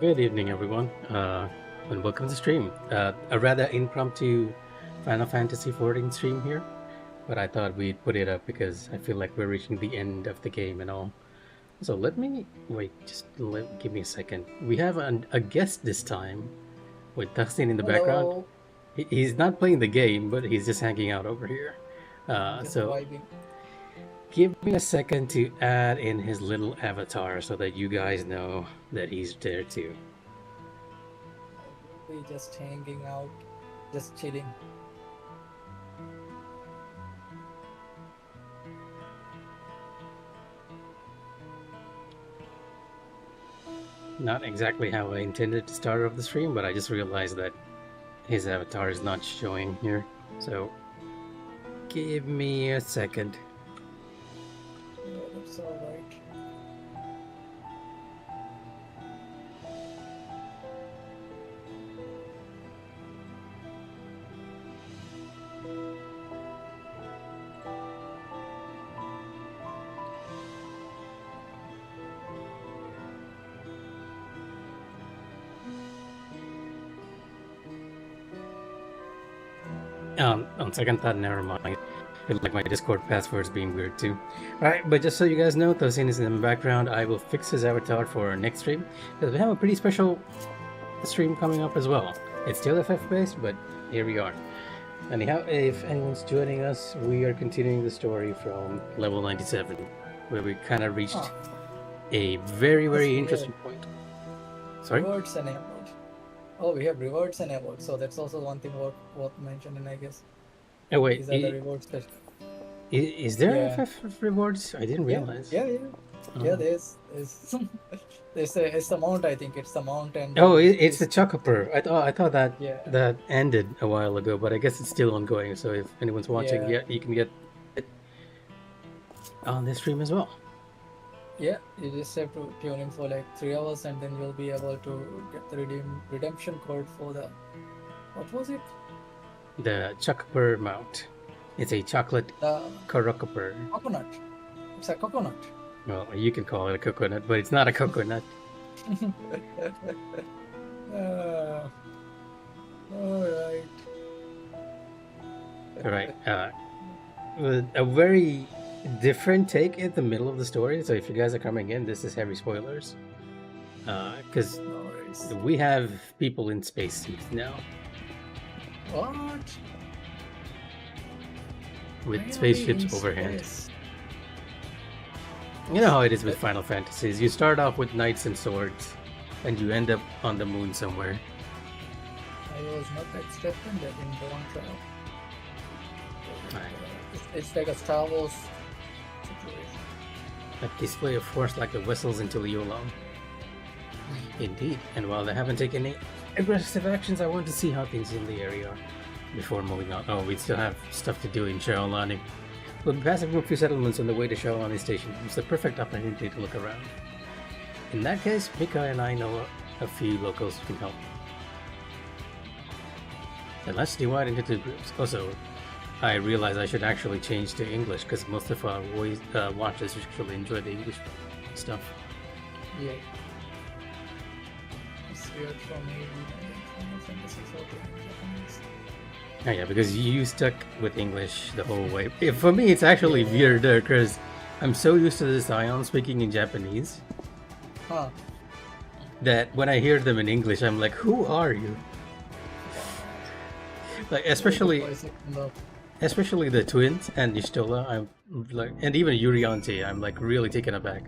Good evening, everyone, and welcome to the stream. A rather impromptu Final Fantasy XIV stream here, but I thought we'd put it up because I feel like we're reaching the end of the game and all. So let me wait. Give me a second. We have a guest this time with Dustin in the background. Hello, He's not playing the game, but he's just hanging out over here. just So vibing. give me a second to add in his little avatar so that you guys know that he's there too. We just hanging out, just chilling. Not exactly how I intended to start off the stream, but I just realized that his avatar is not showing here. So give me a second. Yeah, that's all right. On second thought, never mind. I feel like my Discord password's being weird too. Alright, but just so you guys know, Tosin is in the background. I will fix his avatar for our next stream, because we have a pretty special stream coming up as well. It's still FF based, but here we are. Anyhow, if anyone's joining us, we are continuing the story from level 97, where we kind of reached a very interesting point. Sorry? Rewards and awards. Oh, we have rewards and awards, so that's also one thing worth mentioning, I guess. Oh wait, These are the rewards. is there Yeah. FF rewards? I didn't realize. Yeah. Oh. Yeah, there's it's the mount. I think it's the mount and. Oh, it's the Chocoper. I thought that Yeah. that ended a while ago, but I guess it's still ongoing. So if anyone's watching, Yeah. you can get it on this stream as well. Yeah, you just have to tune in for like 3 hours, and then you'll be able to get the redemption code for the. What was it? The Chocoper mount. It's a chocolate The Korokoper. coconut. It's a coconut. Well, you can call it a coconut, but it's not a coconut. All right. All right. A very different take in the middle of the story. So if you guys are coming in, this is heavy spoilers. Because No worries. we have people in spacesuits now What? with Really? spaceships In overhead. space? You know how it is with Final Fantasies. You start off with knights and swords, and you end up on the moon somewhere. I was not expecting that in Dawntrail. Right. It's like a Star Wars situation. A display of force like the vessels into Leolong. Indeed. And while they haven't taken any aggressive actions, I want to see how things in the area are before moving on. Oh, we still have stuff to do in Shaolani. We'll be passing through a few settlements on the way to Shaolani Station. It's the perfect opportunity to look around. In that case, Mika and I know a few locals who can help. And let's divide into two groups. Also, I realize I should actually change to English because most of our watchers actually enjoy the English stuff. Yeah. It's weird for me. Final Fantasy XIV Japanese. Oh, yeah, because you stuck with English the whole way. For me, it's actually weirder because I'm so used to the Scion speaking in Japanese Huh. that when I hear them in English, I'm like, who are you? Like, especially the twins and Ishtola, I'm like, and even Yuriante, I'm like really taken aback.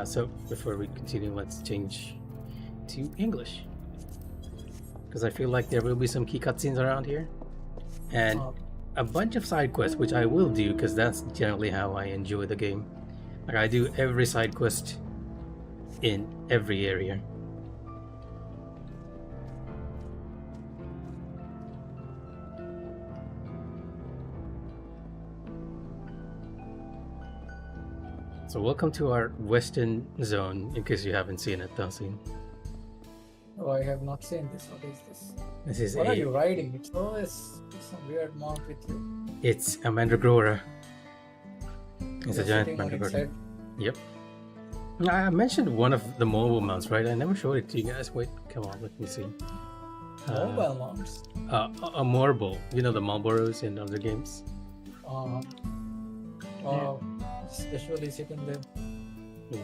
So before we continue, let's change to English. Because I feel like there will be some key cutscenes around here. And a bunch of side quests, which I will do because that's generally how I enjoy the game. Like, I do every side quest in every area. So welcome to our western zone, in case you haven't seen it, Tansin. Oh, I have not seen this. What is this? This is What are you riding? It's always some weird mount with you. It's a Mandragora. It's a giant Sitting on its Mandragora. head. Yep. I mentioned one of the mobile mounts, right? I never showed it to you guys. Wait, come on, let me see. Mobile mounts. A marble. You know the Marlboros in other games? Especially sitting there.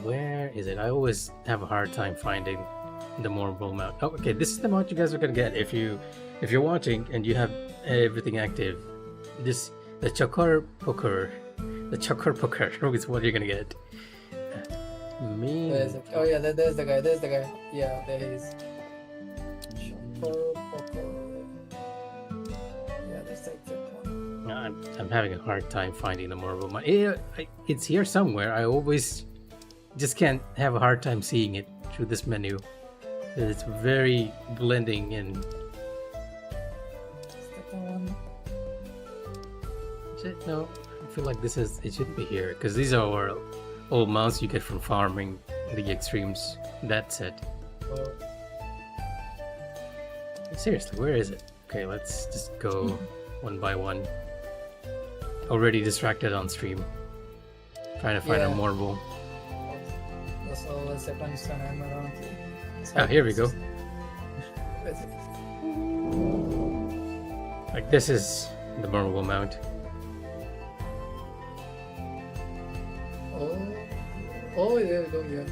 Where is it? I always have a hard time finding the marble mount. Oh, okay, this is the mount you guys are gonna get if you're watching and you have everything active. The Chakar Poker is what you're gonna get. There's the guy. Yeah, there he is. Yeah, that's the exact one. I'm having a hard time finding the marble mount. It's here somewhere. I always just can't have a hard time seeing it through this menu. It's very blending in. Is that the one? No, I feel like it shouldn't be here because these are all mounts you get from farming the extremes. That's it. Oh. Seriously, where is it? Okay, let's just go one by one. Already distracted on stream. Trying to find a marble. That's always happens when I'm around. Oh, here we go. Like this is the marble mount. Oh, there we go, yeah.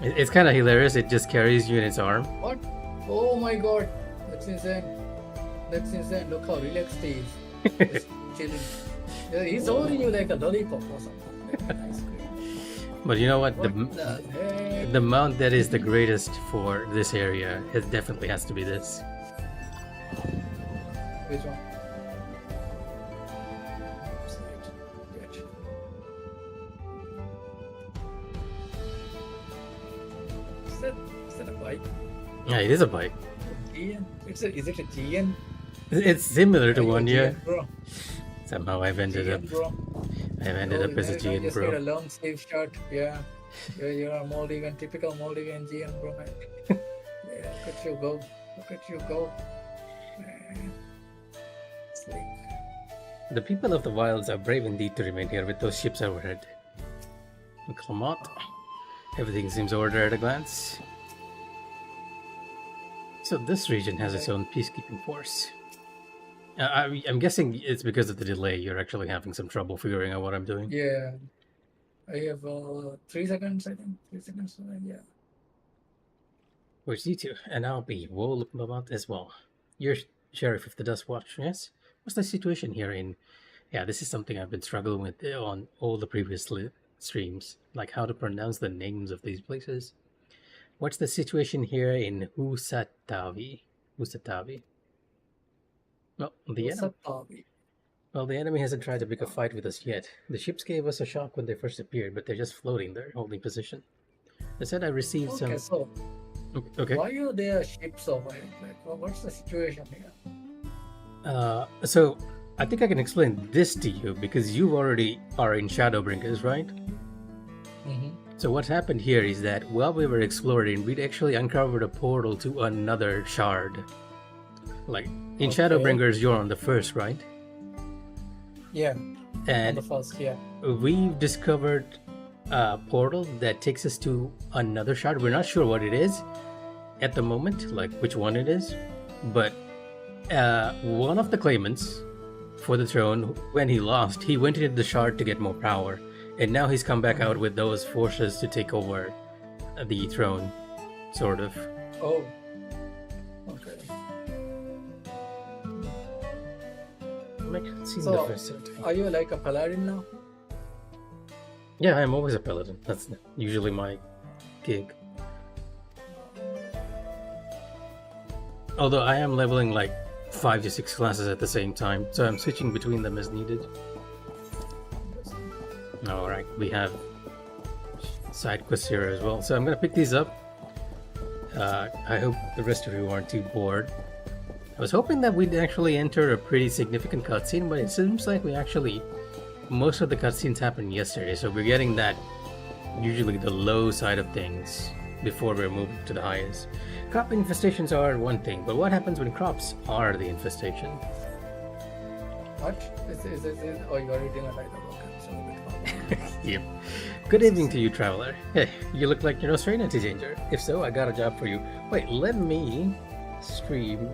It's kind of hilarious. It just carries you in its arm. What? Oh my god. That's insane. Look how relaxed he is. Just chilling. Yeah, he's holding you like a lollipop or something. Like an ice cream. But you know what? The heck? The mount that is the greatest for this area, it definitely has to be this. Which one? Is that a bike? Yeah, it is a bike. Is it a GN? It's similar to one, yeah. Bro. Somehow I've ended up as a GN, just bro. get a long sleeve shirt, yeah. You're a Maldivian, typical Maldivian GN, bro, man. Yeah, look at you go. Man. Sleep. The people of the wilds are brave indeed to remain here with those ships overhead. In Clamont, everything seems ordered at a glance. So this region has its own peacekeeping force. I'm guessing it's because of the delay. You're actually having some trouble figuring out what I'm doing. Yeah. I have 3 seconds, I think. 3 seconds, yeah. Where's you two? And I'll be Wolfmamont as well. You're Sheriff of the Dust Watch, yes? What's the situation here in... Yeah, this is something I've been struggling with on all the previous streams. Like how to pronounce the names of these places. What's the situation here in Husatavi? Well, the enemy hasn't tried to pick a fight with us yet. The ships gave us a shock when they first appeared, but they're just floating there, holding position. They said I received some... So okay. Why are there ships over here? Like, what's the situation here? So I think I can explain this to you because you already are in Shadowbringers, right? Mm-hmm. So what happened here is that while we were exploring, we'd actually uncovered a portal to another shard. Like, in Shadowbringers, you're on the first, right? Yeah, and on the first, yeah. We've discovered a portal that takes us to another shard. We're not sure what it is at the moment, like which one it is. But one of the claimants for the throne, when he lost, he went into the shard to get more power. And now he's come back out with those forces to take over the throne, sort of. Oh. Okay. So, are you like a paladin now? Yeah, I'm always a paladin. That's usually my gig. Although I am leveling like 5 to 6 classes at the same time, so I'm switching between them as needed. Alright, we have side quests here as well. So I'm gonna pick these up. I hope the rest of you aren't too bored. I was hoping that we'd actually enter a pretty significant cutscene, but it seems like most of the cutscenes happened yesterday, so we're getting that, usually the low side of things, before we're moving to the highest. Crop infestations are one thing, but what happens when crops are the infestation? What? Oh, you're reading a title, okay. So Yep. Good evening to you, traveler. Hey, you look like you're no stranger to danger. If so, I got a job for you. Wait, let me stream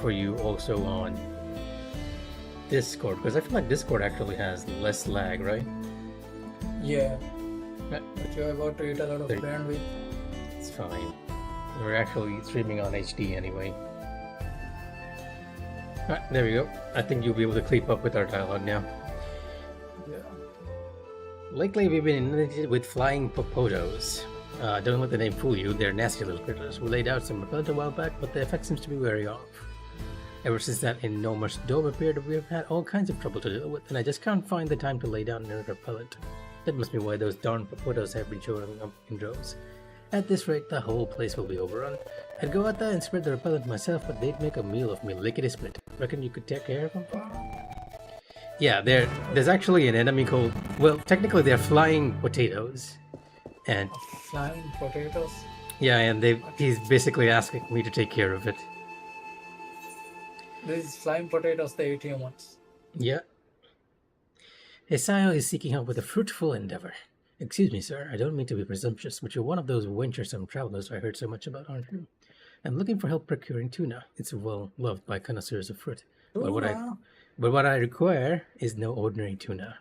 for you also on Discord, because I feel like Discord actually has less lag, right? Yeah. But you're about to eat a lot of bandwidth. It's fine. We're actually streaming on HD anyway. Alright, there we go. I think you'll be able to keep up with our dialogue now. Yeah. Lately, we've been inundated with flying popotos. Don't let the name fool you, they're nasty little critters. We laid out some repellent a while back, but the effect seems to be wearing off. Ever since that enormous dome appeared, we've had all kinds of trouble to deal with, and I just can't find the time to lay down a repellent. That must be why those darn popotos have been showing up in droves. At this rate, the whole place will be overrun. I'd go out there and spread the repellent myself, but they'd make a meal of me lickety-split. Reckon you could take care of them? Yeah, there's actually an enemy called... Well, technically they're flying potatoes. And... Flying potatoes? Yeah, and he's basically asking me to take care of it. These flying potatoes, they eat humans. Yeah. Esayo is seeking help with a fruitful endeavor. Excuse me, sir, I don't mean to be presumptuous, but you're one of those venturesome travelers I heard so much about, aren't you? I'm looking for help procuring tuna. It's well loved by connoisseurs of fruit. But what I require is no ordinary tuna.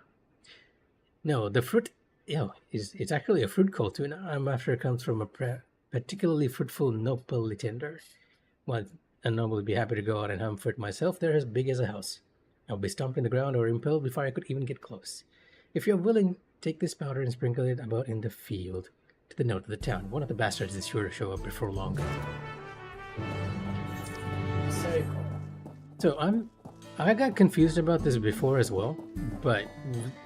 No, the fruit, it's actually a fruit called tuna. I'm after it comes from a particularly fruitful nopal tender. Well, I'd normally be happy to go out and hunt for it myself. They're as big as a house. I'll be stomped in the ground or impaled before I could even get close. If you're willing, take this powder and sprinkle it about in the field to the north of the town. One of the bastards is sure to show up before long. So I got confused about this before as well, but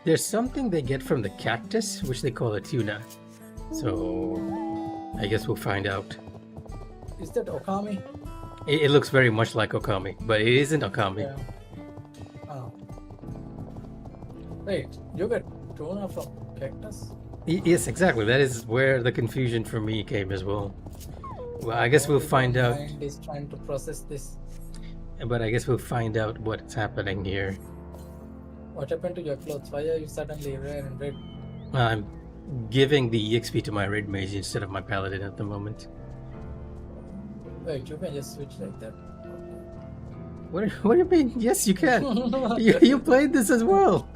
there's something they get from the cactus, which they call a tuna. So I guess we'll find out. Is that okami? It looks very much like okami, but it isn't okami. Yeah. Oh. Wait, you get tuna from cactus? Yes, exactly. That is where the confusion for me came as well. Well, I guess we'll find out. My mind is trying to process this. But I guess we'll find out what's happening here. What happened to your clothes? Why are you suddenly rare and red? I'm giving the EXP to my red mage instead of my paladin at the moment. Wait, you can just switch like that. What do you mean? Yes, you can. you played this as well.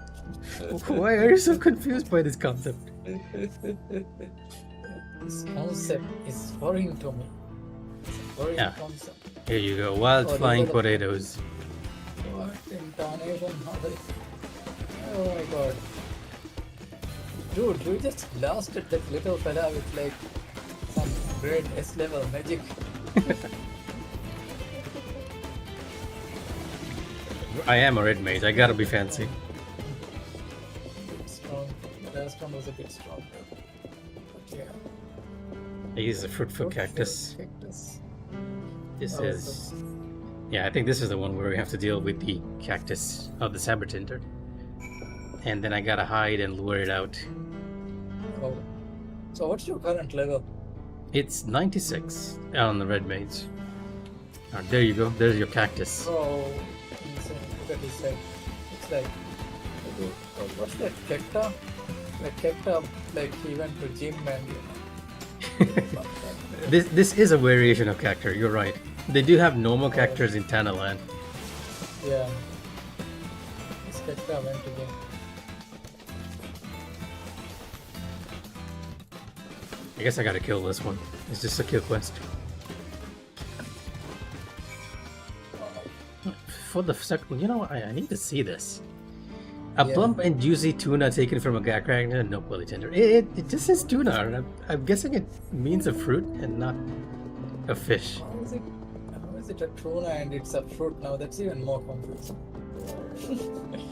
Why are you so confused by this concept? This concept is foreign to me. It's a foreign concept. Here you go, wild flying potatoes. What in tarnation? Oh my god. Dude, you just blasted that little fella with like some great S-level magic. I am a red mage, I gotta be fancy. A bit strong. The last one was a bit strong. But yeah. He's a fruitful cactus. This is... Yeah, I think this is the one where we have to deal with the cactus of the saber tinder. And then I gotta hide and lure it out. Oh. So what's your current level? It's 96 on the red mage. Right, there you go, there's your cactus. Oh, insane. Look at this side. It's like... What's that? Cacta? Like cacta, like he went to gym and This is a variation of cactus, you're right. They do have normal cactus in Tanaland. Yeah. This cacta went to gym. I guess I gotta kill this one. It's just a kill quest. For the second, you know, I need to see this. A plump and juicy tuna taken from a gagcracker and no belly tender. It just says tuna. I'm guessing it means a fruit and not a fish. How is it a tuna and it's a fruit now? That's even more confusing.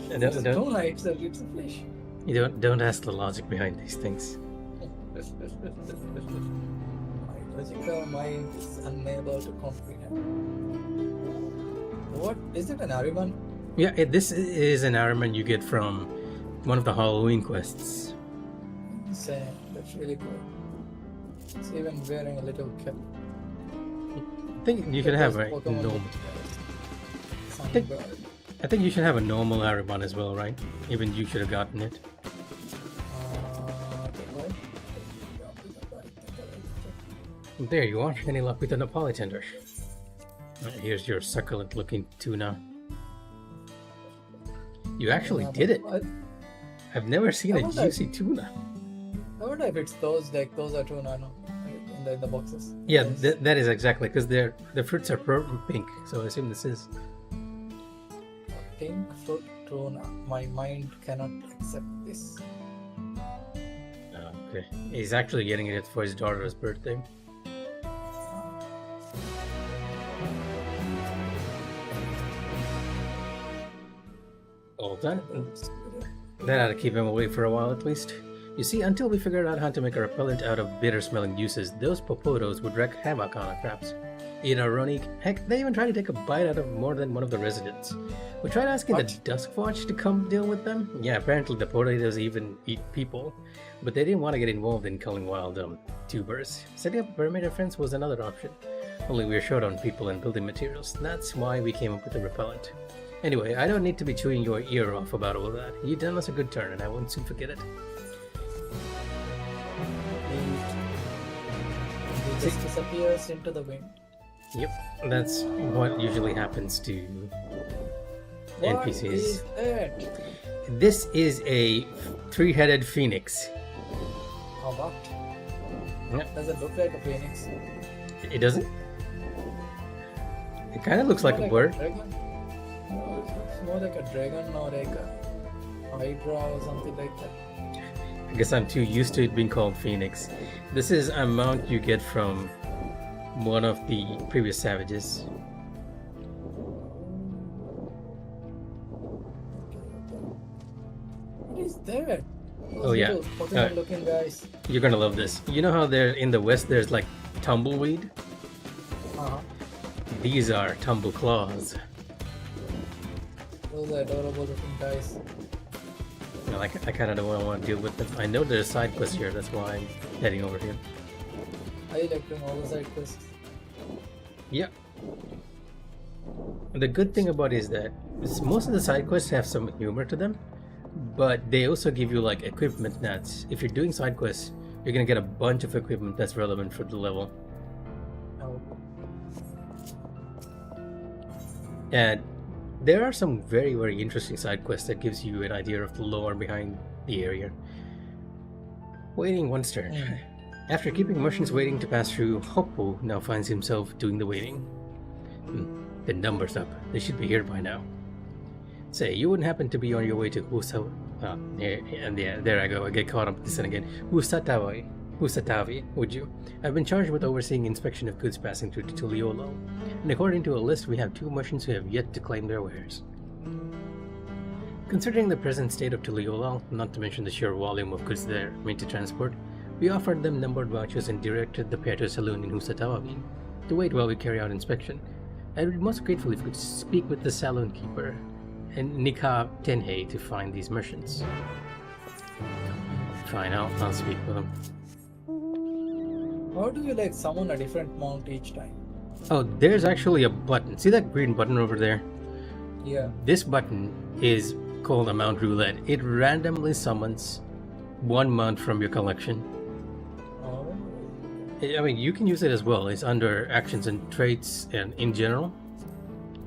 Tuna, it's a fish. You don't ask the logic behind these things. My logical mind is unable to comprehend. What is it? An Ariman? Yeah, this is an Ariman you get from one of the Halloween quests. Insane. That's really cool. It's even wearing a little cap. I think you should have a normal. I think you should have a normal Ariman as well, right? Even you should have gotten it. Why There you are. Any luck with the Nepali tender? Here's your succulent-looking tuna. You actually did it. I've never seen a juicy tuna. I wonder if it's those are tuna, no? In the boxes. Yeah, that is exactly, because the fruits are pink, so I assume this is. Pink fruit tuna. My mind cannot accept this. Okay. He's actually getting it for his daughter's birthday. All done. That ought to keep him away for a while at least. You see, until we figured out how to make a repellent out of bitter-smelling juices, those popotos would wreak havoc on our crops. Ironic. Heck, they even tried to take a bite out of more than one of the residents. We tried asking the Duskwatch to come deal with them. Yeah, apparently the potatoes even eat people, but they didn't want to get involved in culling wild tubers. Setting up a perimeter fence was another option. Only we were short on people and building materials. That's why we came up with the repellent. Anyway, I don't need to be chewing your ear off about all that. You've done us a good turn, and I won't soon forget it. It just disappears into the wind. Yep, that's what usually happens to What NPCs. is that? This is a three-headed phoenix. Oh, what? Yep. Does it look like a phoenix? It doesn't? It kind of looks like a bird. Dragon? No, it looks more like a dragon or like a hydra or something like that. I guess I'm too used to it being called phoenix. This is a mount you get from one of the previous savages. What is that? Oh yeah, looking guys. you're gonna love this. You know how there in the west there's like tumbleweed? These are tumble claws. Those are adorable looking guys. You know, I kind of don't want to deal with them. I know there's a side quest here, that's why I'm heading over here. I like doing all the side quests. Yeah. The good thing about it is that most of the side quests have some humor to them, but they also give you like equipment that's, if you're doing side quests, you're gonna get a bunch of equipment that's relevant for the level. Oh. And there are some very, very interesting side quests that gives you an idea of the lore behind the area. Waiting one's turn. After keeping merchants waiting to pass through, Hoppo now finds himself doing the waiting. The number's up. They should be here by now. Say, you wouldn't happen to be on your way to there I go. I get caught up with this one again. Husatavi, would you? I've been charged with overseeing inspection of goods passing through to Tuliolo, and according to a list, we have 2 merchants who have yet to claim their wares. Considering the present state of Tuliolo, not to mention the sheer volume of goods they're meant to transport, we offered them numbered vouchers and directed the pair to a saloon in Husatavi to wait while we carry out inspection. I would be most grateful if we could speak with the saloon keeper and Nika Tenhei to find these merchants. Fine, I'll speak with them. How do you like summon a different mount each time? Oh, there's actually a button. See that green button over there? Yeah. This button is called a mount roulette. It randomly summons one mount from your collection. Oh. I mean, you can use it as well. It's under actions and traits and in general.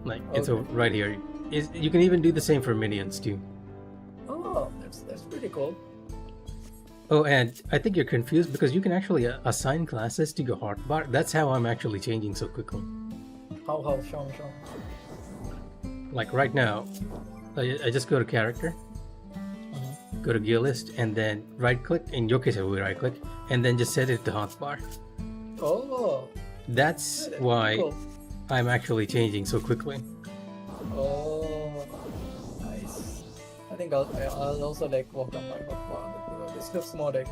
Like, it's right here. You can even do the same for minions too. Oh, that's pretty cool. Oh, and I think you're confused because you can actually assign classes to your hotbar. That's how I'm actually changing so quickly. How? Show me. Like right now, I just go to character, go to gear list, and then right click. In your case, I will right click, and then just set it to hotbar. Oh. That's why cool. I'm actually changing so quickly. Oh, nice. I think I'll also like work on my hotbar. This looks more like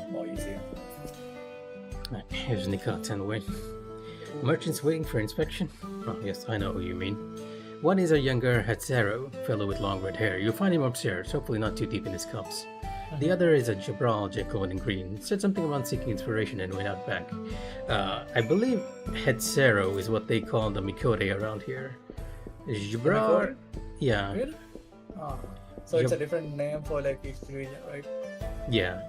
more easier. Right, here's Nikat anyway. Merchants waiting for inspection? Oh yes, I know who you mean. One is a younger Hatsero, fellow with long red hair. You'll find him upstairs, hopefully not too deep in his cups. The other is a Jabral Jekyll in green. Said something about seeking inspiration and went out back. I believe Hatsero is what they call the Mikote around here. Jabral? Yeah. Really? So it's a different name for like each region, right? Yeah.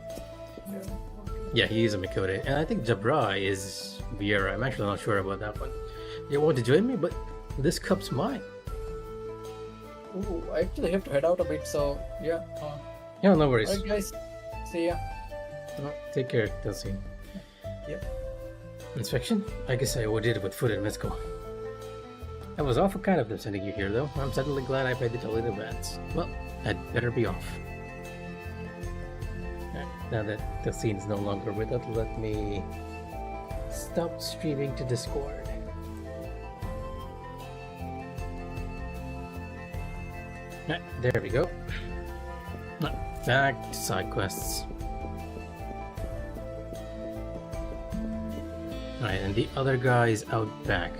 Yeah. Okay. Yeah, he is a Mikote. And I think Jabra is Vieira. I'm actually not sure about that one. You want to join me, but this cup's mine. Ooh, I actually have to head out a bit, so yeah. Yeah, no worries. Alright, guys. See ya. Well, take care, Delcy. Yep. Inspection? I guess I overdid it with food and mezcal. I was awful kind of them sending you here, though. I'm suddenly glad I paid the little advance. Well, I'd better be off. Right, now that the scene is no longer with us, let me stop streaming to Discord. Right, there we go. Back to side quests. Alright, and the other guy's out back,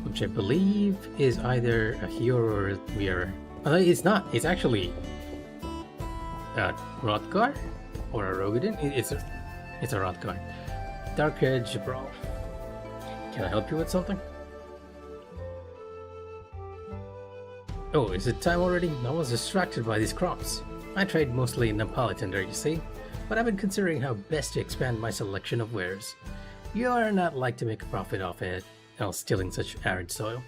which I believe is either a hero or a mirror. It's not. It's actually a Rothgar or a Rogadin. It's a Rothgar. Dark Edge Brawl. Can I help you with something? Oh, is it time already? I was distracted by these crops. I trade mostly in Napolitan there, you see, but I've been considering how best to expand my selection of wares. You are not like to make a profit off it, else stealing such arid soil.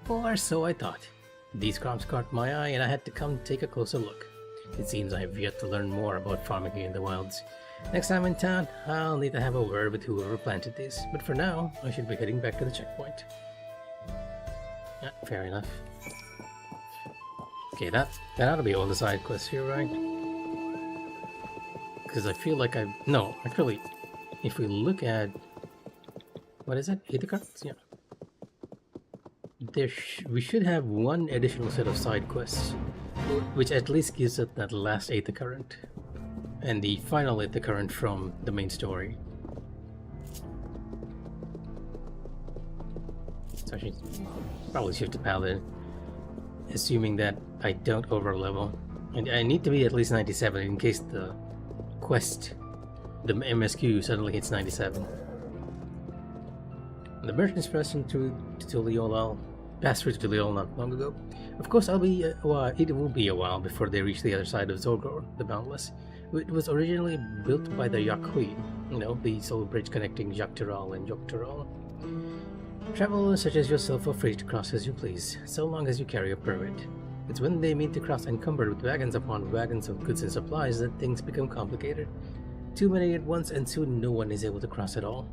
Or so I thought. These crops caught my eye and I had to come take a closer look. It seems I have yet to learn more about farming here in the wilds. Next time in town, I'll need to have a word with whoever planted these, but for now, I should be heading back to the checkpoint. Yeah, fair enough. Okay, that ought to be all the side quests here, right? Because I feel like no, actually, if we look at... What is it? 80 cards? Yeah. We should have one additional set of side quests, which at least gives us that last 8th current and the final 8th current from the main story. So I should probably shift to Paladin, assuming that I don't overlevel. And I need to be at least 97 in case the quest, the MSQ, suddenly hits 97. The merchant's passed through Tuliolal not long ago. Of course, it will be a while before they reach the other side of Zolgor, the Boundless. It was originally built by the Yakhui, the soul bridge connecting Jakteral and Jokteral. Travelers such as yourself are free to cross as you please, so long as you carry a permit. It's when they mean to cross encumbered with wagons upon wagons of goods and supplies that things become complicated. Too many at once, and soon no one is able to cross at all.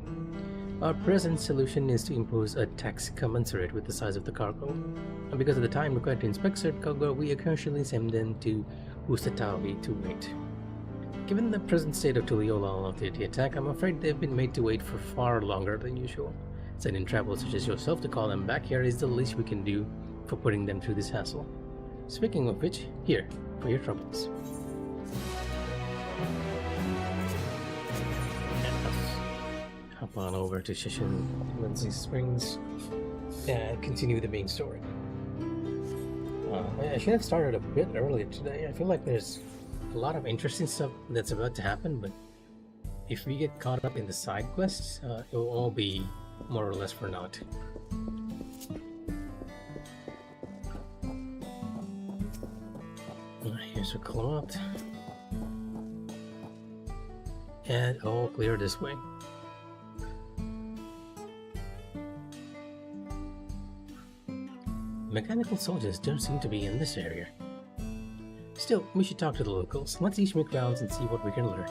Our present solution is to impose a tax commensurate with the size of the cargo, and because of the time required to inspect said cargo, we occasionally send them to Usatawi to wait. Given the present state of Tuliolal after the attack, I'm afraid they've been made to wait for far longer than usual. Sending travelers such as yourself to call them back here is the least we can do for putting them through this hassle. Speaking of which, here, for your troubles. Hop on over to Shishin Springs and continue the main story. I should have started a bit earlier today. I feel like there's a lot of interesting stuff that's about to happen, but if we get caught up in the side quests, it will all be more or less for naught. Here's a Clot. And all clear this way. Mechanical soldiers don't seem to be in this area. Still, we should talk to the locals. Let's each make rounds and see what we can learn.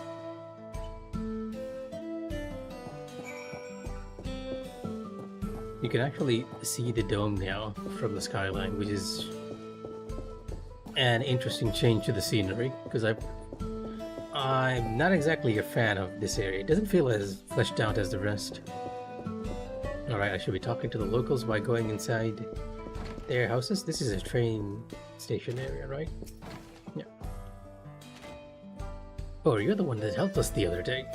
You can actually see the dome now from the skyline, which is an interesting change to the scenery, because I'm not exactly a fan of this area. It doesn't feel as fleshed out as the rest. Alright, I should be talking to the locals by going inside their houses. This is a train station area, right? Yeah. Oh, you're the one that helped us the other day.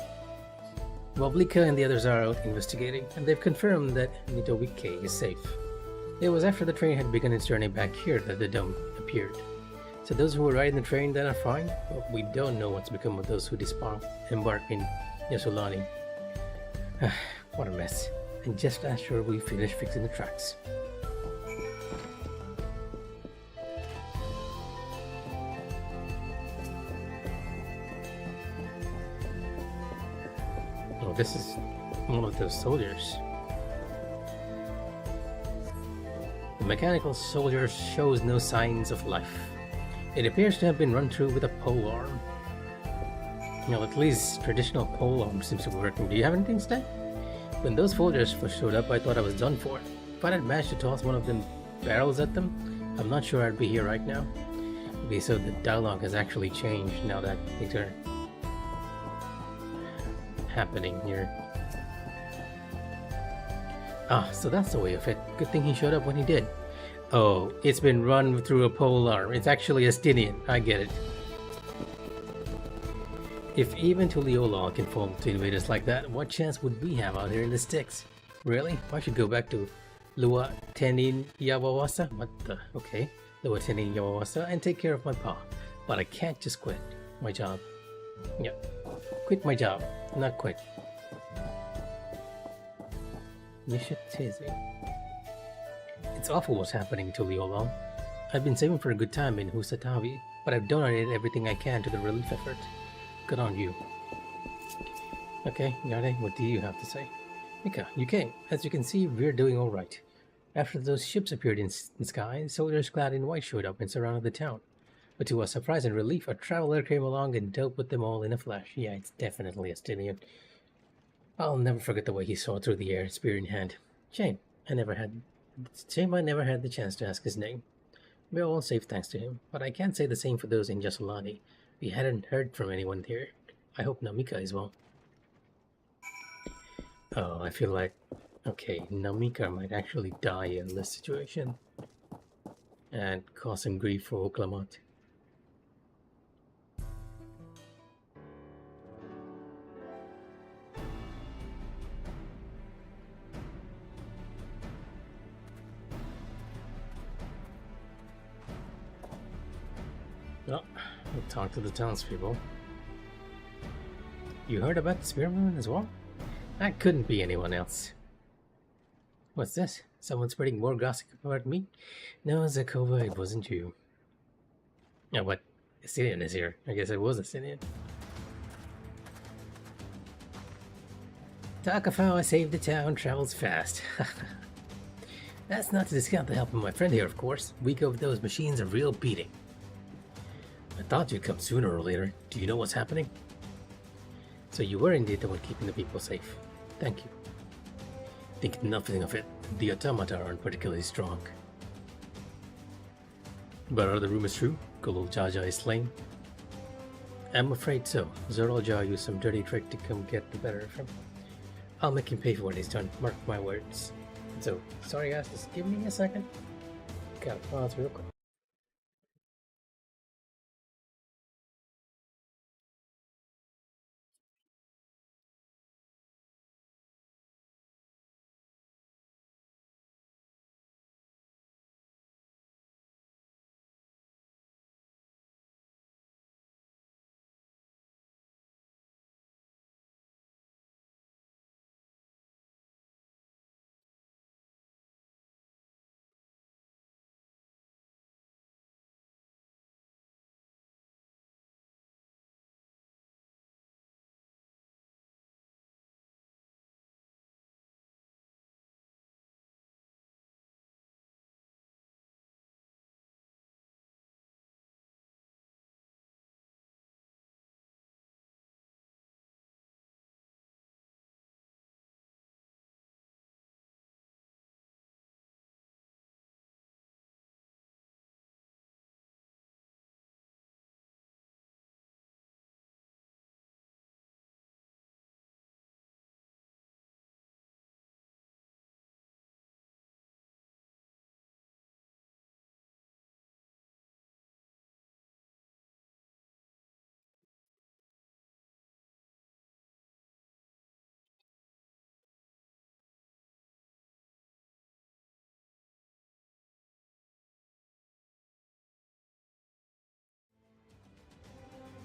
Woblika and the others are out investigating, and they've confirmed that Mitowike is safe. It was after the train had begun its journey back here that the dome appeared. So those who were riding the train then are fine, but we don't know what's become of those who embarked in Yasulani. What a mess. And just after we finish fixing the tracks. Oh, this is one of those soldiers. The mechanical soldier shows no signs of life. It appears to have been run through with a pole arm. Well, at least traditional pole arm seems to be working. Do you have anything to say? When those soldiers first showed up, I thought I was done for. If I had managed to toss one of them barrels at them, I'm not sure I'd be here right now. Okay, so the dialogue has actually changed now that things are happening here. Ah, so that's the way of it. Good thing he showed up when he did. Oh, it's been run through a pole arm. It's actually a Stinian. I get it. If even Tuliolol can fall to invaders like that, what chance would we have out here in the sticks? Really? I should go back to Lua Tenin Yawawasa? What the? Okay. Lua Tenin Yawawasa and take care of my pa. But I can't just quit my job. Yep. Quit my job. Not quit. It's awful what's happening to Tuliolol. I've been saving for a good time in Husatawi, but I've donated everything I can to the relief effort. Good on you. Okay, Yare, what do you have to say? Mika, you came. As you can see, we're doing alright. After those ships appeared in the sky, soldiers clad in white showed up and surrounded the town. But to our surprise and relief, a traveler came along and dealt with them all in a flash. Yeah, it's definitely a Stinian. I'll never forget the way he soared through the air, spear in hand. Shame I never had the chance to ask his name. We're all safe thanks to him, but I can't say the same for those in Jasolani. We hadn't heard from anyone here. I hope Namika is well. Oh, I feel like... Okay, Namika might actually die in this situation. And cause some grief for Oklamat. Well, we'll talk to the townspeople. You heard about the spearman as well? That couldn't be anyone else. What's this? Someone spreading more gossip about me? No, Zakova, it wasn't you. Yeah, but Assyrian is here. I guess it was Assyrian. Talk of how I saved the town travels fast. That's not to discount the help of my friend here, of course. Week of those machines a real beating. I thought you'd come sooner or later. Do you know what's happening? So you were indeed the one keeping the people safe. Thank you. Think nothing of it. The automata aren't particularly strong. But are the rumors true? Golol Jaja is slain? I'm afraid so. Zorolja used some dirty trick to come get the better of him. I'll make him pay for what he's done. Mark my words. So, sorry guys, just give me a second. Gotta pause real quick.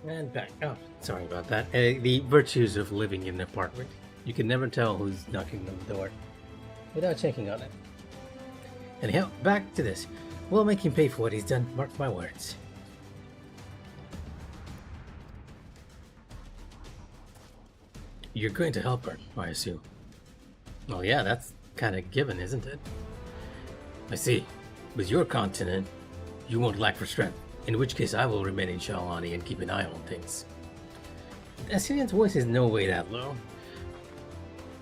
And back. Oh, sorry about that. The virtues of living in an apartment. You can never tell who's knocking on the door without checking on it. Anyhow, back to this. We'll make him pay for what he's done. Mark my words. You're going to help her, I assume. Well, yeah, that's kind of given, isn't it? I see. With your continent, you won't lack for strength, in which case I will remain in Shalani and keep an eye on things. Assyrian's voice is no way that low.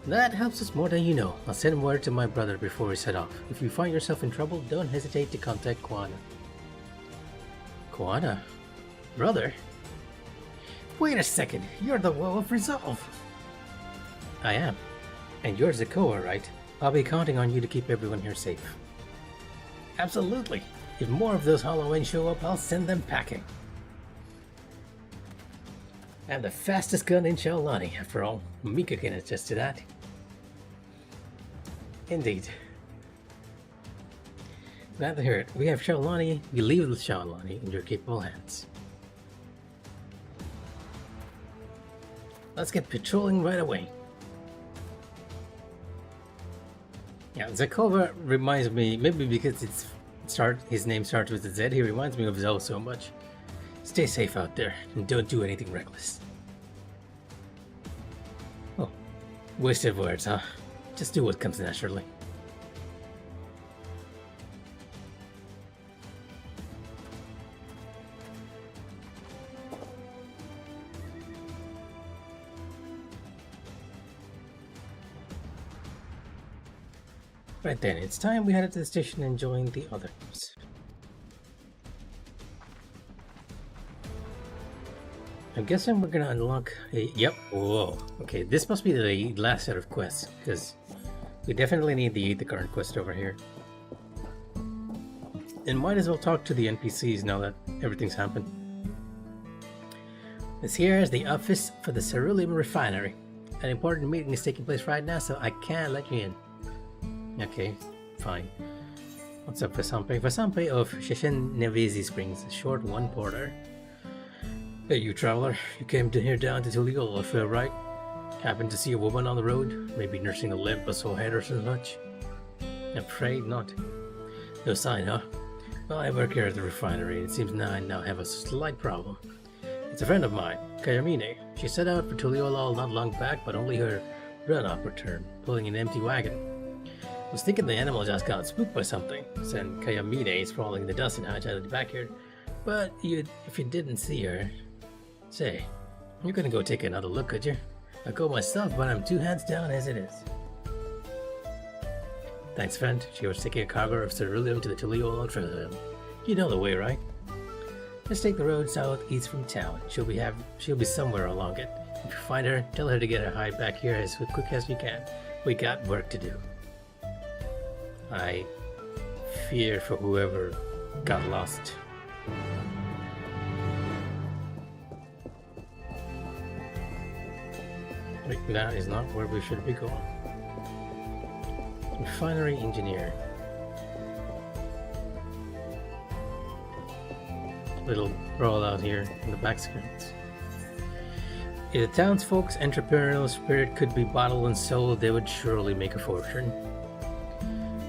That helps us more than you know. I'll send word to my brother before we set off. If you find yourself in trouble, don't hesitate to contact Kwana. Kwana? Brother? Wait a second, you're the Woe of Resolve! I am. And you're Zakoa, right? I'll be counting on you to keep everyone here safe. Absolutely. If more of those Halloween show up, I'll send them packing. I'm the fastest gun in Shalani, after all. Mika can attest to that. Indeed. Glad to hear it. We have Shalani, we leave with Shalani in your capable hands. Let's get patrolling right away. Yeah, Zakova reminds me, maybe because his name starts with a Z, he reminds me of Zoe so much. Stay safe out there, and don't do anything reckless. Oh, wasted words, huh? Just do what comes naturally. Right then, it's time we headed to the station and join the others. I'm guessing we're gonna unlock a... Yep, whoa. Okay, this must be the last set of quests, because we definitely need the current quest over here. And might as well talk to the NPCs now that everything's happened. This here is the office for the Ceruleum Refinery. An important meeting is taking place right now, so I can't let you in. Okay, fine. What's up, Vasampe? Vasampe of Shenenigans Springs, a short one porter. Hey, you traveler. You came here down to Tuliol, right? Happened to see a woman on the road? Maybe nursing a limp, a sore head or such? Afraid not. No sign, huh? Well, I work here at the refinery. It seems I now have a slight problem. It's a friend of mine, Kayamine. She set out for Tuliol not long back, but only her run-up returned, pulling an empty wagon. I was thinking the animal just got spooked by something, since Kayamine is crawling in the dust and hides out of the backyard. But if you didn't see her... Say, you're gonna go take another look, could you? I'll go myself, but I'm 2 hands down as it is. Thanks, friend. She was taking a cargo of ceruleum to the Tuliol Trail. You know the way, right? Just take the road southeast from town. She'll be somewhere along it. If you find her, tell her to get her hide back here as quick as you can. We got work to do. I fear for whoever got lost. Wait, that is not where we should be going. Refinery engineer. Little rollout here in the back screens. If the townsfolk's entrepreneurial spirit could be bottled and sold, they would surely make a fortune.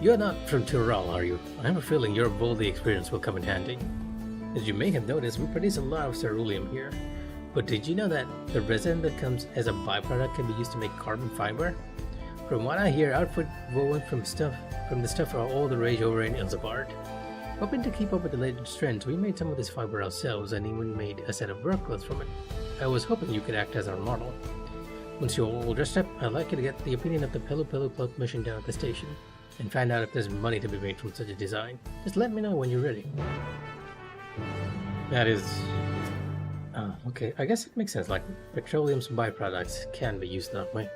You're not from Tyrol, are you? I have a feeling your boldy experience will come in handy. As you may have noticed, we produce a lot of ceruleum here. But did you know that the resin that comes as a byproduct can be used to make carbon fiber? From what I hear, output woven from the stuff are all the rage over in Ilzabard. Hoping to keep up with the latest trends, we made some of this fiber ourselves and even made a set of work clothes from it. I was hoping you could act as our model. Once you're all dressed up, I'd like you to get the opinion of the Pelu Cloak mission down at the station and find out if there's money to be made from such a design. Just let me know when you're ready. That is... okay, I guess it makes sense, like petroleum's byproducts can be used that way.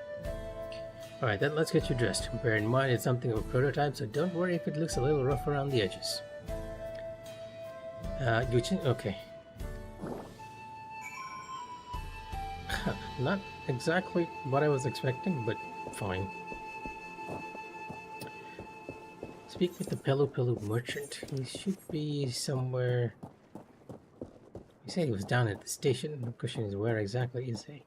Alright, then let's get you dressed. Bear in mind it's something of a prototype, so don't worry if it looks a little rough around the edges. Okay. Not exactly what I was expecting, but fine. Speak with the Pelu merchant. He should be somewhere... He said he was down at the station. The question is, where exactly is he?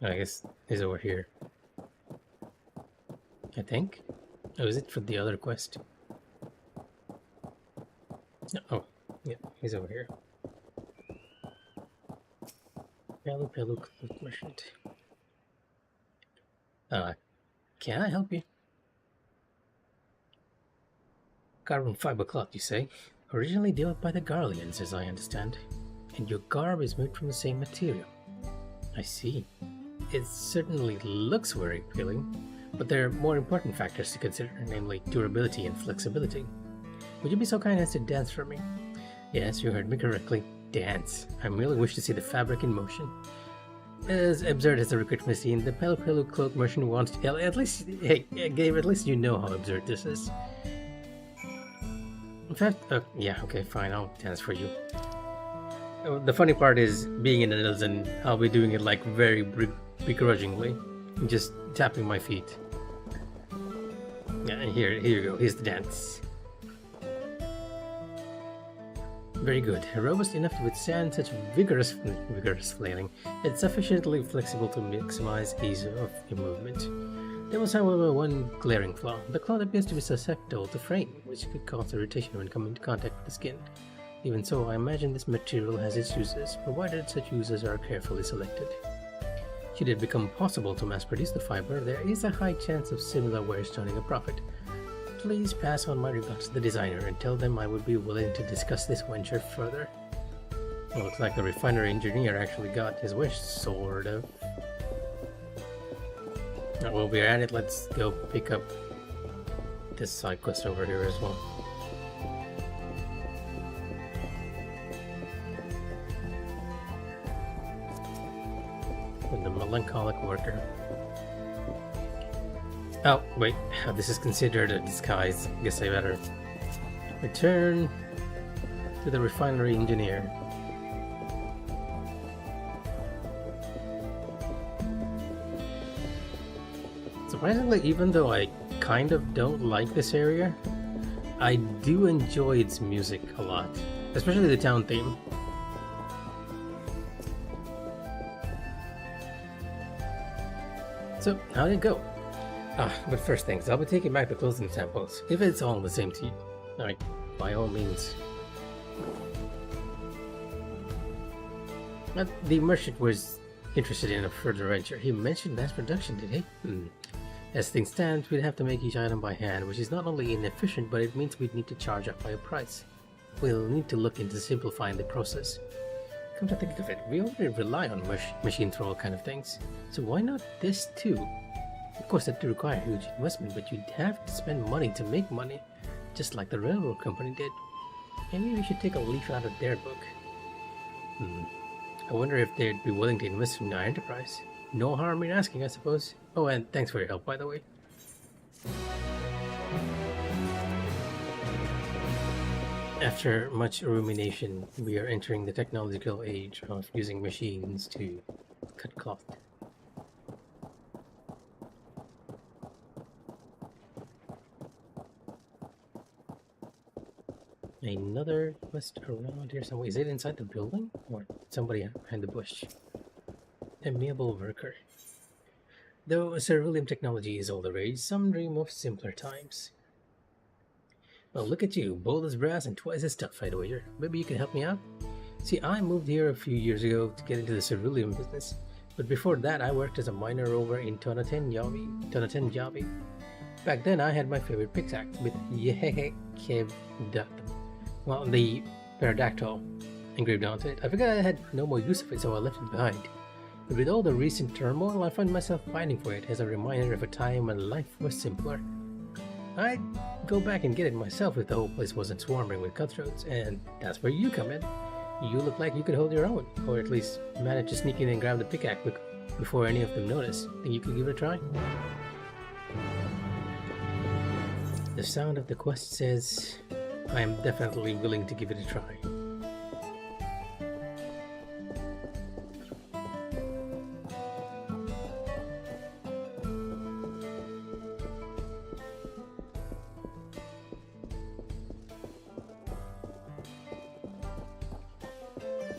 I guess he's over here. I think. Oh, is it for the other quest? Oh, yeah, he's over here. Pelu Cloth Merchant. Can I help you? Carbon fiber cloth, you say? Originally developed by the Garleans, as I understand. And your garb is made from the same material. I see. It certainly looks very appealing, but there are more important factors to consider, namely durability and flexibility. Would you be so kind as to dance for me? Yes, you heard me correctly. Dance. I merely wish to see the fabric in motion. As absurd as the recruitment scene, the Pelu Cloth Merchant wants to... At least, hey, Gabe, at least you know how absurd this is. In fact, yeah, okay, fine, I'll dance for you. The funny part is, being in adults, and I'll be doing it like very begrudgingly, just tapping my feet. Yeah, and here you go, here's the dance. Very good. Robust enough to withstand such vigorous flailing, it's sufficiently flexible to maximize ease of your movement. There was, however, one glaring flaw. The cloth appears to be susceptible to fraying, which could cause irritation when coming into contact with the skin. Even so, I imagine this material has its uses, provided such uses are carefully selected. Should it become possible to mass-produce the fiber, there is a high chance of similar wares turning a profit. Please pass on my regards to the designer and tell them I would be willing to discuss this venture further. Well, looks like the refinery engineer actually got his wish, sort of. While we're at it, let's go pick up this side quest over here as well. With the melancholic worker. Oh, wait, this is considered a disguise. Guess I better return to the refinery engineer. Surprisingly, even though I kind of don't like this area, I do enjoy its music a lot, especially the town theme. So, how did it go? But first things, I'll be taking back the clothing samples, if it's all the same to you. Alright, by all means. But the merchant was interested in a further venture. He mentioned mass production, did he? As things stand, we'd have to make each item by hand, which is not only inefficient, but it means we'd need to charge a higher price. We'll need to look into simplifying the process. Come to think of it, we already rely on machines for all kind of things, so why not this too? Of course, that would require huge investment, but you'd have to spend money to make money, just like the railroad company did. Maybe we should take a leaf out of their book. I wonder if they'd be willing to invest in our enterprise. No harm in asking, I suppose. Oh, and thanks for your help, by the way. After much rumination, we are entering the technological age of using machines to cut cloth. Another quest around here somewhere. Is it inside the building? Or somebody behind the bush? Amiable worker. Though cerulean technology is all the rage, some dream of simpler times. Well, look at you, bold as brass and twice as tough, I'd wager. Maybe you can help me out? See, I moved here a few years ago to get into the cerulean business, but before that I worked as a miner over in Tonaten-Javi. Back then I had my favorite pickaxe with the pterodactyl engraved onto it. I figured I had no more use of it, so I left it behind. But with all the recent turmoil, I find myself pining for it as a reminder of a time when life was simpler. I'd go back and get it myself if the whole place wasn't swarming with cutthroats, and that's where you come in. You look like you could hold your own, or at least manage to sneak in and grab the pickaxe before any of them notice. Think you could give it a try? The sound of the quest says, I am definitely willing to give it a try.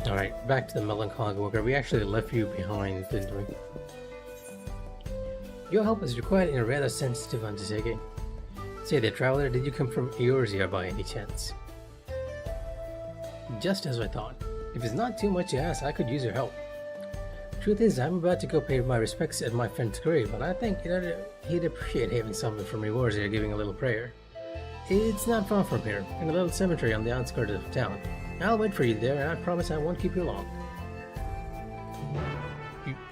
Alright, back to the melancholic worker. We actually left you behind, didn't we? Your help is required in a rather sensitive undertaking. Say there, traveler, did you come from Eorzea by any chance? Just as I thought. If it's not too much to ask, I could use your help. Truth is, I'm about to go pay my respects at my friend's grave, but I think he'd appreciate having someone from rewards here giving a little prayer. It's not far from here, in a little cemetery on the outskirts of town. I'll wait for you there, and I promise I won't keep you long.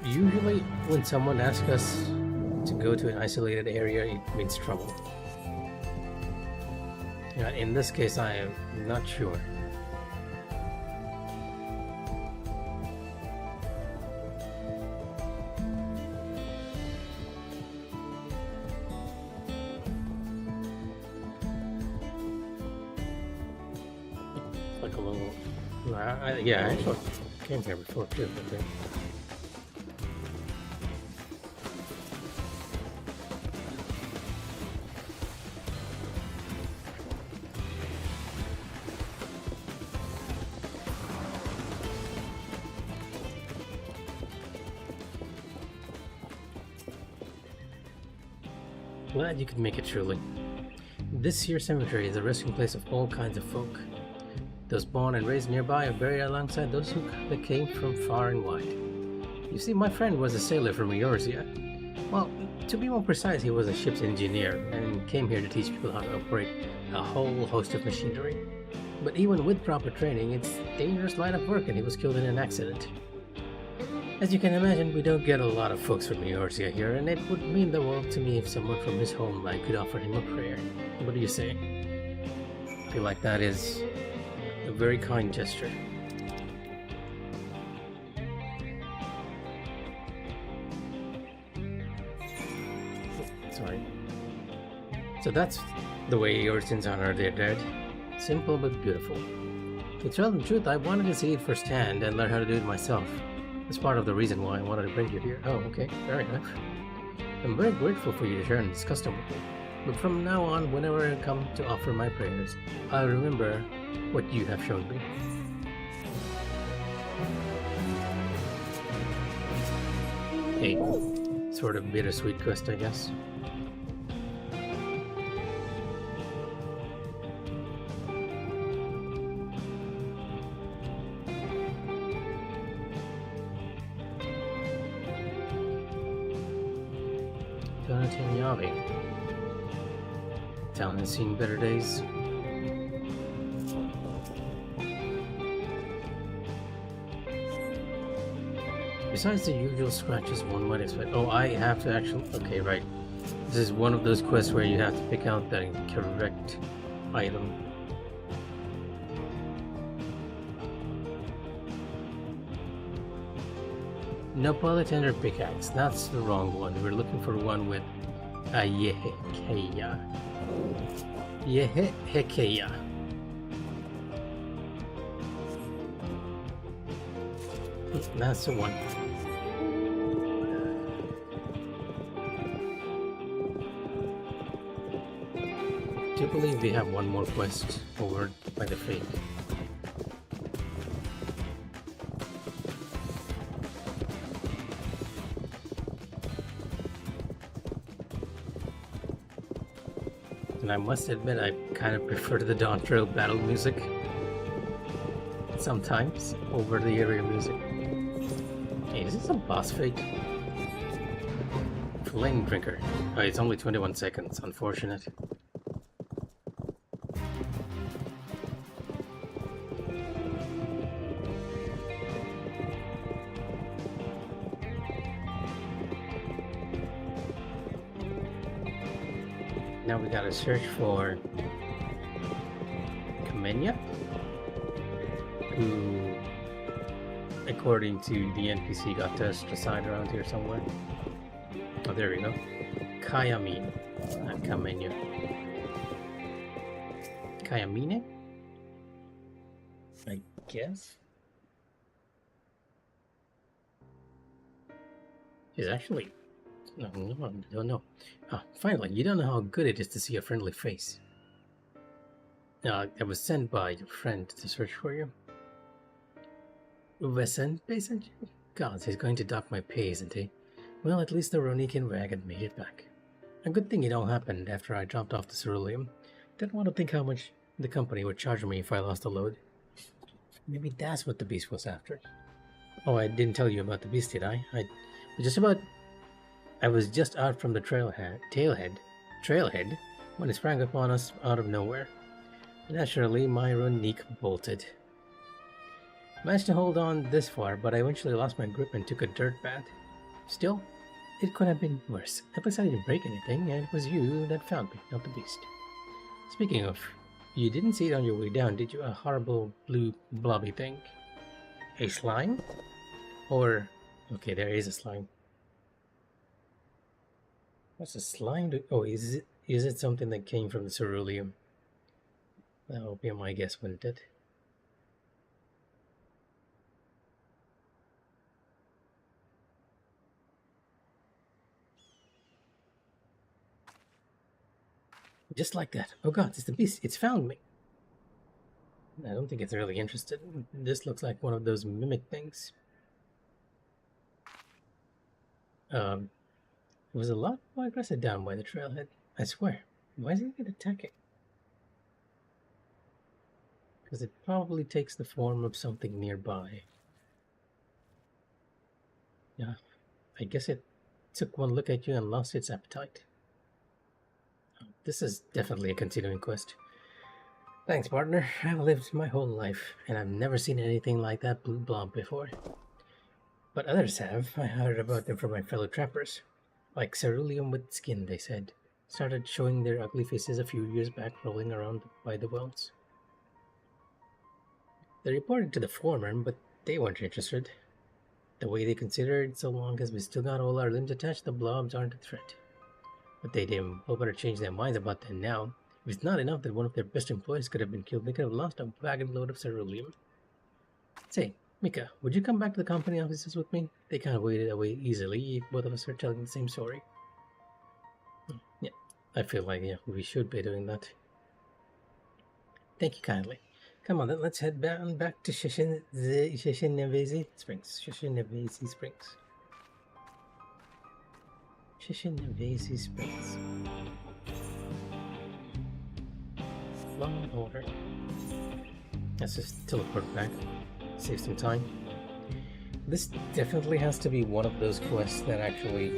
Usually, when someone asks us to go to an isolated area, it means trouble. In this case, I am not sure. Like a little... yeah, I actually came here before too, I think. Glad you could make it, truly. This here cemetery is a resting place of all kinds of folk. Those born and raised nearby are buried alongside those that came from far and wide. You see, my friend was a sailor from Eorzea. Well, to be more precise, he was a ship's engineer and came here to teach people how to operate a whole host of machinery. But even with proper training, it's a dangerous line of work, and he was killed in an accident. As you can imagine, we don't get a lot of folks from Eorzea here, and it would mean the world to me if someone from his homeland could offer him a prayer. What do you say? I feel like that is a very kind gesture. Sorry. So that's the way Eorzeans honor their dead. Simple but beautiful. To tell the truth, I wanted to see it firsthand and learn how to do it myself. That's part of the reason why I wanted to bring you here. Oh, okay, fair enough. I'm very grateful for you to share this custom with me. But from now on, whenever I come to offer my prayers, I'll remember what you have shown me. Hey, sort of bittersweet quest, I guess. Town has seen better days. Besides the usual scratches one might expect. Oh, I have to actually... Okay, right. This is one of those quests where you have to pick out the correct item. No polytender pickaxe. That's the wrong one. We're looking for one with a Yehekeya. Yehekeya. That's the one. I do believe we have one more quest over by the fate. And I must admit, I kind of prefer the Dawntrail battle music sometimes over the area music. Hey, is this a boss fight? Flame Drinker. Oh, it's only 21 seconds. Unfortunate. Now we gotta search for Kamenya, who, according to the NPC, got tossed aside around here somewhere. Oh, there we go. Kayamine, not Kamenya. Kayamine? I guess? She's actually... No, I don't know. Ah, finally, you don't know how good it is to see a friendly face. I was sent by your friend to search for you. Wesen sent you? God, he's going to dock my pay, isn't he? Well, at least the Ronican wagon made it back. A good thing it all happened after I dropped off the ceruleum. Didn't want to think how much the company would charge me if I lost the load. Maybe that's what the beast was after. Oh, I didn't tell you about the beast, did I? I was just out from the trailhead, when it sprang upon us out of nowhere. Naturally, my Runique bolted. Managed to hold on this far, but I eventually lost my grip and took a dirt bath. Still, it could have been worse. At least I didn't break anything, and it was you that found me, not the beast. Speaking of, you didn't see it on your way down, did you? A horrible blue blobby thing. A slime? Or, okay, there is a slime. What's a slime? Oh, is it something that came from the ceruleum? That would be my guess, wouldn't it? Just like that. Oh god, it's the beast. It's found me. I don't think it's really interested. This looks like one of those mimic things. It was a lot more aggressive down by the trailhead. I swear. Why isn't it attacking? Because it probably takes the form of something nearby. Yeah, I guess it took one look at you and lost its appetite. This is definitely a continuing quest. Thanks, partner. I've lived my whole life, and I've never seen anything like that blue blob before. But others have. I heard about them from my fellow trappers. Like ceruleum with skin, they said. Started showing their ugly faces a few years back, rolling around by the wells. They reported to the foreman, but they weren't interested. The way they considered, so long as we still got all our limbs attached, the blobs aren't a threat. But they didn't better change their minds about that now. If it's not enough that one of their best employees could have been killed, they could have lost a wagon load of ceruleum. Say, Mika, would you come back to the company offices with me? They can't wait it away easily if both of us are telling the same story. Yeah, I feel like we should be doing that. Thank you kindly. Come on then, let's head back to Shenenigans Springs. Shenenigans Springs. Shenenigans Springs. Long order. Let's just teleport back. Save some time. This definitely has to be one of those quests that actually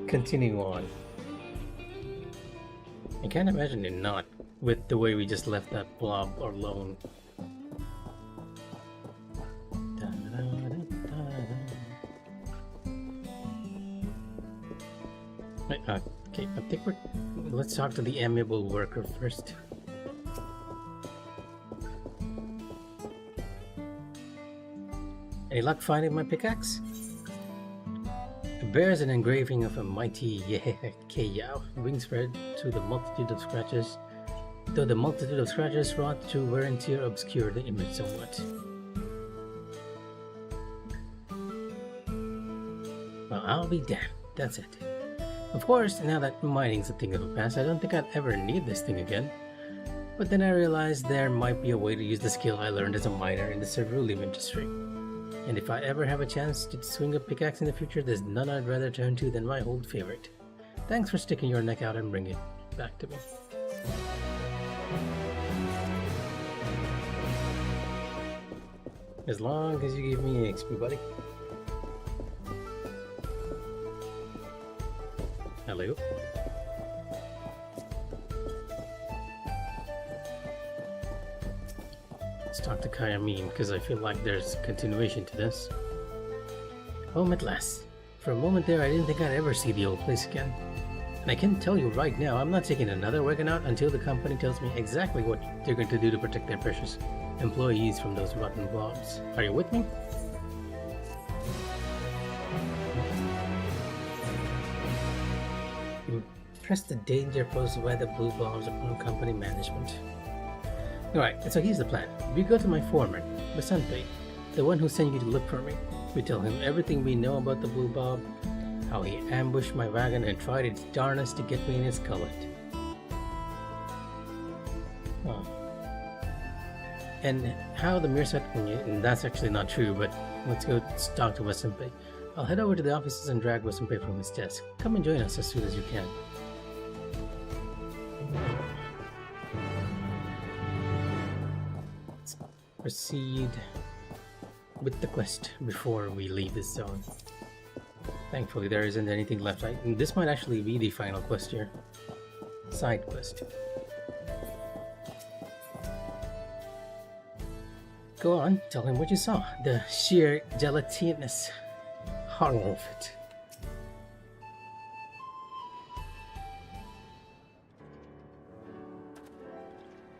continue on. I can't imagine it not, with the way we just left that blob alone. Okay, I think let's talk to the amiable worker first. Any luck finding my pickaxe? It bears an engraving of a mighty Keyao, wings spread to the multitude of scratches, though the multitude of scratches wrought through wear and tear obscure the image somewhat. Well, I'll be damned, that's it. Of course, now that mining's a thing of the past, I don't think I'd ever need this thing again. But then I realized there might be a way to use the skill I learned as a miner in the ceruleum industry. And if I ever have a chance to swing a pickaxe in the future, there's none I'd rather turn to than my old favorite. Thanks for sticking your neck out and bringing it back to me. As long as you give me XP, buddy. Hello. Let's talk to Kayamine, because I feel like there's a continuation to this. Home at last. For a moment there, I didn't think I'd ever see the old place again. And I can tell you right now, I'm not taking another wagon out until the company tells me exactly what they're going to do to protect their precious employees from those rotten blobs. Are you with me? Press the danger posed by the blue blobs upon company management. Alright, so here's the plan. We go to my foreman, Basanpe, the one who sent you to look for me. We tell him everything we know about the blue blob, how he ambushed my wagon and tried its darnest to get me in his gullet. Oh. And how the mirror and that's actually not true, but let's go talk to Basanpe. I'll head over to the offices and drag Basanpe from his desk. Come and join us as soon as you can. Let's proceed with the quest before we leave this zone. Thankfully, there isn't anything left. This might actually be the final quest here. Side quest. Go on, tell him what you saw. The sheer gelatinous horror of it.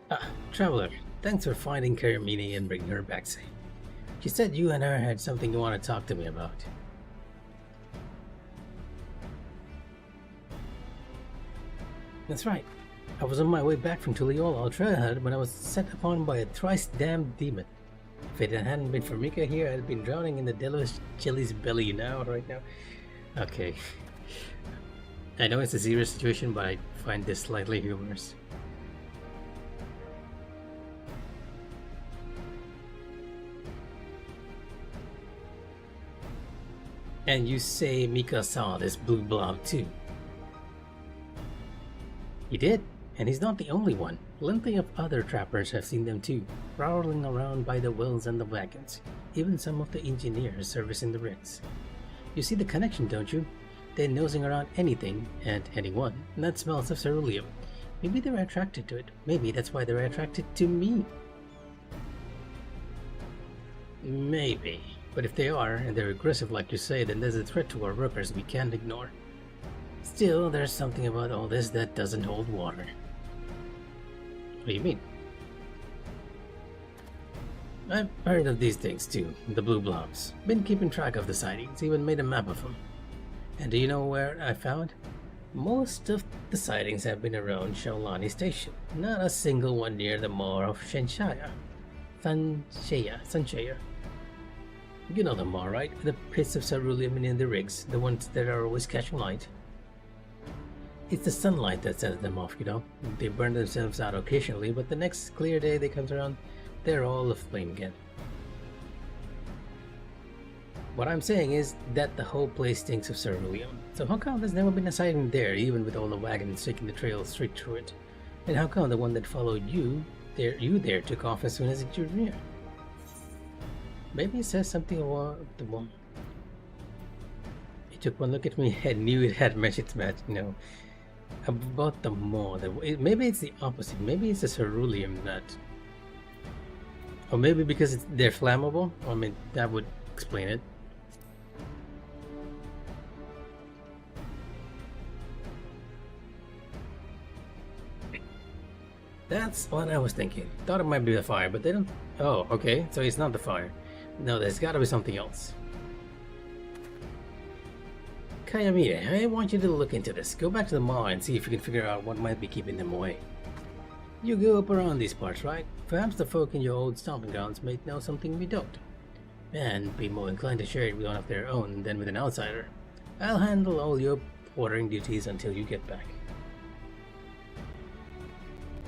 Ah, Traveler, thanks for finding Karamini and bringing her back safe. She said you and her had something you want to talk to me about. That's right. I was on my way back from Tuliol trailhead when I was set upon by a thrice-damned demon. If it hadn't been for Mika here, I'd been drowning in the devil's chili's belly right now. Okay. I know it's a serious situation, but I find this slightly humorous. And you say Mika saw this blue blob too? He did, and he's not the only one. Plenty of other trappers have seen them too, prowling around by the wells and the wagons, even some of the engineers servicing the rigs. You see the connection, don't you? They're nosing around anything and anyone that smells of ceruleum. Maybe they're attracted to it. Maybe that's why they're attracted to me. Maybe. But if they are, and they're aggressive like you say, then there's a threat to our workers we can't ignore. Still, there's something about all this that doesn't hold water. What do you mean? I've heard of these things too, the blue blobs. Been keeping track of the sightings, even made a map of them. And do you know where I found? Most of the sightings have been around Shaolani Station. Not a single one near the mall of Sanshaya. You know the mall, right? The pits of ceruleum in the rigs, the ones that are always catching light. It's the sunlight that sets them off, you know. They burn themselves out occasionally, but the next clear day they comes around, they're all aflame again. What I'm saying is that the whole place stinks of ceruleum. So how come there's never been a sighting there, even with all the wagons taking the trail straight through it? And how come the one that followed you there took off as soon as it drew near? Maybe it says something about the one. He took one look at me and knew it had matched match, you know. About the mall. Maybe it's the opposite. Maybe it's a ceruleum that... Or maybe because they're flammable? I mean, that would explain it. That's what I was thinking. Thought it might be the fire, but they don't... Oh, okay. So it's not the fire. No, there's gotta be something else. Kayamine, I want you to look into this. Go back to the mall and see if you can figure out what might be keeping them away. You go up around these parts, right? Perhaps the folk in your old stomping grounds may know something we don't. And be more inclined to share it with one of their own than with an outsider. I'll handle all your ordering duties until you get back.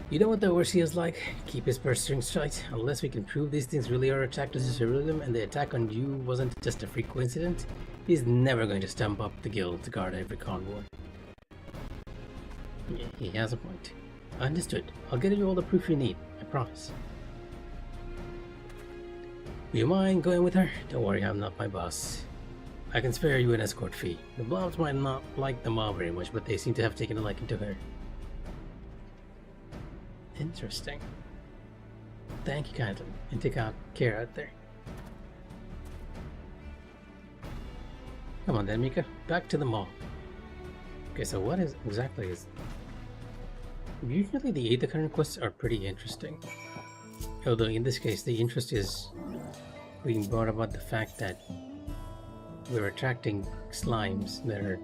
You know what the overseer's like? Keep his purse strings tight. Unless we can prove these things really are attracted to ceruleum and the attack on you wasn't just a freak coincidence, he's never going to stump up the guild to guard every convoy. Yeah, he has a point. Understood. I'll get you all the proof you need. I promise. Do you mind going with her? Don't worry, I'm not my boss. I can spare you an escort fee. The blobs might not like the mob very much, but they seem to have taken a liking to her. Interesting. Thank you kindly, and take care out there. Come on then, Mika. Back to the mall. Okay, so what is exactly is... Usually the Aether Current quests are pretty interesting. Although in this case the interest is being brought about the fact that we're attracting slimes that are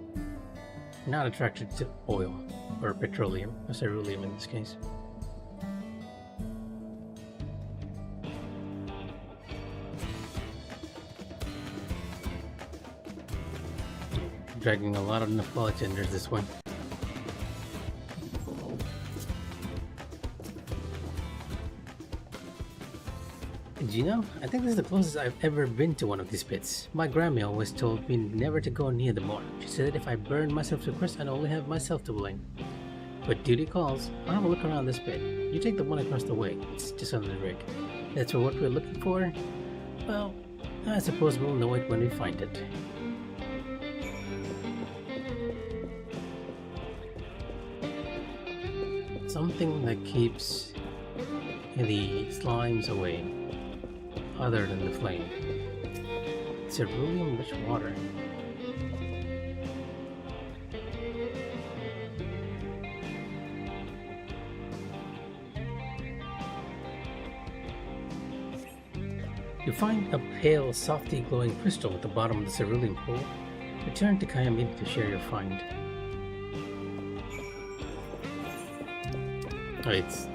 not attracted to oil or petroleum, or ceruleum in this case. Dragging a lot of Nepali tenders this one. Do you know, I think this is the closest I've ever been to one of these pits. My grandma always told me never to go near the mall. She said that if I burned myself to crisp, I'd only have myself to blame. But duty calls. I'll have a look around this pit. You take the one across the way. It's just under the rig. That's for what we're looking for? Well, I suppose we'll know it when we find it. Something that keeps the slimes away, other than the flame. Cerulean rich water. You find a pale, softly glowing crystal at the bottom of the cerulean pool. Return to Kayamini to share your find. Oh, it's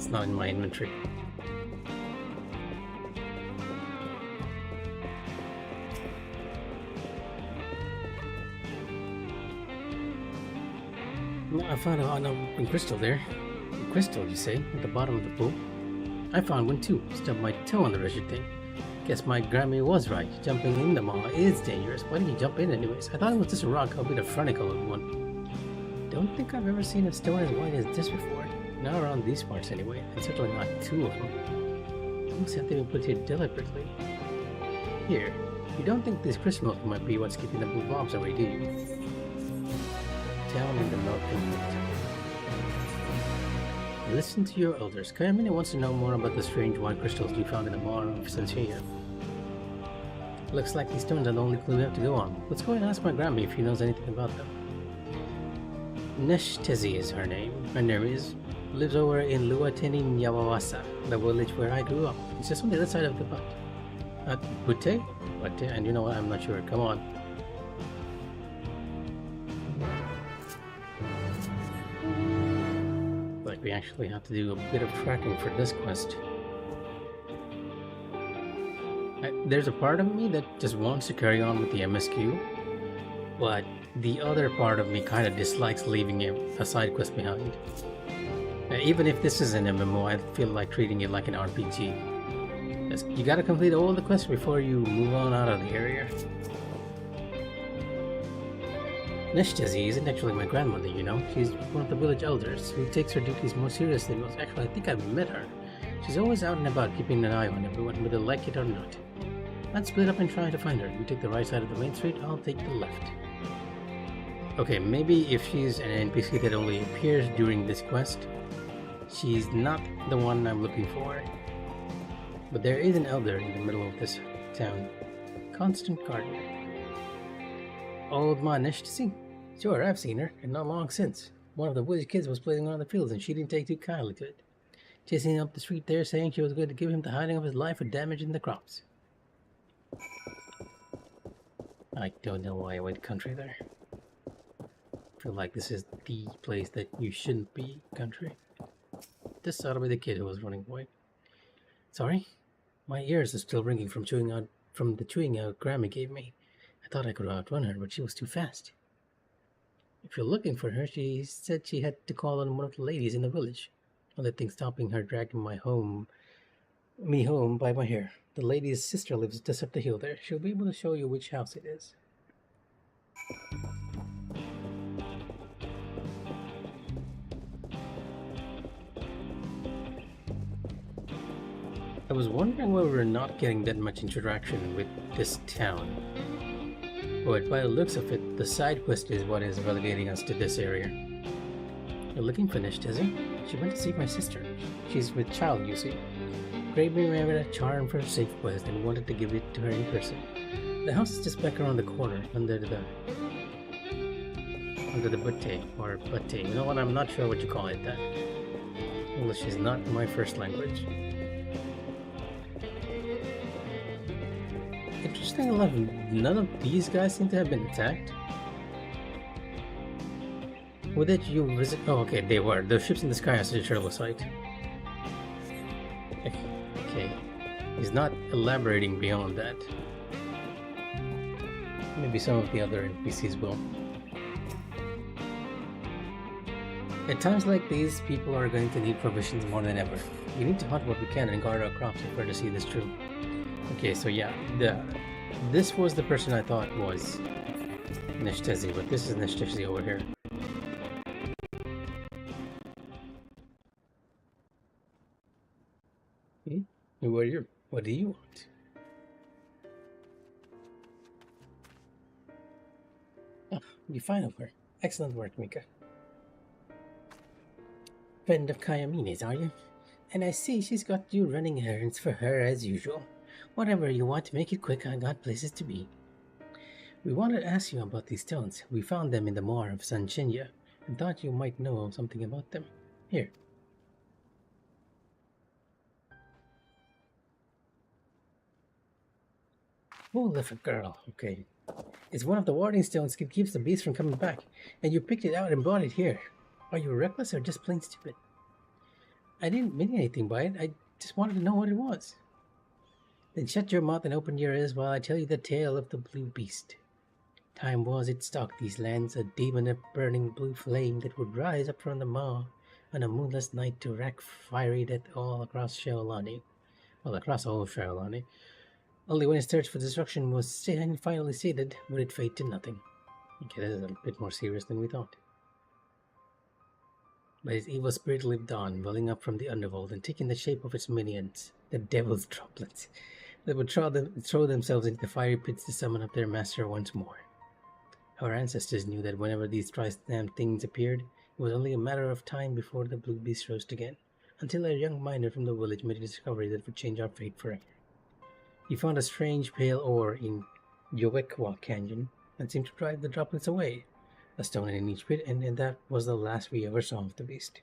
not in my inventory. No, I found a crystal there. A crystal, you say, at the bottom of the pool? I found one too. Stubbed my toe on the wretched thing. Guess my Grammy was right. Jumping in the maw is dangerous. Why did you jump in anyways? I thought it was just a rock, albeit a ferny-colored one. Don't think I've ever seen a stone as white as this before. Not around these parts anyway, and certainly not two of them. Looks like they've been put here deliberately. Here, you don't think this crystal might be what's keeping the blue bombs away, do you? Down in the melting pit. Listen to your elders. Kayamini wants to know more about the strange white crystals you found in the maw of Senseiya. Looks like these stones are the only clue we have to go on. Let's go and ask my Grammy if he knows anything about them. Neshtezi is her name. Her name is. Lives over in Luatini Nyawawasa, the village where I grew up. It's just on the other side of the butt. Butte? Butte? And you know what? I'm not sure. Come on. Like we actually have to do a bit of tracking for this quest. There's a part of me that just wants to carry on with the MSQ, but the other part of me kind of dislikes leaving a side quest behind. Even if this is an MMO, I feel like treating it like an RPG. You gotta complete all the quests before you move on out of the area. Neshtezi isn't actually my grandmother, you know. She's one of the village elders who takes her duties more seriously than most. Actually, I think I've met her. She's always out and about keeping an eye on everyone, whether they like it or not. Let's split up and try to find her. You take the right side of the main street, I'll take the left. Okay, maybe if she's an NPC that only appears during this quest, she's not the one I'm looking for. But there is an elder in the middle of this town. Constant Gardener. Old Ma Neshtezi? Sure, I've seen her, and not long since. One of the village kids was playing around the fields, and she didn't take too kindly to it. Chasing up the street there, saying she was going to give him the hiding of his life for damaging the crops. I don't know why I went country there. I feel like this is the place that you shouldn't be country. This ought to be the kid who was running away. Sorry? My ears are still ringing from the chewing out Grammy gave me. I thought I could outrun her, but she was too fast. If you're looking for her, she said she had to call on one of the ladies in the village. Only thing stopping her dragging me home by my hair. The lady's sister lives just up the hill there. She'll be able to show you which house it is. I was wondering why we're not getting that much interaction with this town. But by the looks of it, the side quest is what is relegating us to this area. You're looking for Neshtezi? She went to see my sister. She's with child, you see. Gravely remembered a charm for a safe quest and wanted to give it to her in person. The house is just back around the corner, under the butte, or butte. You know what, I'm not sure what you call it that. English is not my first language. Interesting enough, none of these guys seem to have been attacked. Who did you visit? Oh, okay, they were. The ships in the sky are such a terrible sight. Okay, he's not elaborating beyond that. Maybe some of the other NPCs will. At times like these, people are going to need provisions more than ever. We need to hunt what we can and guard our crops if we're to see this true. Okay, so yeah, this was the person I thought was Neshtezi, but this is Neshtezi over here. What do you want? You find her. Excellent work, Mika. Friend of Kayamine's, are you? And I see she's got you running errands for her as usual. Whatever you want, make it quick. I got places to be. We wanted to ask you about these stones. We found them in the Moor of Sanchinya and thought you might know something about them. Here. Oh, little girl. Okay. It's one of the warding stones that keeps the beast from coming back, and you picked it out and brought it here. Are you reckless or just plain stupid? I didn't mean anything by it. I just wanted to know what it was. Then shut your mouth and open your ears while I tell you the tale of the blue beast. Time was it stalked these lands, a demon of burning blue flame that would rise up from the maw on a moonless night to wreak fiery death all across Sheolani. Well, across all of Sheolani. Only when its search for destruction was finally sated would it fade to nothing. Okay, this is a bit more serious than we thought. But its evil spirit lived on, welling up from the underworld and taking the shape of its minions, the devil's droplets, that would throw themselves into the fiery pits to summon up their master once more. Our ancestors knew that whenever these damned things appeared, it was only a matter of time before the blue beast rose again, until a young miner from the village made a discovery that would change our fate forever. He found a strange pale ore in Yowekwa Canyon and seemed to drive the droplets away. A stone in each pit, and that was the last we ever saw of the beast.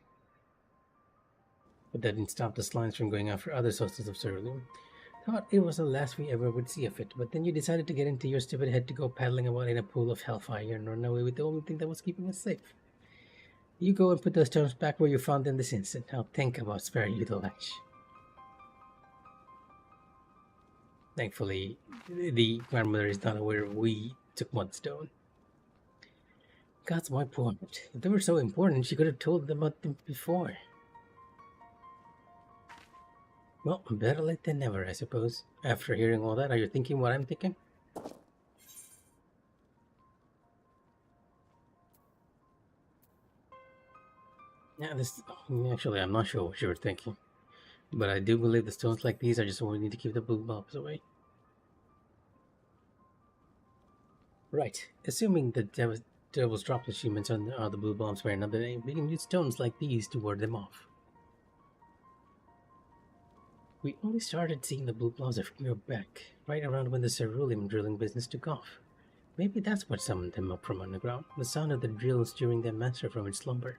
But that didn't stop the slimes from going after other sources of ceruleum. Thought it was the last we ever would see of it, but then you decided to get into your stupid head to go paddling about in a pool of hellfire and run away with the only thing that was keeping us safe. You go and put those stones back where you found them this instant. I'll think about sparing you the lash. Thankfully, the grandmother is not aware we took one stone. That's my point. If they were so important, she could have told them about them before. Well, better late than never, I suppose. After hearing all that, are you thinking what I'm thinking? Yeah, actually, I'm not sure what you were thinking. But I do believe the stones like these are just what we need to keep the blue blobs away. Right. Assuming the devil's droplets she mentioned are the blue bombs by another name, we can use stones like these to ward them off. We only started seeing the blue blobs a few years back, right around when the ceruleum drilling business took off. Maybe that's what summoned them up from underground, the sound of the drills stirring their master from its slumber.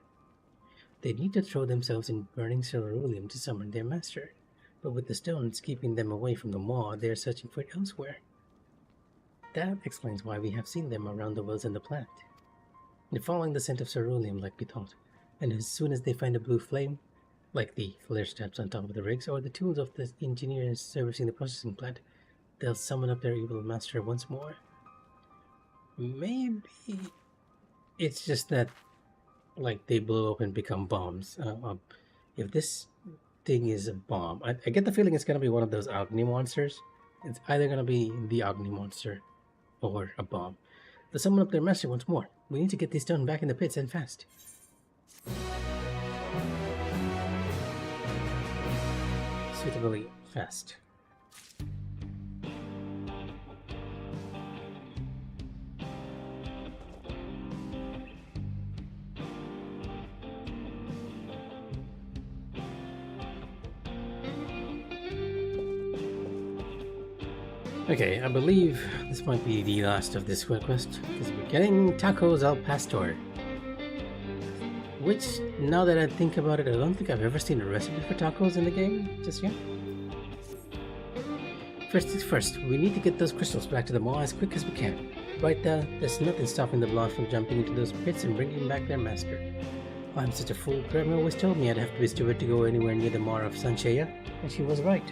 They need to throw themselves in burning ceruleum to summon their master, but with the stones keeping them away from the maw, they are searching for it elsewhere. That explains why we have seen them around the wells in the plant. They're following the scent of ceruleum like we thought, and as soon as they find a blue flame, like the flare straps on top of the rigs or the tools of the engineers servicing the processing plant, they'll summon up their evil master once more. Maybe it's just that, like, they blow up and become bombs. If this thing is a bomb, I get the feeling it's going to be one of those Agni monsters. It's either going to be the Agni monster or a bomb. They'll summon up their master once more. We need to get this done back in the pits and fast. Suitably fast. Okay, I believe this might be the last of this quest, because we're getting tacos al pastor. Which, now that I think about it, I don't think I've ever seen a recipe for tacos in the game just yet. First things first, we need to get those crystals back to the mall as quick as we can. Right now, there's nothing stopping the blonde from jumping into those pits and bringing back their master. I'm such a fool. Grandma always told me I'd have to be stupid to go anywhere near the Mara of Sanchaya, and she was right.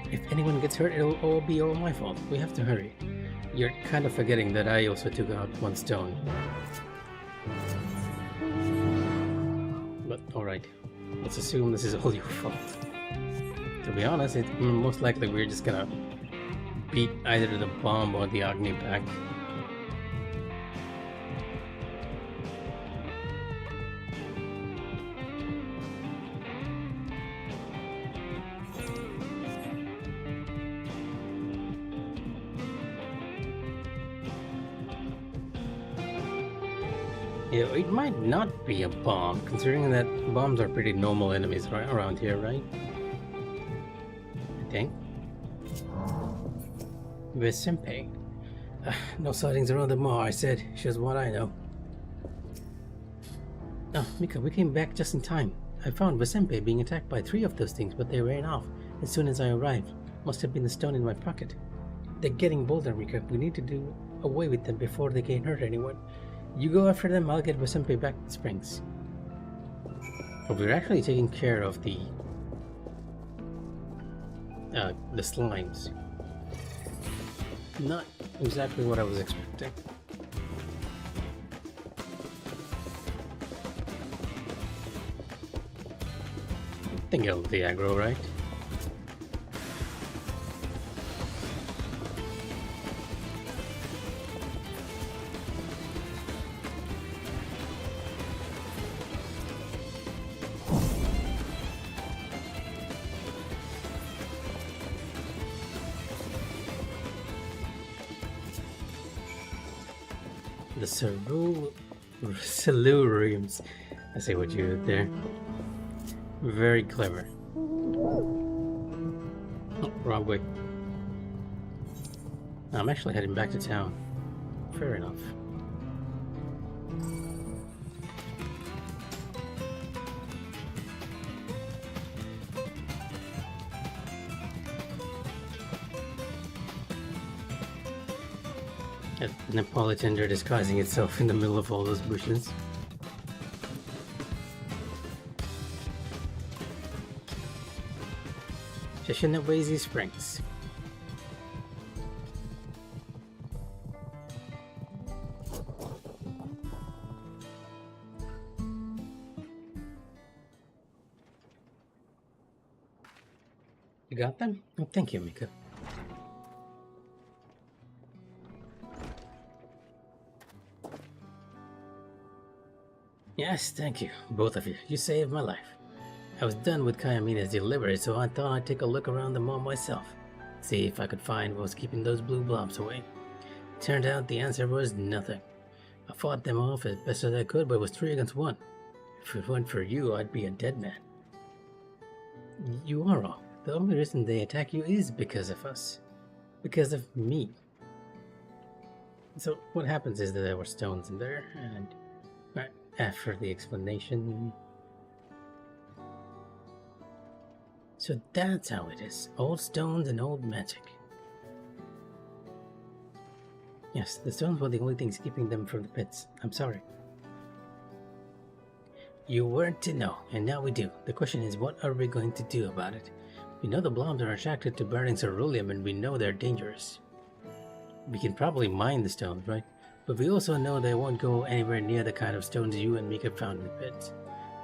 If anyone gets hurt, it'll all be all my fault. We have to hurry. You're kind of forgetting that I also took out one stone. But alright, let's assume this is all your fault. To be honest, it's most likely we're just gonna beat either the bomb or the Agni back. Yeah, it might not be a bomb, considering that bombs are pretty normal enemies right around here, right? I think. Where's Senpai? No sightings around the mall, I said. She's what I know. Oh, Mika, we came back just in time. I found Senpai being attacked by 3 of those things, but they ran off as soon as I arrived. Must have been the stone in my pocket. They're getting bolder, Mika. We need to do away with them before they can hurt anyone. You go after them, I'll get Senpai back to Springs. Oh, we're actually taking care of the slimes. Not exactly what I was expecting. I think it'll be aggro, right? The Siluriums. I see what you did there. Very clever. Oh, wrong way. I'm actually heading back to town. Fair enough. A Nepali tender disguising itself in the middle of all those bushes. Shenenigans Springs. You got them? Oh, thank you, Mika. Yes, thank you, both of you. You saved my life. I was done with Kayamina's delivery, so I thought I'd take a look around the mall myself. See if I could find what was keeping those blue blobs away. Turned out the answer was nothing. I fought them off as best as I could, but it was 3 against 1. If it weren't for you, I'd be a dead man. You are wrong. The only reason they attack you is because of us. Because of me. So what happens is that there were stones in there, and after the explanation... So that's how it is. Old stones and old magic. Yes, the stones were the only things keeping them from the pits. I'm sorry. You weren't to know, and now we do. The question is, what are we going to do about it? We know the blobs are attracted to burning ceruleum, and we know they're dangerous. We can probably mine the stones, right? But we also know they won't go anywhere near the kind of stones you and Mika found in the pits.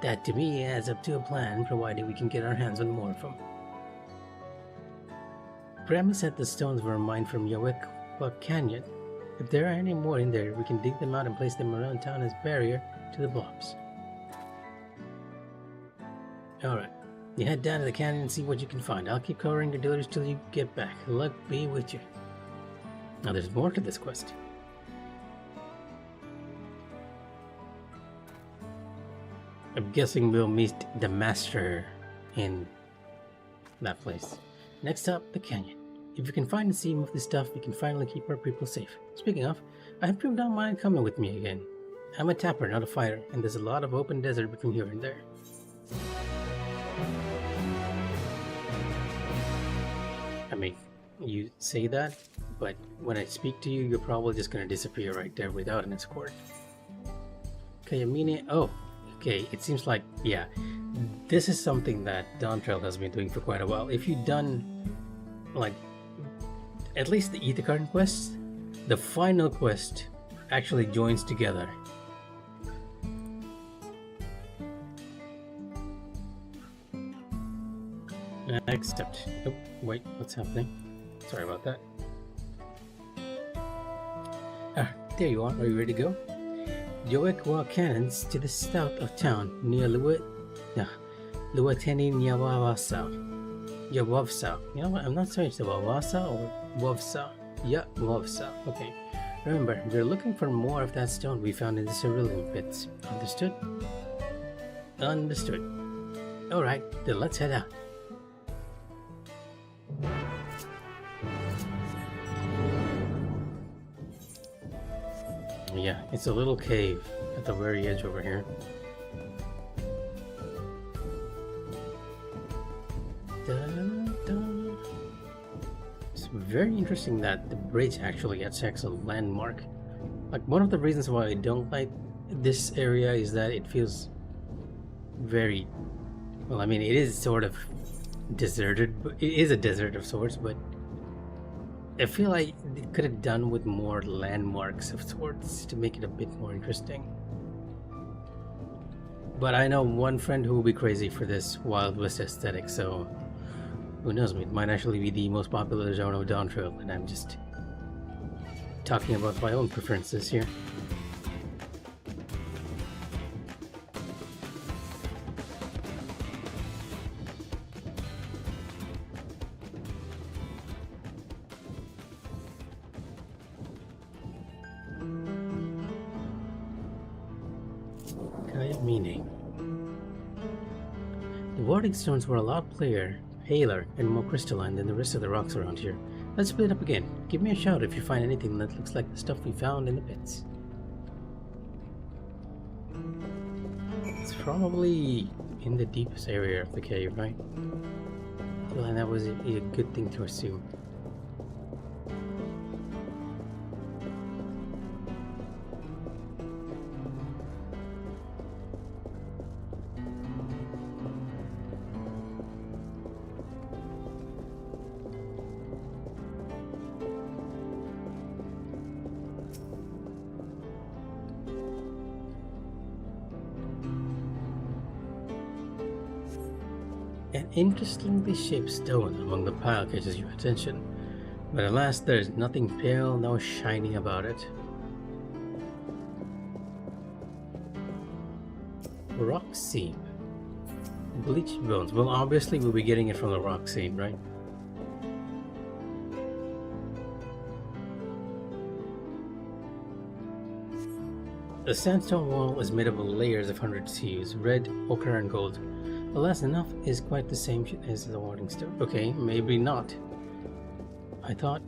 That to me adds up to a plan, providing we can get our hands on more of them. Grammy said the stones were mined from Yawekwa Canyon. If there are any more in there, we can dig them out and place them around town as barrier to the blobs. Alright, you head down to the canyon and see what you can find. I'll keep covering the doors till you get back. Luck be with you. Now there's more to this quest. I'm guessing we'll meet the master in that place. Next up, the canyon. If we can find and see more of this stuff, we can finally keep our people safe. Speaking of, I have people don't mind coming with me again. I'm a tapper, not a fighter, and there's a lot of open desert between here and there. I mean, you say that, but when I speak to you, you're probably just gonna disappear right there without an escort. Kayamine, oh. Okay, it seems like, yeah, this is something that Dawntrail has been doing for quite a while. If you've done, like, at least the Ithacard quest, the final quest actually joins together. Except, oh, wait, what's happening? Sorry about that. Ah, there you are. Are you ready to go? Yawekwa Cannons to the south of town, near Luateni Yawavasa. You know what? I'm not certain if it's Wawasa or Wavsa. Yeah, Wavsa. Okay. Remember, we're looking for more of that stone we found in the cerulean pits. Understood? Understood. Alright, then let's head out. Yeah, it's a little cave at the very edge over here. It's very interesting that the bridge actually acts a landmark. Like, one of the reasons why I don't like this area is that it feels very, well, I mean, it is sort of deserted, but it is a desert of sorts, but I feel like it could have done with more landmarks of sorts to make it a bit more interesting. But I know one friend who will be crazy for this Wild West aesthetic, so who knows, it might actually be the most popular zone of Dawntrail, and I'm just talking about my own preferences here. Meaning, the warding stones were a lot paler and more crystalline than the rest of the rocks around here. Let's split up again. Give me a shout if you find anything that looks like the stuff we found in the pits. It's probably in the deepest area of the cave, right? I feel like that was a good thing to assume. An interestingly shaped stone among the pile catches your attention, but alas, there is nothing pale nor shiny about it. Rock seam. Bleached bones. Well, obviously we'll be getting it from the rock seam, right? The sandstone wall is made up of layers of hundreds of hues, red, ochre, and gold. Alas, enough is quite the same as the warding stone. Okay, maybe not. I thought...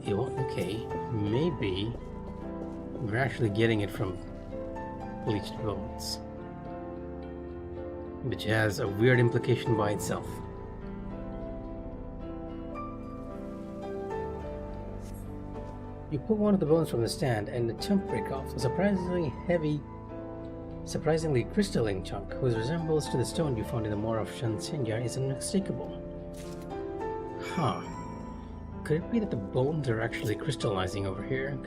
okay, maybe we're actually getting it from bleached bones, which has a weird implication by itself. You pull one of the bones from the stand and the chunk breaks off. A surprisingly crystalline chunk whose resemblance to the stone you found in the moor of Shenenigans is unmistakable. Huh. Could it be that the bones are actually crystallizing over here?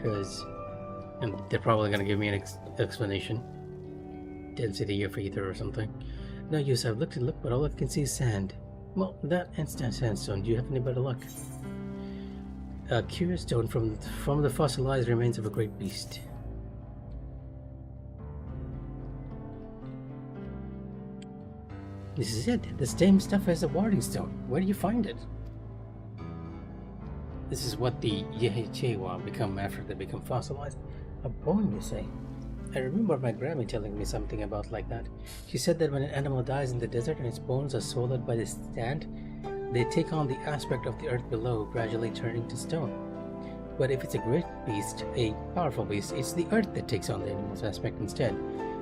And they're probably going to give me an explanation. Density of ether or something. No use, I've looked and looked, but all I can see is sand. Well, that and sandstone. Do you have any better luck? A curious stone from the fossilized remains of a great beast. This is it. The same stuff as the warding stone. Where do you find it? This is what the Yehechewa become after they become fossilized. A bone, you say? I remember my grandma telling me something about like that. She said that when an animal dies in the desert and its bones are swallowed by the sand, they take on the aspect of the earth below, gradually turning to stone. But if it's a great beast, a powerful beast, it's the earth that takes on the animal's aspect instead,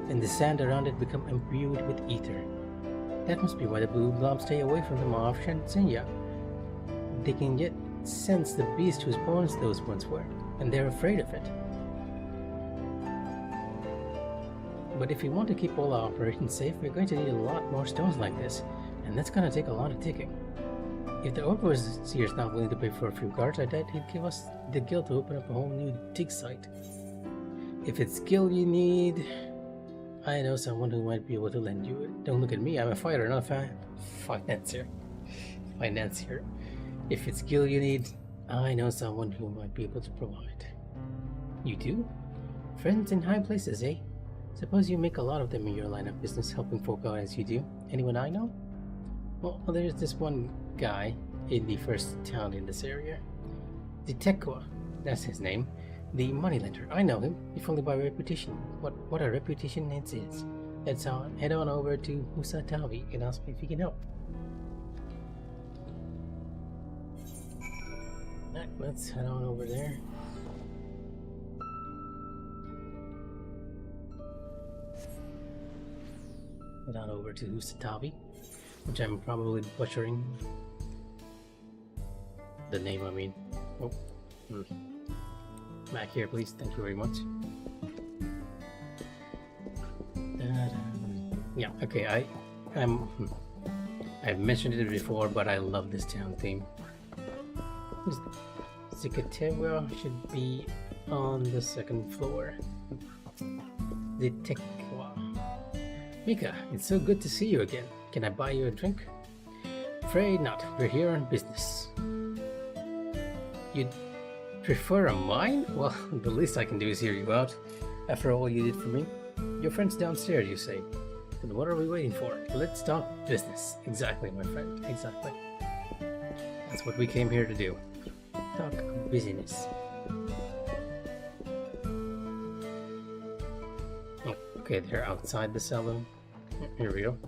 and the sand around it become imbued with ether. That must be why the blue blobs stay away from the maw of Shenenigans. They can yet sense the beast whose bones those once were, and they're afraid of it. But if we want to keep all our operations safe, we're going to need a lot more stones like this, and that's going to take a lot of digging. If the overseer is not willing to pay for a few guards, I doubt he'd give us the guild to open up a whole new dig site. If it's skill you need, I know someone who might be able to lend you it. Don't look at me, I'm a fighter, not a financier. If it's skill you need, I know someone who might be able to provide. You do? Friends in high places, eh? Suppose you make a lot of them in your line of business, helping folk out as you do. Anyone I know? Well, there's this one guy in the first town in this area. Zitekwa, that's his name. The moneylender. I know him, if only by reputation. What a reputation it is. Let's head on over to Usatawi and ask if he can help. Alright, let's head on over there. Head on over to Usatawi, which I'm probably butchering the name, I mean. Oh. Back here, please. Thank you very much. Yeah, okay, I've mentioned it before, but I love this town theme. Zikatewa should be on the second floor. Zitekwa. Mika, it's so good to see you again. Can I buy you a drink? Afraid not. We're here on business. You'd prefer a mine? Well, the least I can do is hear you out. After all you did for me. Your friend's downstairs, you say. Then what are we waiting for? Let's talk business. Exactly, my friend. Exactly. That's what we came here to do. Talk business. Oh, okay, they're outside the saloon. Here we go.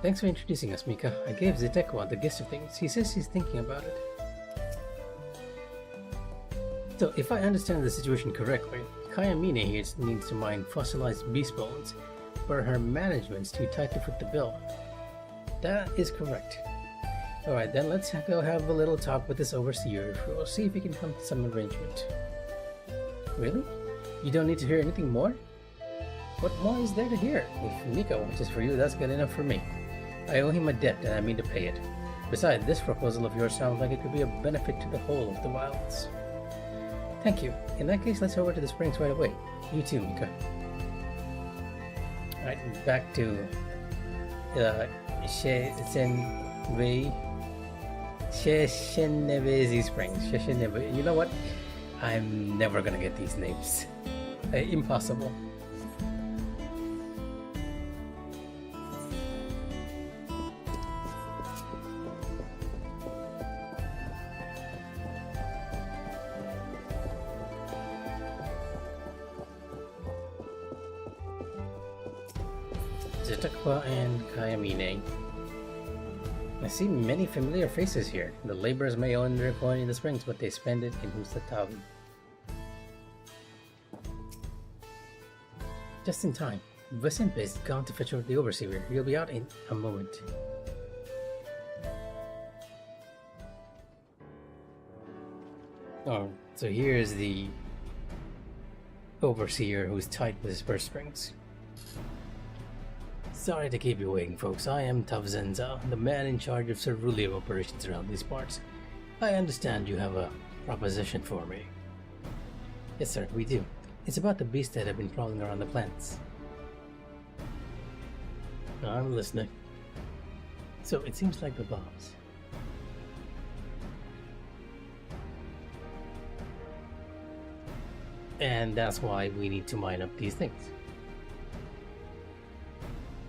Thanks for introducing us, Mika. I gave Zitekwa the gist of things. He says he's thinking about it. So, if I understand the situation correctly, Kayamine here needs to mine fossilized beast bones, where her management's too tight to foot the bill. That is correct. Alright, then let's go have a little talk with this overseer. We'll see if we can come to some arrangement. Really? You don't need to hear anything more? What more is there to hear? If Mika wants for you, that's good enough for me. I owe him a debt and I mean to pay it. Besides, this proposal of yours sounds like it could be a benefit to the whole of the wilds. Thank you. In that case, let's over to the springs right away. You too, Mika. Alright, back to Shenenigans Springs. You know what? I'm never gonna get these names. Impossible. Zitekwa and Kayamine. I see many familiar faces here. The laborers may own their coin in the springs, but they spend it in Usatawi. Just in time. Vesempe's gone to fetch the overseer. He'll be out in a moment. Oh, so here's the overseer who's tight with his purse strings. Sorry to keep you waiting, folks. I am Tavzenza, the man in charge of cerulean operations around these parts. I understand you have a proposition for me. Yes, sir, we do. It's about the beasts that have been crawling around the plants. I'm listening. So it seems like the boss. And that's why we need to mine up these things.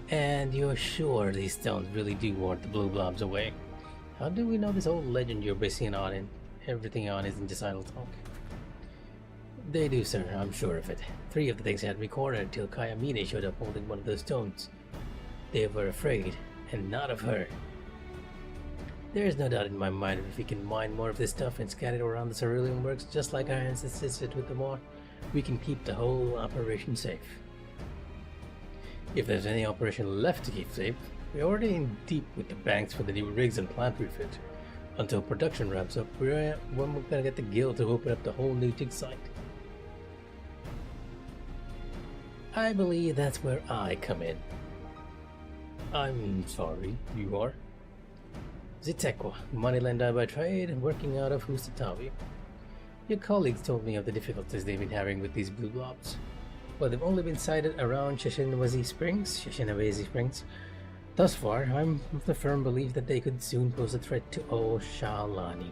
And you're sure these stones really do ward the blue blobs away? How do we know this old legend you're basing on and everything on isn't just idle talk? They do, sir, I'm sure of it. 3 of the things had recorded until Kayamine showed up holding one of those stones. They were afraid, and not of her. There is no doubt in my mind that if we can mine more of this stuff and scatter it around the cerulean works just like our ancestors did with the ore, we can keep the whole operation safe. If there's any operation left to keep safe, we're already in deep with the banks for the new rigs and plant refit. Until production ramps up, we're gonna get the guild to open up the whole new dig site. I believe that's where I come in. I'm sorry, you are? Zitekwa, moneylender by trade, working out of Usatawi. Your colleagues told me of the difficulties they've been having with these blue blobs. Well, they've only been sighted around Shenenigans Springs. Thus far, I'm of the firm belief that they could soon pose a threat to Oshalani.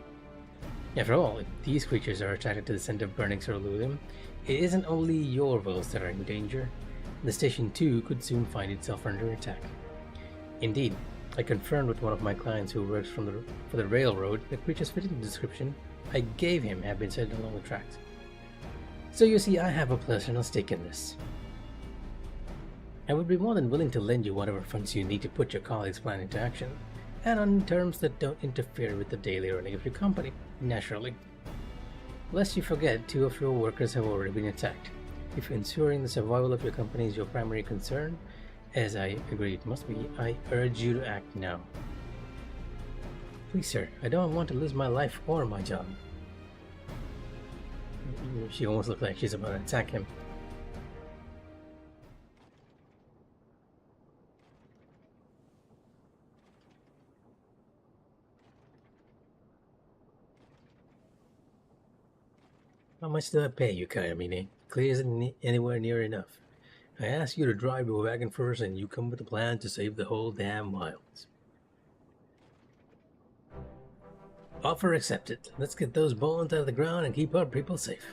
After all, if these creatures are attracted to the scent of burning ceruleum, it isn't only your wills that are in danger. The station too could soon find itself under attack. Indeed, I confirmed with one of my clients who works for the railroad that creatures fitting the description I gave him have been sent along the tracks. So you see, I have a personal stake in this. I would be more than willing to lend you whatever funds you need to put your colleague's plan into action, and on terms that don't interfere with the daily earning of your company, naturally. Lest you forget, 2 of your workers have already been attacked. If ensuring the survival of your company is your primary concern, as I agree it must be, I urge you to act now. Please, sir, I don't want to lose my life or my job. She almost looks like she's about to attack him. How much do I pay you, Kayamine? Clear isn't anywhere near enough. I asked you to drive your wagon first, and you come with a plan to save the whole damn wilds. Offer accepted. Let's get those bones out of the ground and keep our people safe.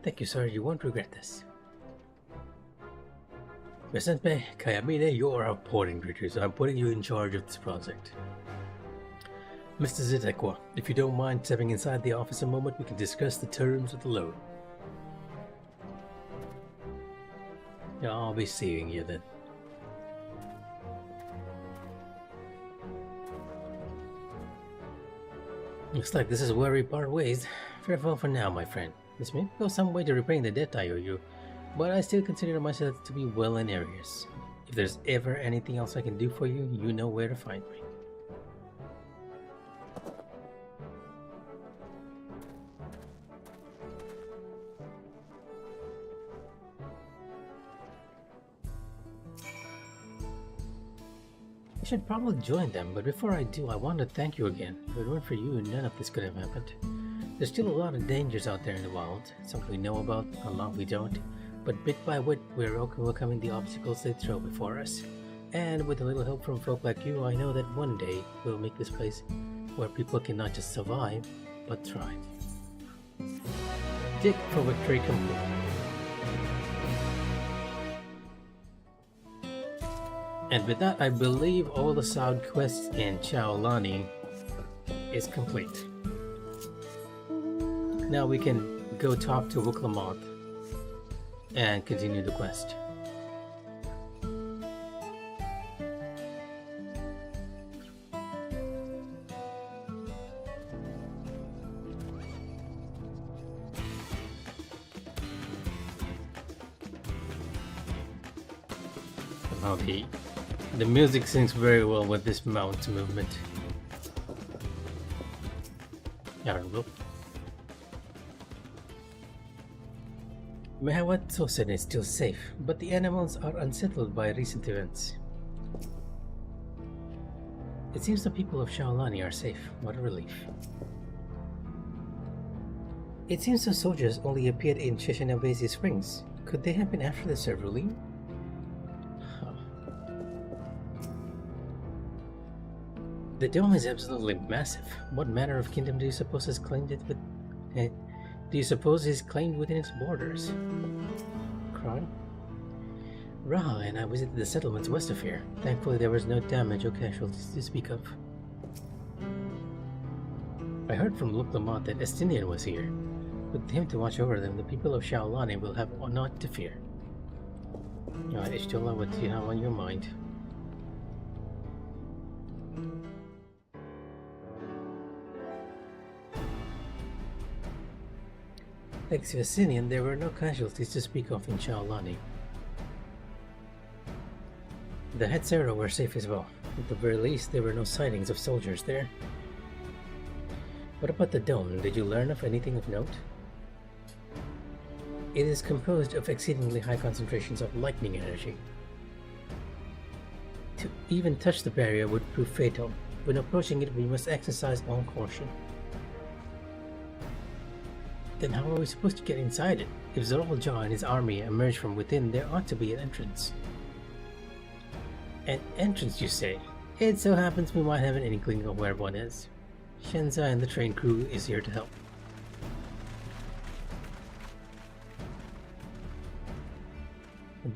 Thank you, sir. You won't regret this. Senpai, Kayamine, you're our porting creature, so I'm putting you in charge of this project. Mr. Zitekwa, if you don't mind stepping inside the office a moment, we can discuss the terms of the loan. Yeah, I'll be seeing you then. Looks like this is where we part ways. Farewell for now, my friend. This may go some way to repaying the debt I owe you, but I still consider myself to be well in arrears. If there's ever anything else I can do for you, you know where to find me. I should probably join them, but before I do, I want to thank you again. If it weren't for you, none of this could have happened. There's still a lot of dangers out there in the wild, some we know about, a lot we don't, but bit by bit we're overcoming the obstacles they throw before us. And with a little help from folk like you, I know that one day we'll make this place where people can not just survive, but thrive. Dig for victory complete. And with that, I believe all the side quests in Chaolani is complete. Now we can go talk to Wuklamont and continue the quest. Okay. The music syncs very well with this mount movement. Yarnville. Mehawat Tosen is still safe, but the animals are unsettled by recent events. It seems the people of Shaolani are safe. What a relief. It seems the soldiers only appeared in Shishinabesi Springs. Could they have been after the Servaline? The dome is absolutely massive. What manner of kingdom do you suppose has claimed it with... do you suppose is claimed within its borders? Crime? Raha and I visited the settlements west of here. Thankfully there was no damage or casualties to speak of. I heard from Luklamont that Estinian was here. With him to watch over them, the people of Shaolani will have naught to fear. Alright, Ishtola, what do you have on your mind? Thanks to Estinian, there were no casualties to speak of in Shaolani. The Hetzera were safe as well. At the very least, there were no sightings of soldiers there. What about the dome? Did you learn of anything of note? It is composed of exceedingly high concentrations of lightning energy. To even touch the barrier would prove fatal. When approaching it, we must exercise all caution. Then how are we supposed to get inside it? If Zoraljaw and his army emerge from within, there ought to be an entrance. An entrance, you say? It so happens we might have an inkling of where one is. Shenza and the train crew is here to help.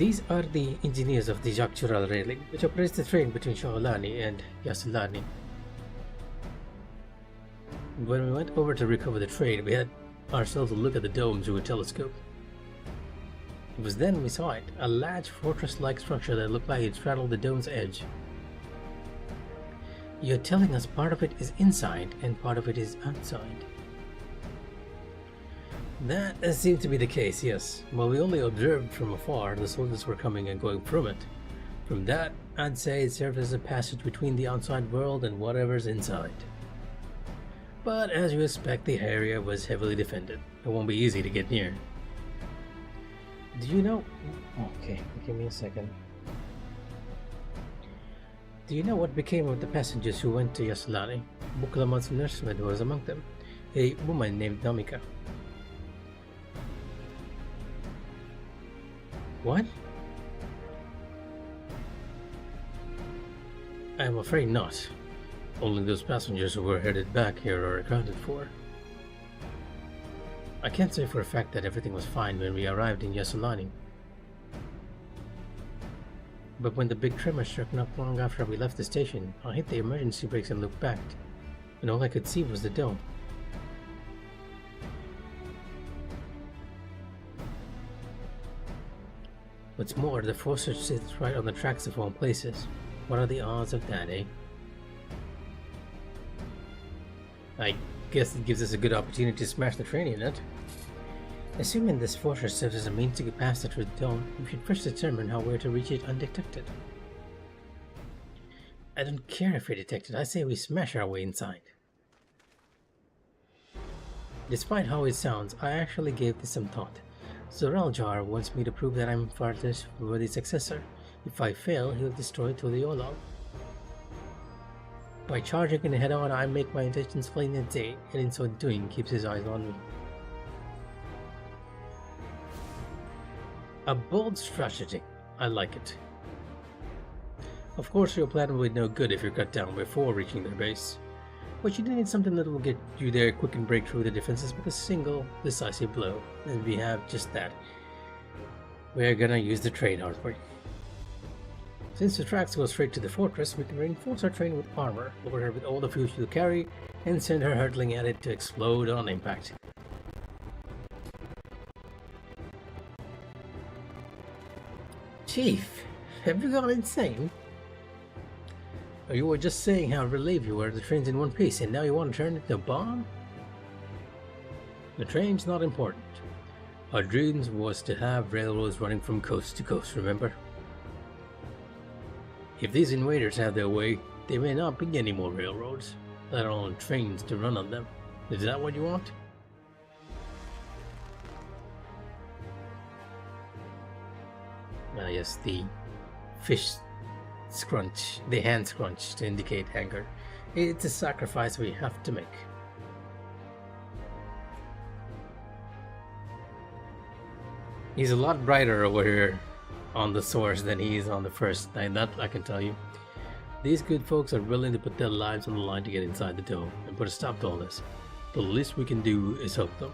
These are the engineers of the Jactural railing, which operates the train between Shaolani and Yasulani. When we went over to recover the train, we had ourselves a look at the dome through a telescope. It was then we saw it, a large fortress-like structure that looked like it straddled the dome's edge. You're telling us part of it is inside and part of it is outside? That seemed to be the case, yes. While we only observed from afar, the soldiers were coming and going from it. From that, I'd say it served as a passage between the outside world and whatever's inside. But as you expect, the area was heavily defended. It won't be easy to get near. Do you know... Okay, give me a second. Do you know what became of the passengers who went to Yasulani? Buklaman's nursemaid was among them, a woman named Namika. What? I'm afraid not. Only those passengers who were headed back here are accounted for. I can't say for a fact that everything was fine when we arrived in Yasulani. But when the big tremor struck not long after we left the station, I hit the emergency brakes and looked back, and all I could see was the dome. What's more, the force sits right on the tracks of all places. What are the odds of that, eh? I guess it gives us a good opportunity to smash the train in it. Assuming this fortress serves as a means to get past it through the dome, we should first determine how we're to reach it undetected. I don't care if we're detected, I say we smash our way inside. Despite how it sounds, I actually gave this some thought. Zoraljar wants me to prove that I'm Farth's worthy successor. If I fail, he'll destroy Tuliolog. By charging in head-on, I make my intentions plain and day, and in so doing keeps his eyes on me. A bold strategy. I like it. Of course, your plan will be no good if you're cut down before reaching their base. But you need something that will get you there quick and break through the defenses with a single, decisive blow. And we have just that. We're gonna use the train, aren't we? Since the tracks go straight to the fortress, we can reinforce our train with armor, load her with all the fuel she'll carry, and send her hurtling at it to explode on impact. Chief, have you gone insane? You were just saying how relieved you were the train's in one piece, and now you want to turn it into a bomb? The train's not important. Our dreams was to have railroads running from coast to coast, remember? If these invaders have their way, there may not be any more railroads, let alone trains to run on them. Is that what you want? Ah yes, the fish scrunch, the hand scrunch to indicate anger. It's a sacrifice we have to make. He's a lot brighter over here on the source than he is on the first, and that I can tell you. These good folks are willing to put their lives on the line to get inside the dome and put a stop to all this. The least we can do is help them.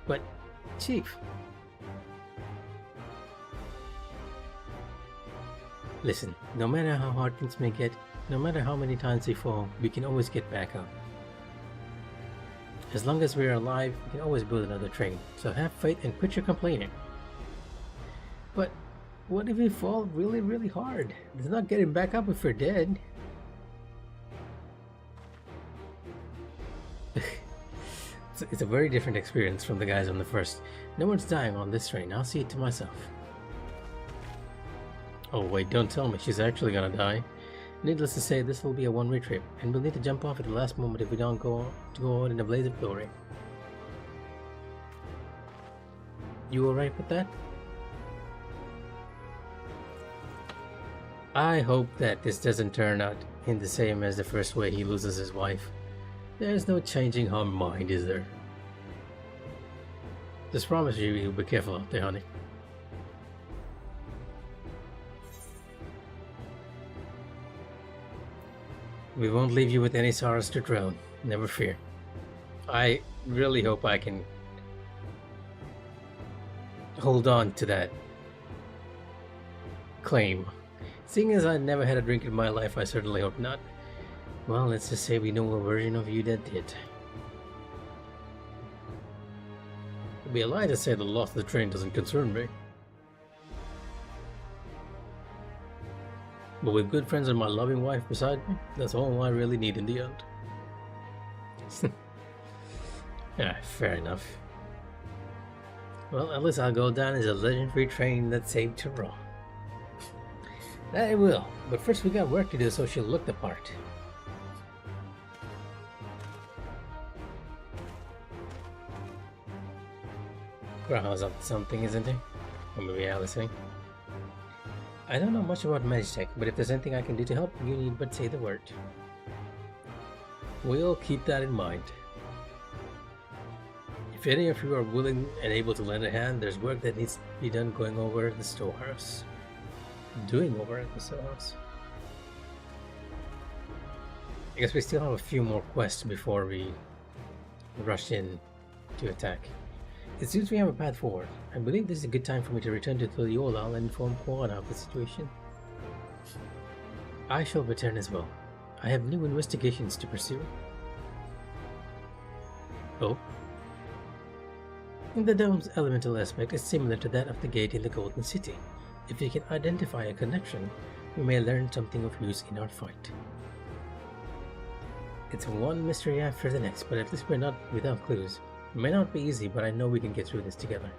But, Chief, listen, no matter how hard things may get, no matter how many times we fall, we can always get back up. As long as we're alive, we can always build another train, so have faith and quit your complaining. But what if we fall really, really hard? There's not getting back up if we're dead. It's a very different experience from the guys on the first. No one's dying on this train, I'll see it to myself. Oh wait, don't tell me she's actually gonna die. Needless to say, this will be a one-way trip, and we'll need to jump off at the last moment if we don't go on in a blaze of glory. You alright with that? I hope that this doesn't turn out in the same as the first way he loses his wife. There's no changing her mind, is there? Just promise you'll be careful out there, honey. We won't leave you with any sorrows to drown, never fear. I really hope I can hold on to that claim. Seeing as I never had a drink in my life, I certainly hope not. Well, let's just say we know a version of you that did. It'd be a lie to say the loss of the train doesn't concern me. But with good friends and my loving wife beside me, that's all I really need in the end. Yeah, fair enough. Well, at least I'll go down as a legendary train that saved Tyrrell. That it will, but first we got work to do so she'll look the part. Graham's up to something, isn't he? Or maybe Allison. I don't know much about Magitech, but if there's anything I can do to help, you need but say the word. We'll keep that in mind. If any of you are willing and able to lend a hand, there's work that needs to be done going over at the storehouse. Doing over at the storehouse. I guess we still have a few more quests before we rush in to attack. It seems we have a path forward. I believe this is a good time for me to return to Tuliolal and inform Kuana of the situation. I shall return as well. I have new investigations to pursue. Oh? The dome's elemental aspect is similar to that of the gate in the Golden City. If we can identify a connection, we may learn something of use in our fight. It's one mystery after the next, but at least we're not without clues. It may not be easy, but I know we can get through this together.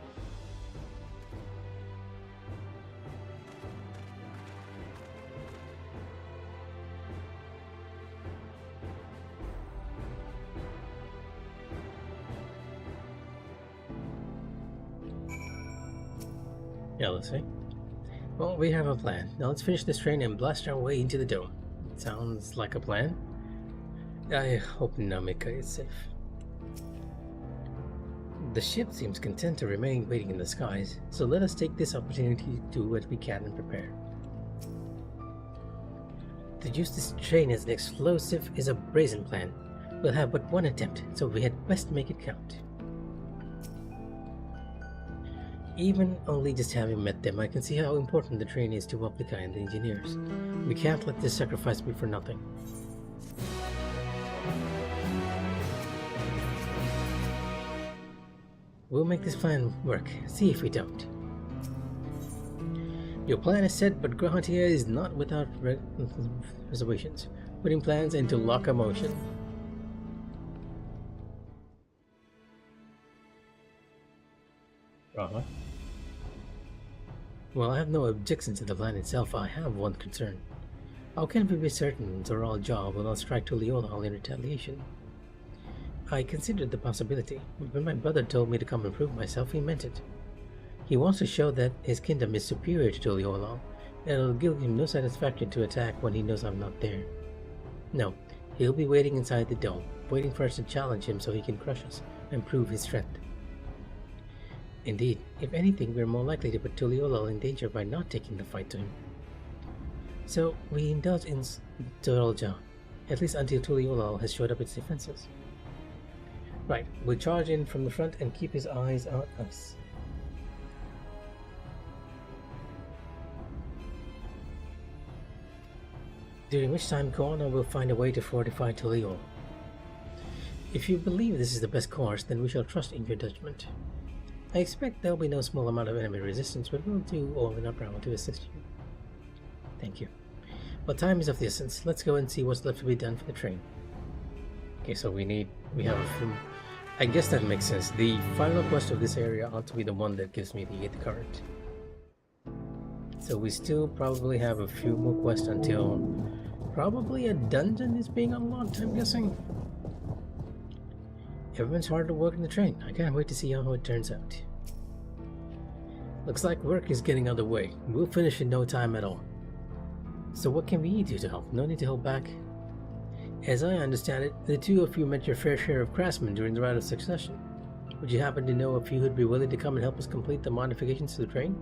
Yeah, let's see. Well, we have a plan. Now let's finish this train and blast our way into the dome. Sounds like a plan. I hope Namika is safe. The ship seems content to remain waiting in the skies, so let us take this opportunity to do what we can and prepare. To use this train as an explosive is a brazen plan. We'll have but one attempt, so we had best make it count. Even only just having met them, I can see how important the train is to Waplika and the engineers. We can't let this sacrifice be for nothing. We'll make this plan work. See if we don't. Your plan is set, but Grahantia is not without reservations, putting plans into locomotion. Well, I have no objection to the plan itself. I have one concern. How can we be certain Zoral Jaw will not strike Tuliolal in retaliation? I considered the possibility, but when my brother told me to come and prove myself, he meant it. He wants to show that his kingdom is superior to Tuliolal, and it'll give him no satisfaction to attack when he knows I'm not there. No, he'll be waiting inside the dome, waiting for us to challenge him so he can crush us and prove his strength. Indeed, if anything, we're more likely to put Tuliolal in danger by not taking the fight to him. So, we indulge in Zoralja, at least until Tuliolal has showed up its defenses. Right, we'll charge in from the front and keep his eyes on us. During which time Kuana will find a way to fortify Tuliolal. If you believe this is the best course, then we shall trust in your judgment. I expect there'll be no small amount of enemy resistance, but we'll do all in our power to assist you. Thank you. Well, time is of the essence. Let's go and see what's left to be done for the train. Okay, so we have a few... I guess that makes sense. The final quest of this area ought to be the one that gives me the 8th current. So we still probably have a few more quests until probably a dungeon is being unlocked, I'm guessing. Everyone's hard to work in the train. I can't wait to see how it turns out. Looks like work is getting underway. We'll finish in no time at all. So what can we do to help? No need to hold back. As I understand it, the two of you met your fair share of craftsmen during the Rite of Succession. Would you happen to know if you would be willing to come and help us complete the modifications to the train?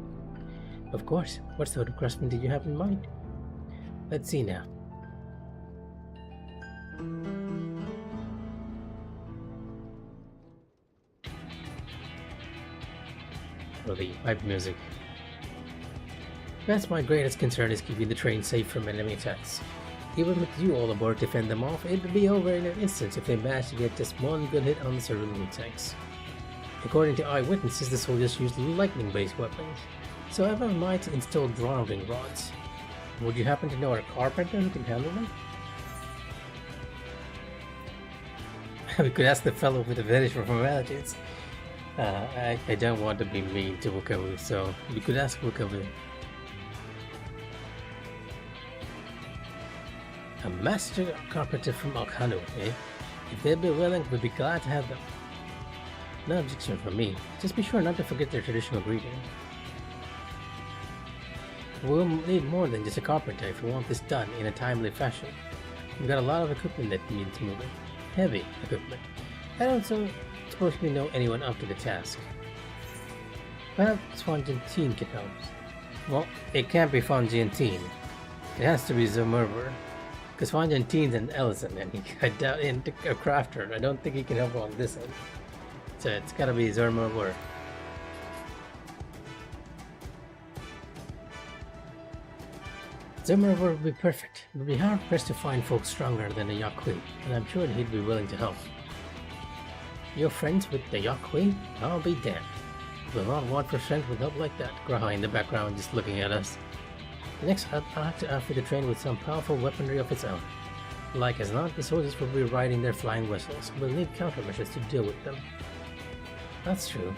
Of course. What sort of craftsmen did you have in mind? Let's see now. for the pipe music. That's my greatest concern, is keeping the train safe from enemy attacks. Even with you all aboard to fend them off, it would be over in an instant if they managed to get just one good hit on the surrounding tanks. According to eyewitnesses, the soldiers used lightning-based weapons, so I might install grounding rods. Would you happen to know a carpenter who can handle them? We could ask the fellow with the fetish for formalities. I don't want to be mean to Wukawu, so we could ask Wukawu. A master carpenter from Okhanu, eh? If they'd be willing, we'd be glad to have them. No objection from me. Just be sure not to forget their traditional greeting. We'll need more than just a carpenter if we want this done in a timely fashion. We've got a lot of equipment that needs moving. Heavy equipment. I don't suppose we know anyone up to the task. Perhaps Fonjantine can help. Well, it can't be Fonjantine. It has to be Zomurver. Because Fonjantine's an Ellison, and I doubt a crafter. I don't think he can help on this end. So it's gotta be Zomurver. Zomurver would be perfect. It would be hard pressed to find folks stronger than the Yakui, and I'm sure he'd be willing to help. You're friends with the Yakui? I'll be damned. We'll not want for strength with help like that. Graha in the background just looking at us. Next, I'll have to outfit the train with some powerful weaponry of its own. Like as not, the soldiers will be riding their flying vessels. We'll need countermeasures to deal with them. That's true.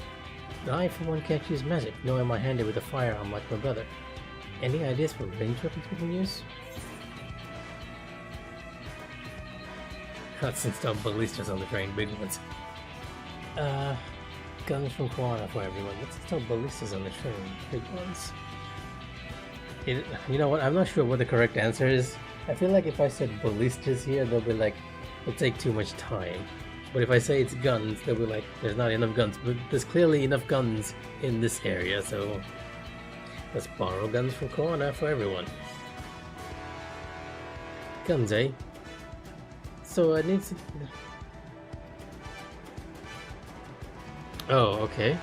I, for one, can't use magic, nor am I handy with a firearm like my brother. Any ideas for range weapons we can use? Let's install ballistas on the train, big ones. Guns from Koana for everyone. Let's install ballistas on the train, big ones. You know what, I'm not sure what the correct answer is. I feel like if I said ballistas here, they'll be like, it'll take too much time. But if I say it's guns, they'll be like, there's not enough guns. But there's clearly enough guns in this area, so let's borrow guns from Koana for everyone. Guns, eh? So I need to... Oh, okay.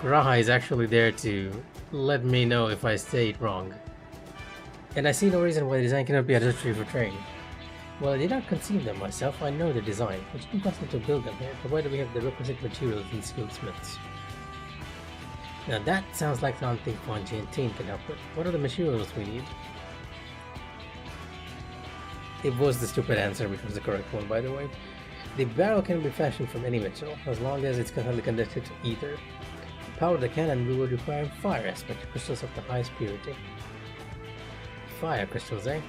Graha is actually there to let me know if I say it wrong. And I see no reason why the design cannot be adapted for train. Well, I did not conceive them myself, I know the design, which is impossible to build them here, provided we have the requisite materials and skilled smiths. Now that sounds like something Fonjantine can help with. What are the materials we need? It was the stupid answer, which was the correct one, by the way. The barrel can be fashioned from any metal, as long as it's completely conducted to ether. To power the cannon, we would require fire aspect crystals of the highest purity. Fire crystals, eh?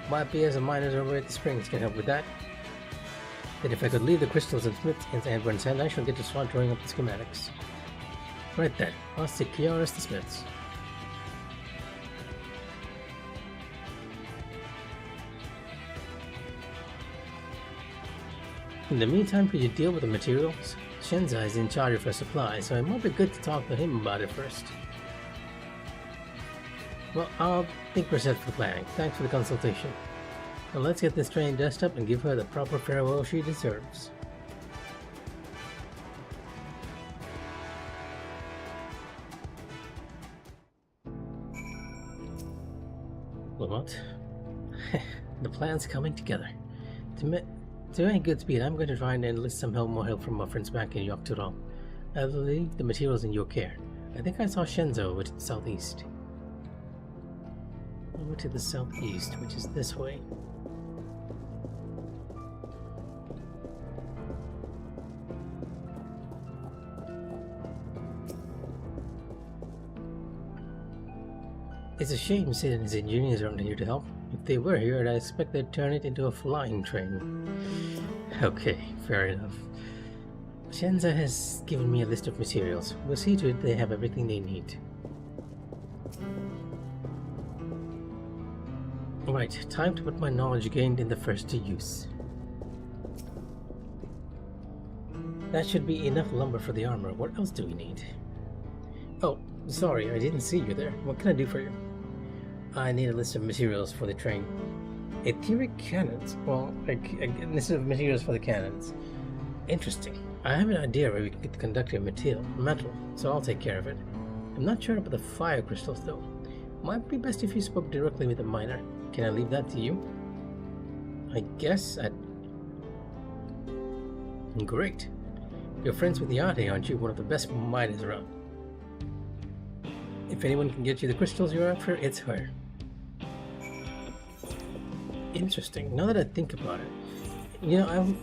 My peers and miners over at the springs can help with that. Then if I could leave the crystals and smiths in Edward's hand, I shall get to start drawing up the schematics. Right then, I'll secure us the smiths. In the meantime, could you deal with the materials? Shenza is in charge of her supply, so it might be good to talk to him about it first. Well, I'll think we're set for planning. Thanks for the consultation. Now let's get this train dressed up and give her the proper farewell she deserves. Well, what? The plan's coming together. To any good speed, I'm going to try and enlist some more help from my friends back in Yokturong. I'll leave the materials in your care. I think I saw Shenzo over to the southeast. Over to the southeast, which is this way. It's a shame Sidon's engineers aren't here to help. If they were here, I'd expect they'd turn it into a flying train. Okay, fair enough. Shenza has given me a list of materials. We'll see to it they have everything they need. Right, time to put my knowledge gained in the first to use. That should be enough lumber for the armor. What else do we need? Oh, sorry, I didn't see you there. What can I do for you? I need a list of materials for the train. Etheric cannons? Well, a list of materials for the cannons. Interesting. I have an idea where we could conduct a metal, so I'll take care of it. I'm not sure about the fire crystals though. Might be best if you spoke directly with the miner. Can I leave that to you? I guess I'd... Great. You're friends with Yate, aren't you? One of the best miners around. If anyone can get you the crystals you're after, it's her. Interesting. Now that I think about it, you know,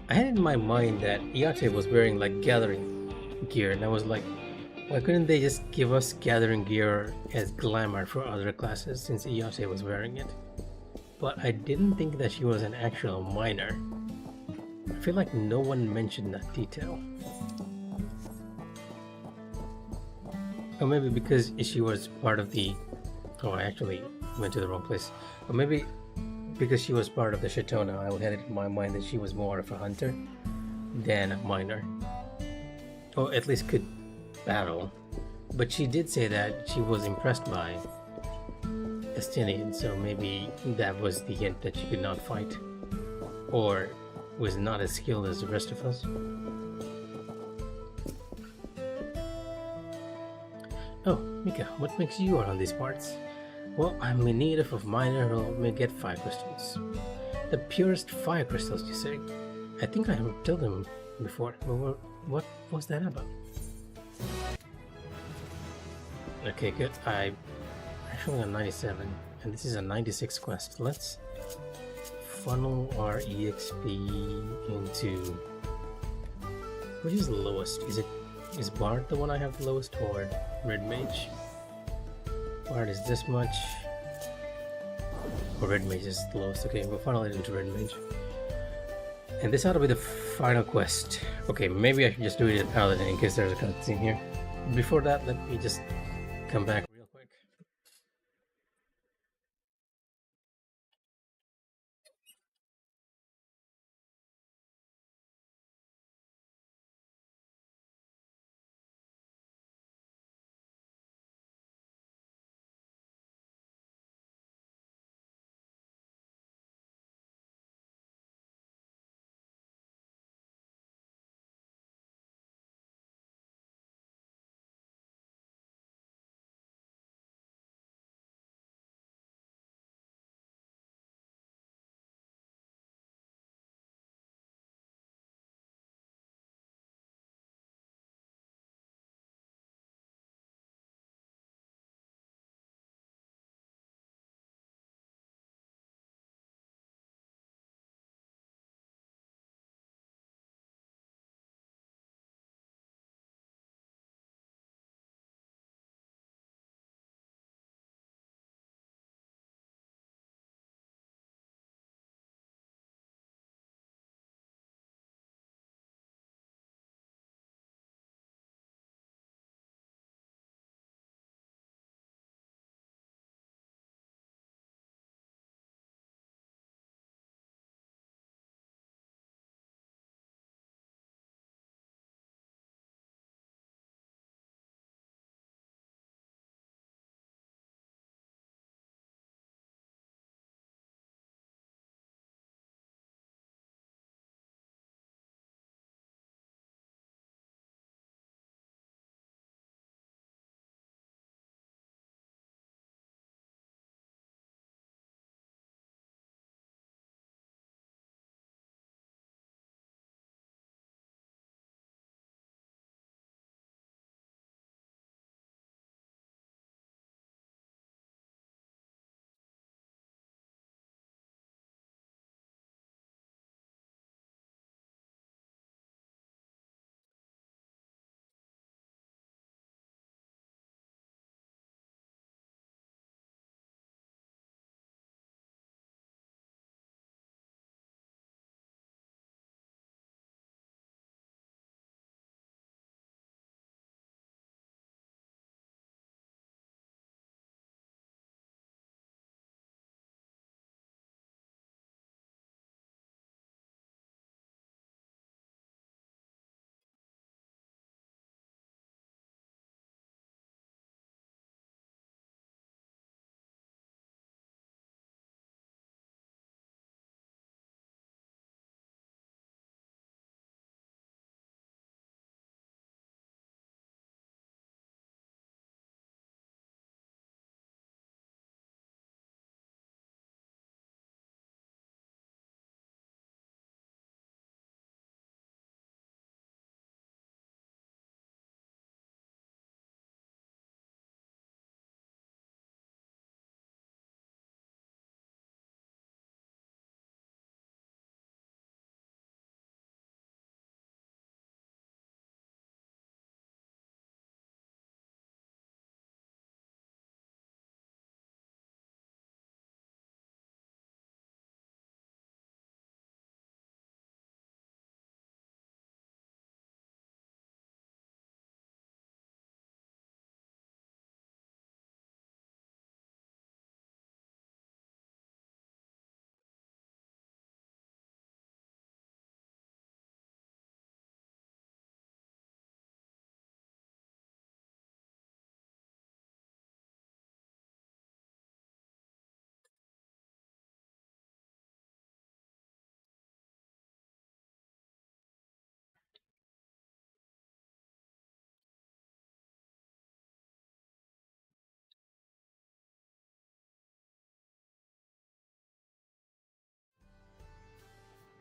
I had in my mind that Yate was wearing like gathering gear, and I was like, why couldn't they just give us gathering gear as glamour for other classes since Yate was wearing it? But I didn't think that she was an actual miner. I feel like no one mentioned that detail. Or maybe because she was part of the... Oh, I actually went to the wrong place. Or maybe because she was part of the Shatona, I had it in my mind that she was more of a hunter than a miner. Or at least could battle. But she did say that she was impressed by Estinian, so maybe that was the hint that she could not fight. Or was not as skilled as the rest of us. Oh, Mika, what makes you around these parts? Well, I'm in need of a miner who may get fire crystals. The purest fire crystals, you say? I think I have told them before, but what was that about? Okay, good. I actually on 97, and this is a 96 quest. Let's funnel our EXP into... Which is the lowest? Is Bard the one I have the lowest, or Red Mage? Bard is this much. Or Red Mage is the lowest. Okay, we'll funnel it into Red Mage. And this ought to be the final quest. Okay, maybe I should just do it at Paladin in case there's a cutscene here. Before that, let me just come back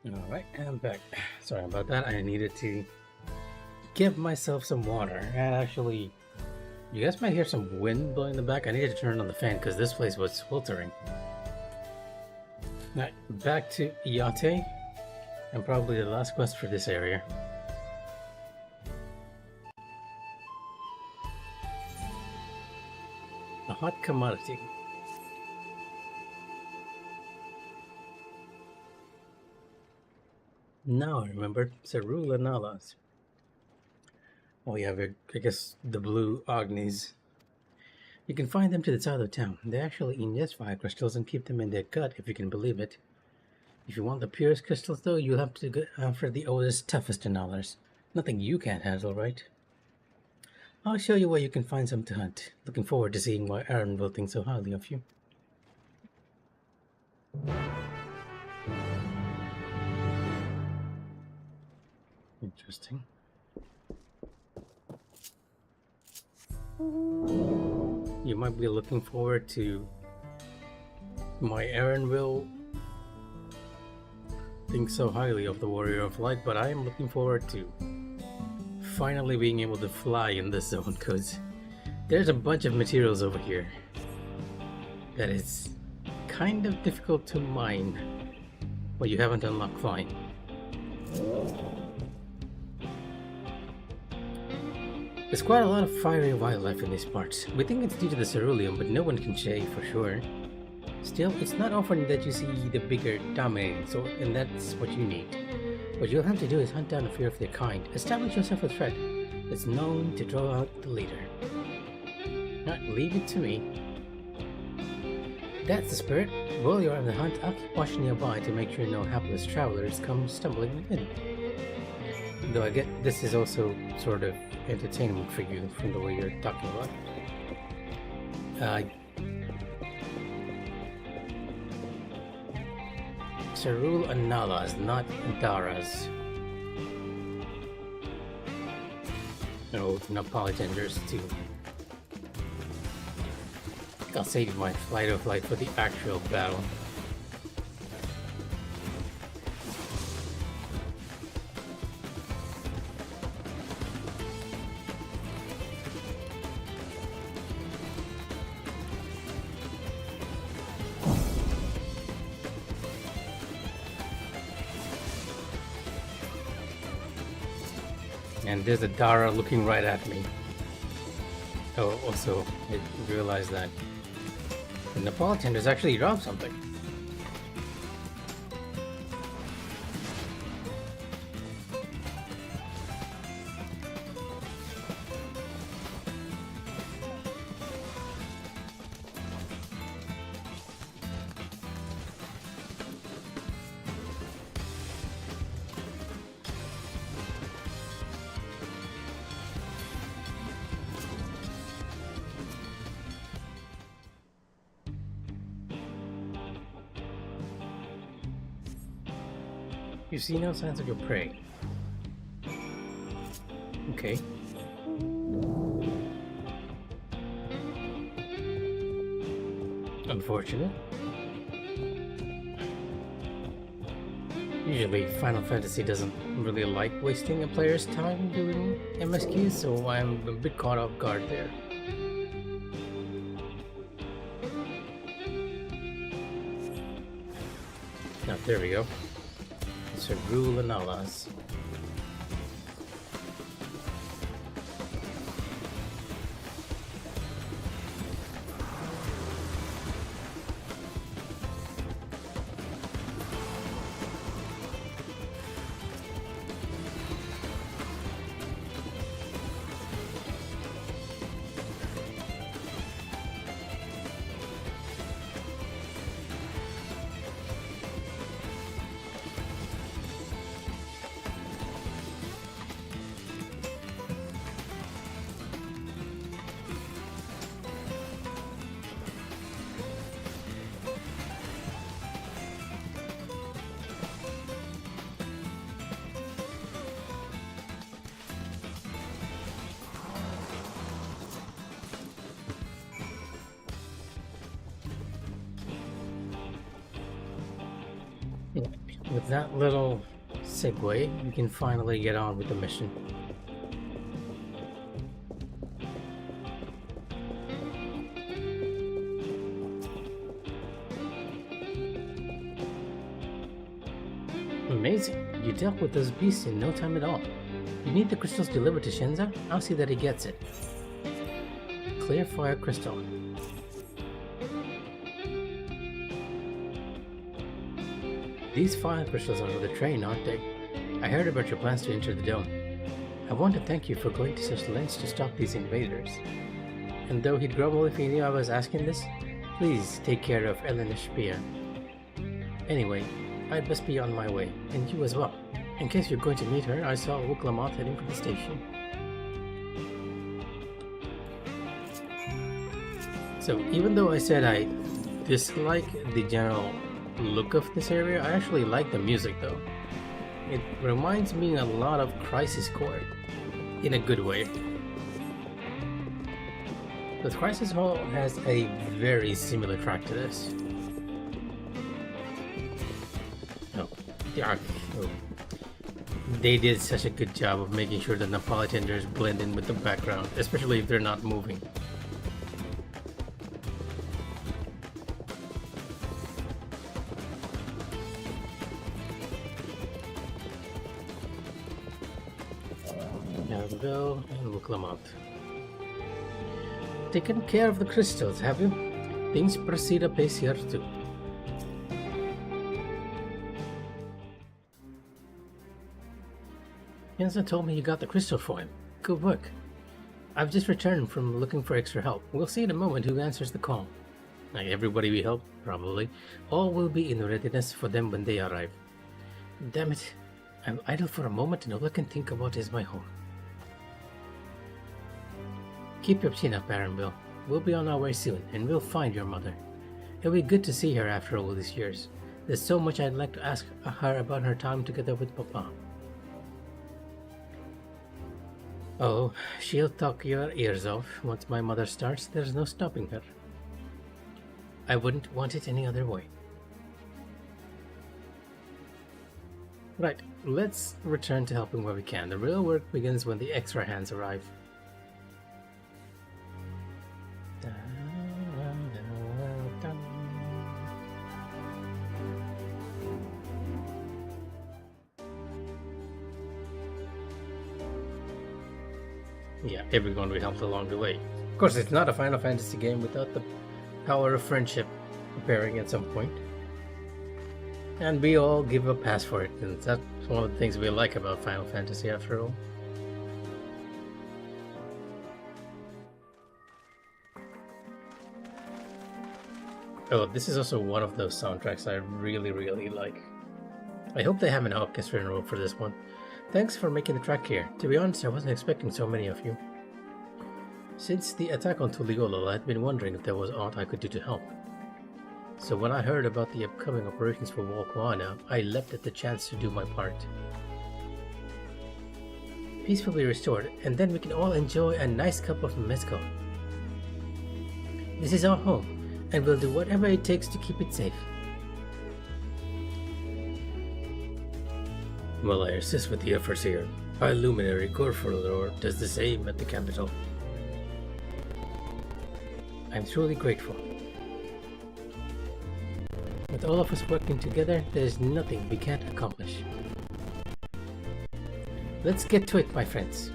Alright, I'm back. Sorry about that. I needed to give myself some water. And actually, you guys might hear some wind blowing in the back. I needed to turn on the fan because this place was sweltering. Alright, back to Yate. And probably the last quest for this area. A hot commodity. Now I remember Cerula Nalas. Oh yeah, I guess the blue Agnis. You can find them to the south of town. They actually ingest fire crystals and keep them in their gut, if you can believe it. If you want the purest crystals though, you'll have to go after the oldest, toughest Anolars. Nothing you can't handle, right? I'll show you where you can find some to hunt. Looking forward to seeing why Aaron will think so highly of you. Interesting. You might be looking forward to my Aaron will think so highly of the Warrior of Light, but I am looking forward to finally being able to fly in this zone, because there's a bunch of materials over here that is kind of difficult to mine when you haven't unlocked flying. There's quite a lot of fiery wildlife in these parts. We think it's due to the ceruleum, but no one can say for sure. Still, it's not often that you see the bigger dominating, and that's what you need. What you'll have to do is hunt down a few of their kind. Establish yourself a threat that's known to draw out the leader. Not leave it to me. That's the spirit. While you're on the hunt, I'll keep watching nearby to make sure no hapless travelers come stumbling in. Though I get this is also sort of entertainment for you from the way you're talking about. Cerul Analas, not Daras. No polytenders too. I'll save my flight of light for the actual battle. And there's a Dara looking right at me. Oh, also, I realized that the Neapolitans actually dropped something. You see no signs of your prey. Okay. Unfortunate. Usually Final Fantasy doesn't really like wasting a player's time doing MSQs, so I'm a bit caught off guard there. Now, there we go. Cerul Analas. with that little segue, we can finally get on with the mission. Amazing. You dealt with those beasts in no time at all. You need the crystals delivered to Shenza? I'll see that he gets it. Clear fire crystal. These fire crystals are on the train, aren't they? I heard about your plans to enter the dome. I want to thank you for going to such lengths to stop these invaders. And though he'd grumble if he knew I was asking this, please take care of Elena Spear. Anyway, I'd best be on my way, and you as well. In case you're going to meet her, I saw Wuklamoth heading for the station. So, even though I said I dislike the general look of this area, I actually like the music though. It reminds me a lot of Crisis Core, in a good way. The Crisis Hall has a very similar track to this. They did such a good job of making sure the Nepali tenders blend in with the background, especially if they're not moving. Narville and Wuklamoth. Taken care of the crystals, have you? Things proceed apace here too. Yenza told me you got the crystal for him. Good work. I've just returned from looking for extra help. We'll see in a moment who answers the call. Like everybody we help, probably. All will be in readiness for them when they arrive. Damn it. I'm idle for a moment and all I can think about is my home. Keep your chin up, Aaronville. We'll be on our way soon, and we'll find your mother. It'll be good to see her after all these years. There's so much I'd like to ask her about her time together with Papa. Oh, she'll talk your ears off. Once my mother starts, there's no stopping her. I wouldn't want it any other way. Right, let's return to helping where we can. The real work begins when the extra hands arrive. Yeah, everyone we helped along the way. Of course, it's not a Final Fantasy game without the power of friendship appearing at some point. And we all give a pass for it, and that's one of the things we like about Final Fantasy after all. Oh, this is also one of those soundtracks I really, really like. I hope they have an orchestra enrolled for this one. Thanks for making the track here. To be honest, I wasn't expecting so many of you. Since the attack on Tuliyollal, I had been wondering if there was aught I could do to help. So when I heard about the upcoming operations for Walkwana, I leapt at the chance to do my part. Peace will be restored, and then we can all enjoy a nice cup of mezcal. This is our home, and we'll do whatever it takes to keep it safe. Well, I assist with the efforts here. Our luminary Gorfalor does the same at the capital. I'm truly grateful. With all of us working together, there's nothing we can't accomplish. Let's get to it, my friends.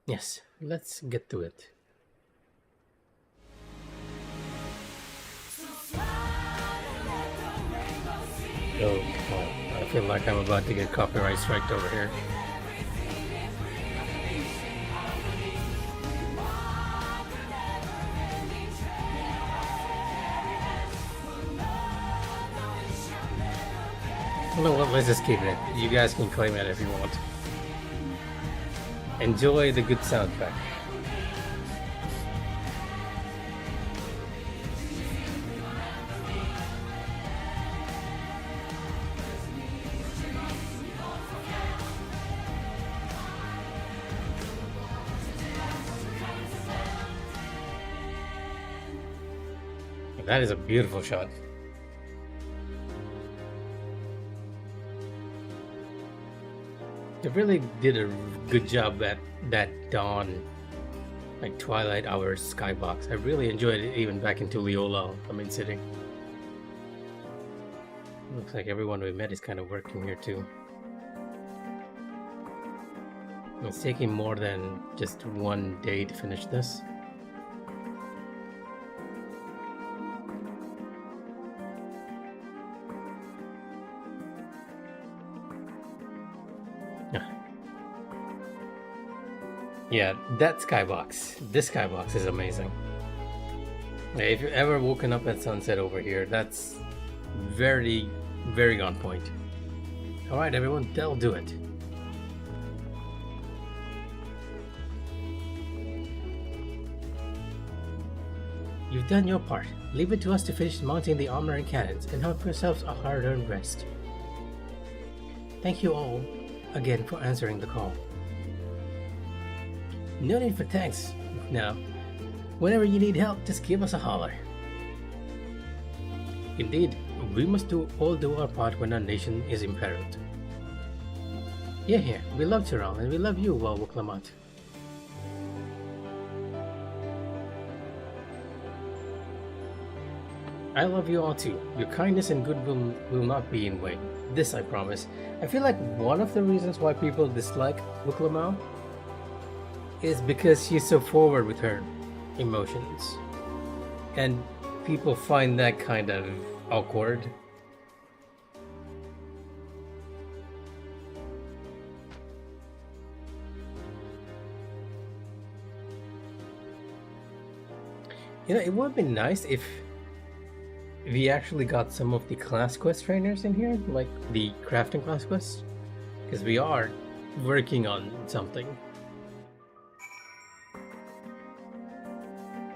Yes, let's get to it. Oh, well, I feel like I'm about to get copyright striked over here. You know what, let's just keep it. You guys can claim it if you want. Enjoy the good soundtrack. that is a beautiful shot. They really did a good job at that dawn, like twilight hours skybox. I really enjoyed it even back in Tulliola, the main city. Looks like everyone we met is kind of working here too. It's taking more than just one day to finish this. Yeah, that skybox. This skybox is amazing. If you've ever woken up at sunset over here, that's very, very on point. Alright everyone, that'll do it. You've done your part. Leave it to us to finish mounting the armor and cannons and help yourselves a hard-earned rest. Thank you all again for answering the call. No need for thanks. Now, whenever you need help, just give us a holler. Indeed, we must all do our part when our nation is imperiled. Yeah, we love Tyrell and we love you, Wuklamant. I love you all too. Your kindness and goodwill will not be in vain. This I promise. I feel like one of the reasons why people dislike Wuklamau is because she's so forward with her emotions. And people find that kind of awkward. You know, it would have been nice if we actually got some of the class quest trainers in here, like the crafting class quests, because we are working on something.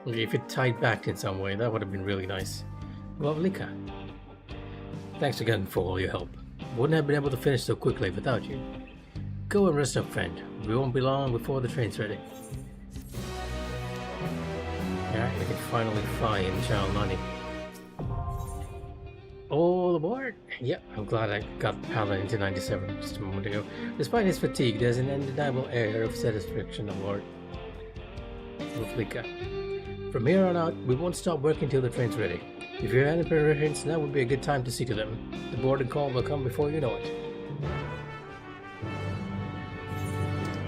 If it tied back in some way, that would have been really nice. Lovelyka. Thanks again for all your help. Wouldn't have been able to finish so quickly without you. Go and rest up, friend. We won't be long before the train's ready. Alright, we can finally fly in Channel 90. All aboard! Yep, I'm glad I got Paladin into 97 just a moment ago. Despite his fatigue, there's an undeniable air of satisfaction aboard. Lovelyka. From here on out, we won't stop working till the train's ready. If you have any preparations, now would be a good time to see to them. The boarding call will come before you know it.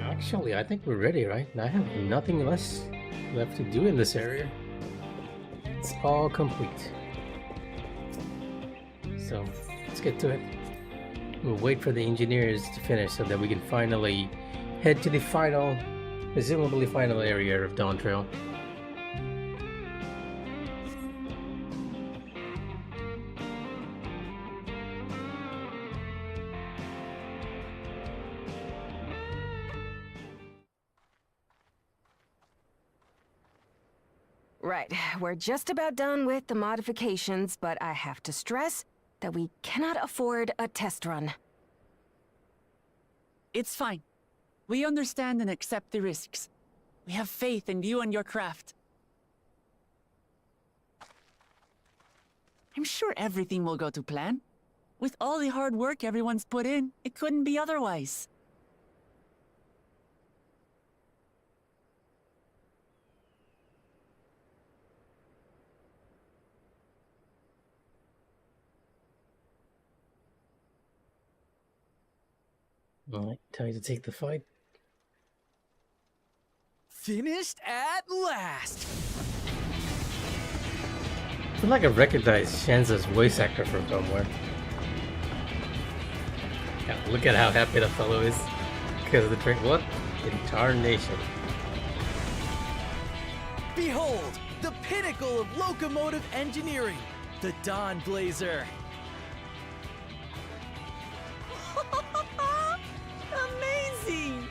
Actually, I think we're ready, right? I have nothing less left to do in this area. It's all complete. So, let's get to it. We'll wait for the engineers to finish so that we can finally head to the final, presumably final area of Dawntrail. Right, we're just about done with the modifications, but I have to stress that we cannot afford a test run. It's fine. We understand and accept the risks. We have faith in you and your craft. I'm sure everything will go to plan. With all the hard work everyone's put in, it couldn't be otherwise. Alright, time to take the fight. Finished at last! I feel like I recognize Shanza's voice actor from somewhere. Yeah, look at how happy that fellow is. Because of the train. What? Intarnation. Behold, the pinnacle of locomotive engineering, the Dawn Blazer. Amazing!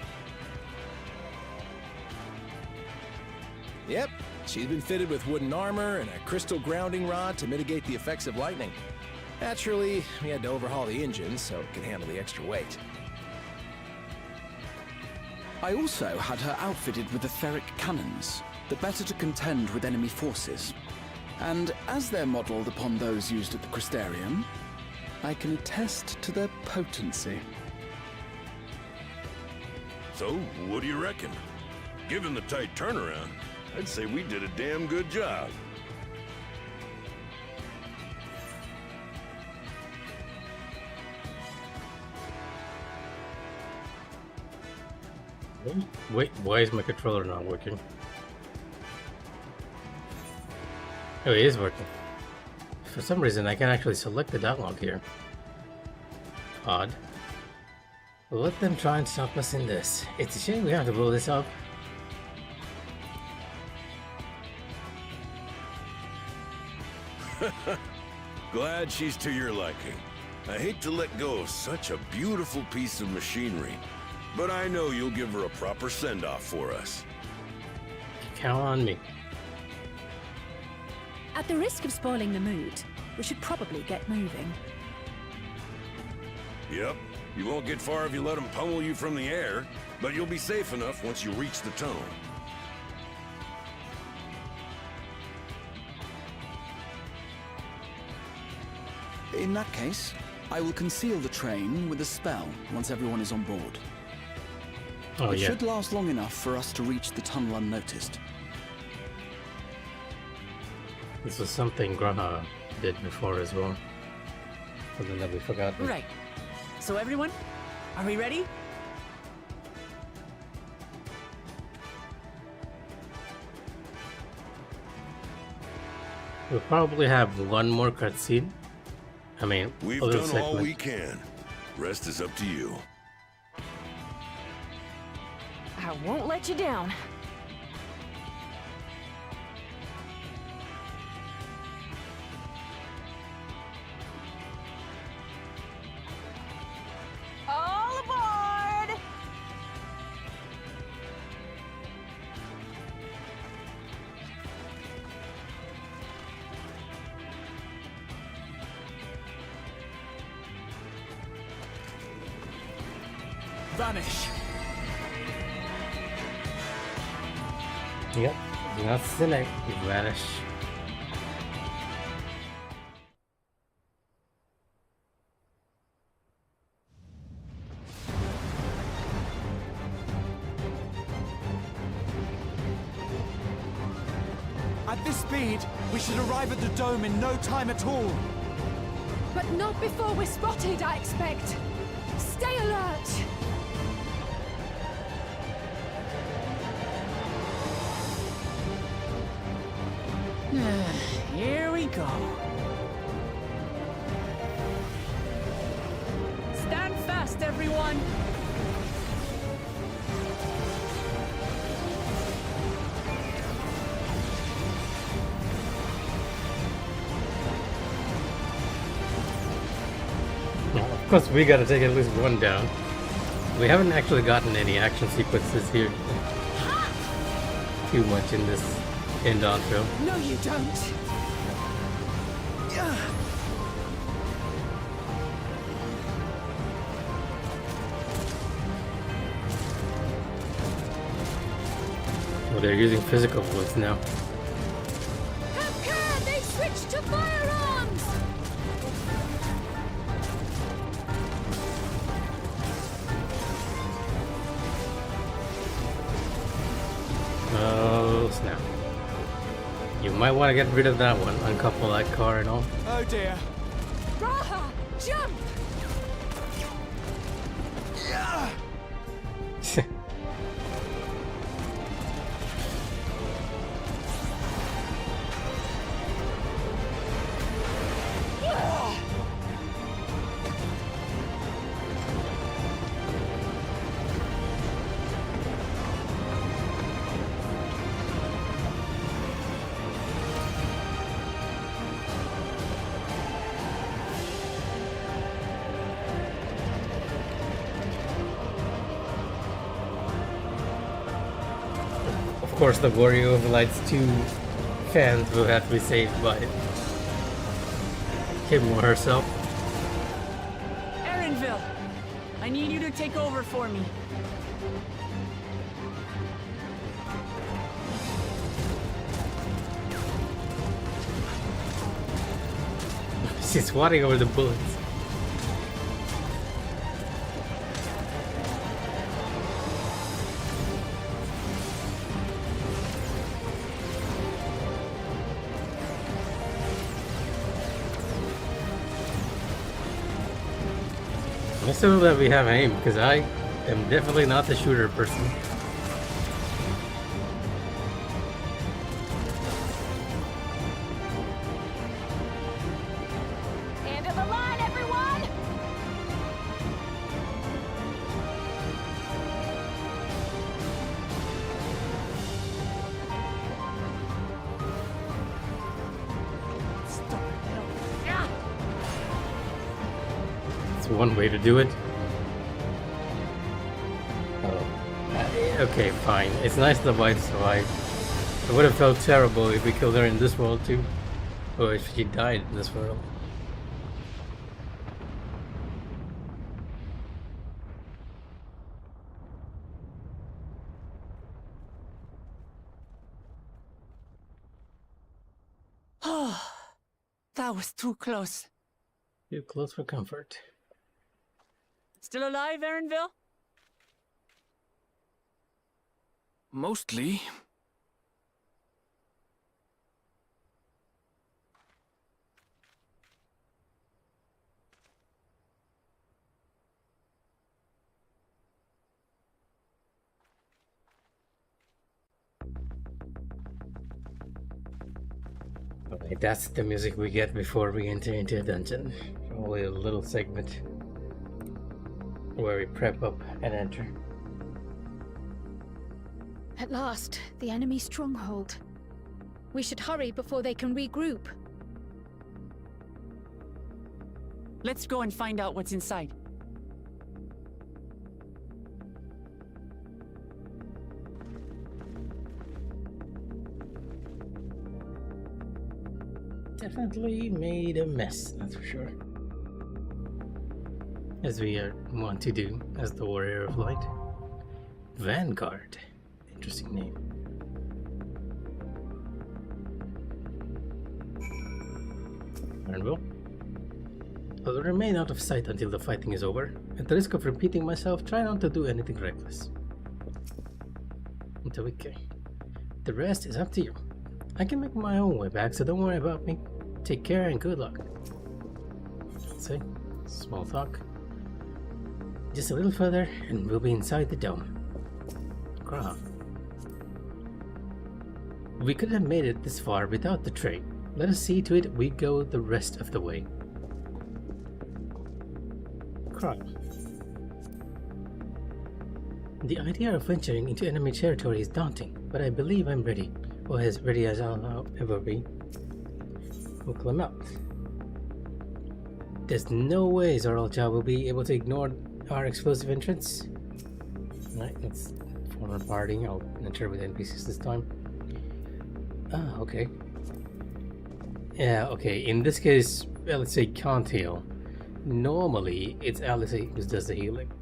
Yep, she's been fitted with wooden armor and a crystal grounding rod to mitigate the effects of lightning. Naturally, we had to overhaul the engine so it could handle the extra weight. I also had her outfitted with etheric cannons, the better to contend with enemy forces. And as they're modelled upon those used at the Crystarium, I can attest to their potency. So, what do you reckon? Given the tight turnaround, I'd say we did a damn good job. Wait, why is my controller not working? Oh, it is working. For some reason, I can actually select the dialogue here. Odd. Let them try and stop us in this. It's a shame we have to blow this up. Glad she's to your liking. I hate to let go of such a beautiful piece of machinery, but I know you'll give her a proper send-off for us. Count on me. At the risk of spoiling the mood, we should probably get moving. Yep, you won't get far if you let them pummel you from the air, but you'll be safe enough once you reach the tunnel. In that case, I will conceal the train with a spell once everyone is on board. Oh, It yeah. should last long enough for us to reach the tunnel unnoticed. This was something Graha did before as well. Something that we forgot. Right. So everyone, are we ready? We'll probably have one more cutscene. I mean, We've a little done all segment. we can. Rest is up to you. I won't let you down. All aboard! Vanish! Yep, do not select, you vanish. At this speed, we should arrive at the dome in no time at all. But not before we're spotted, I expect. Stay alert! Here we go. Stand fast, everyone. Of course, we gotta take at least one down. We haven't actually gotten any action sequences here. Too much in this Dawntrail. No, you don't. Well, they're using physical bullets now. Have care! They switched to firearms! Oh, snap. You might want to get rid of that one, uncouple that car and all. Oh dear. Raha, jump! Of course, the Warrior of Light's 2 fans will have to be saved by Kim or herself. Erinville, I need you to take over for me. She's swatting over the bullets. Let's hope that we have aim, because I am definitely not the shooter person. End of the line, everyone! It's one way to do it. Oh, okay, fine. It's nice the wife survived. It would have felt terrible if we killed her in this world too, or if she died in this world. That was too close. Too close for comfort. Still alive, Erinville? Mostly. Okay, that's the music we get before we enter into a dungeon. Only a little segment where we prep up and enter. At last, the enemy stronghold. We should hurry before they can regroup. Let's go and find out what's inside. Definitely made a mess, that's for sure. As we want to do as the Warrior of Light. Vanguard. Interesting name. Erinville. I'll remain out of sight until the fighting is over. At the risk of repeating myself, try not to do anything reckless. Until we can. The rest is up to you. I can make my own way back, so don't worry about me. Take care and good luck. See? Small talk. Just a little further and we'll be inside the dome. Crap. We could have made it this far without the train. Let us see to it we go the rest of the way. Crap. The idea of venturing into enemy territory is daunting, but I believe I'm ready. Or as ready as I'll ever be. We'll climb out. There's no way Zoralja will be able to ignore our explosive entrance. Alright, let's form a party. I'll enter with NPCs this time. Ah, okay. Yeah, okay. In this case, let's say can't heal. Normally, it's Alice who does the healing.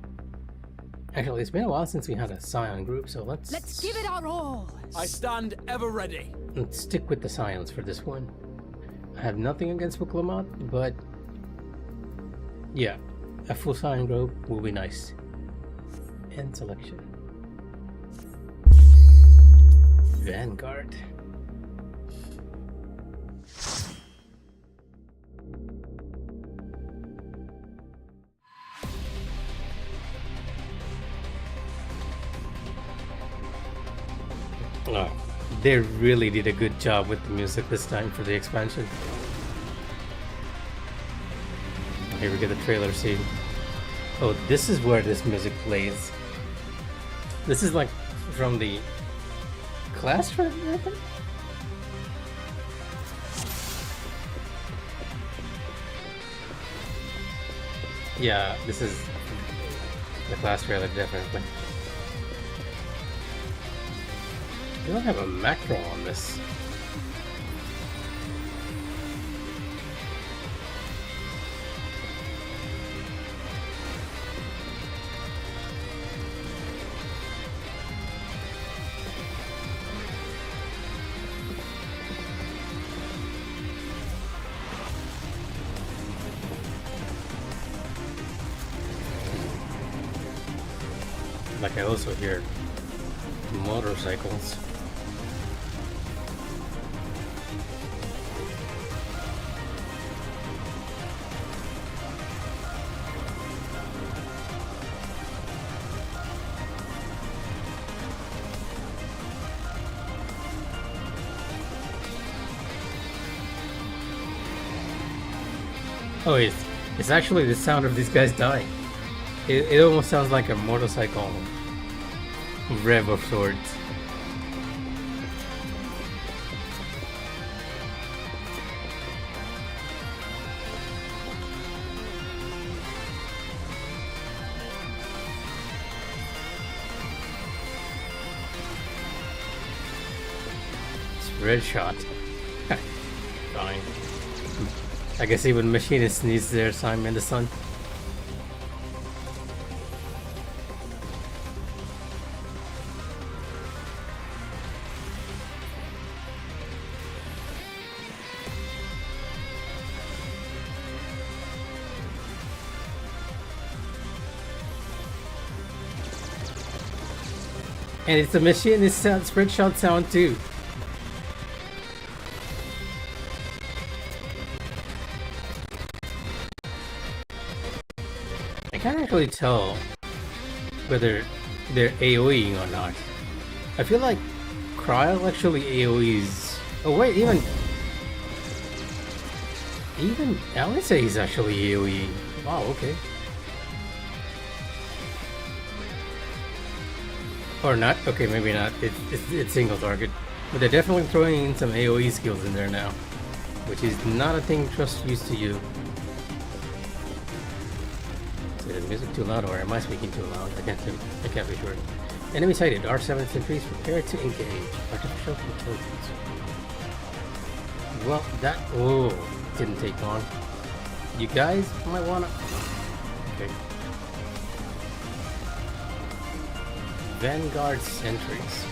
Actually, it's been a while since we had a Scion group, so let's give it our all. I stand ever ready. Let's stick with the Scions for this one. I have nothing against Buklamat, but yeah, a full Scion group will be nice. End selection. Vanguard. Oh, they really did a good job with the music this time for the expansion. Here we get the trailer scene. Oh, this is where this music plays. This is like from the class trailer, I think? Yeah, this is the class trailer, definitely. We don't have a macro on this. like I also hear motorcycles. Oh, it's actually the sound of these guys dying. It almost sounds like a motorcycle rev of sorts. It's red shot. Dying. I guess even machinists needs their time in the sun. And it's a machinist sound, spread shot sound too. I can't actually tell whether they're AoEing or not. I feel like Cryo actually AoEs. Oh wait, even Alice is actually AoEing. Wow, okay. Or not? Okay, maybe not. It's single target, but they're definitely throwing in some AoE skills in there now, which is not a thing Trust used to use. Is the music too loud, or am I speaking too loud? I can't be sure. Enemy sighted. R7 sentries prepare to engage. Artificial intelligence. Well, that didn't take long. You guys might wanna. Okay. Vanguard sentries.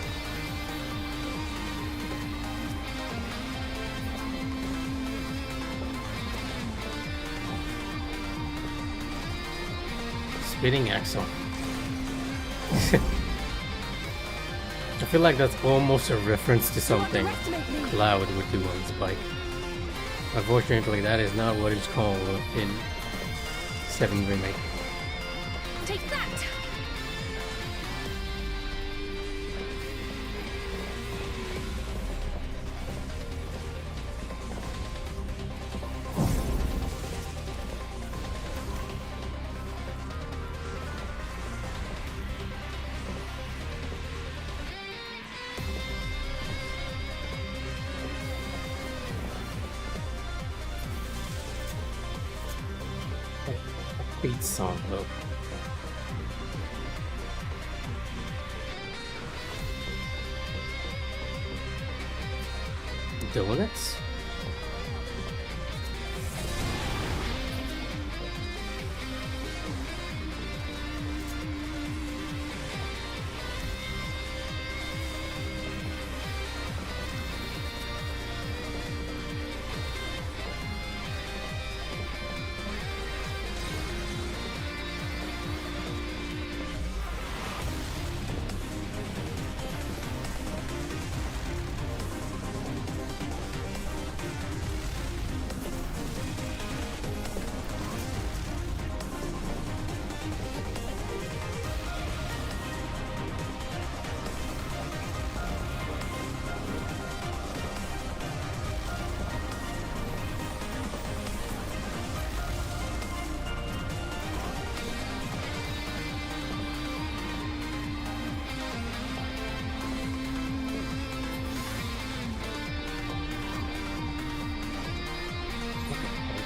Spinning axle. I feel like that's almost a reference to something Cloud would do on Spike. Unfortunately, that is not what it's called in 7 Remake. Take that! Beat song though. Donuts?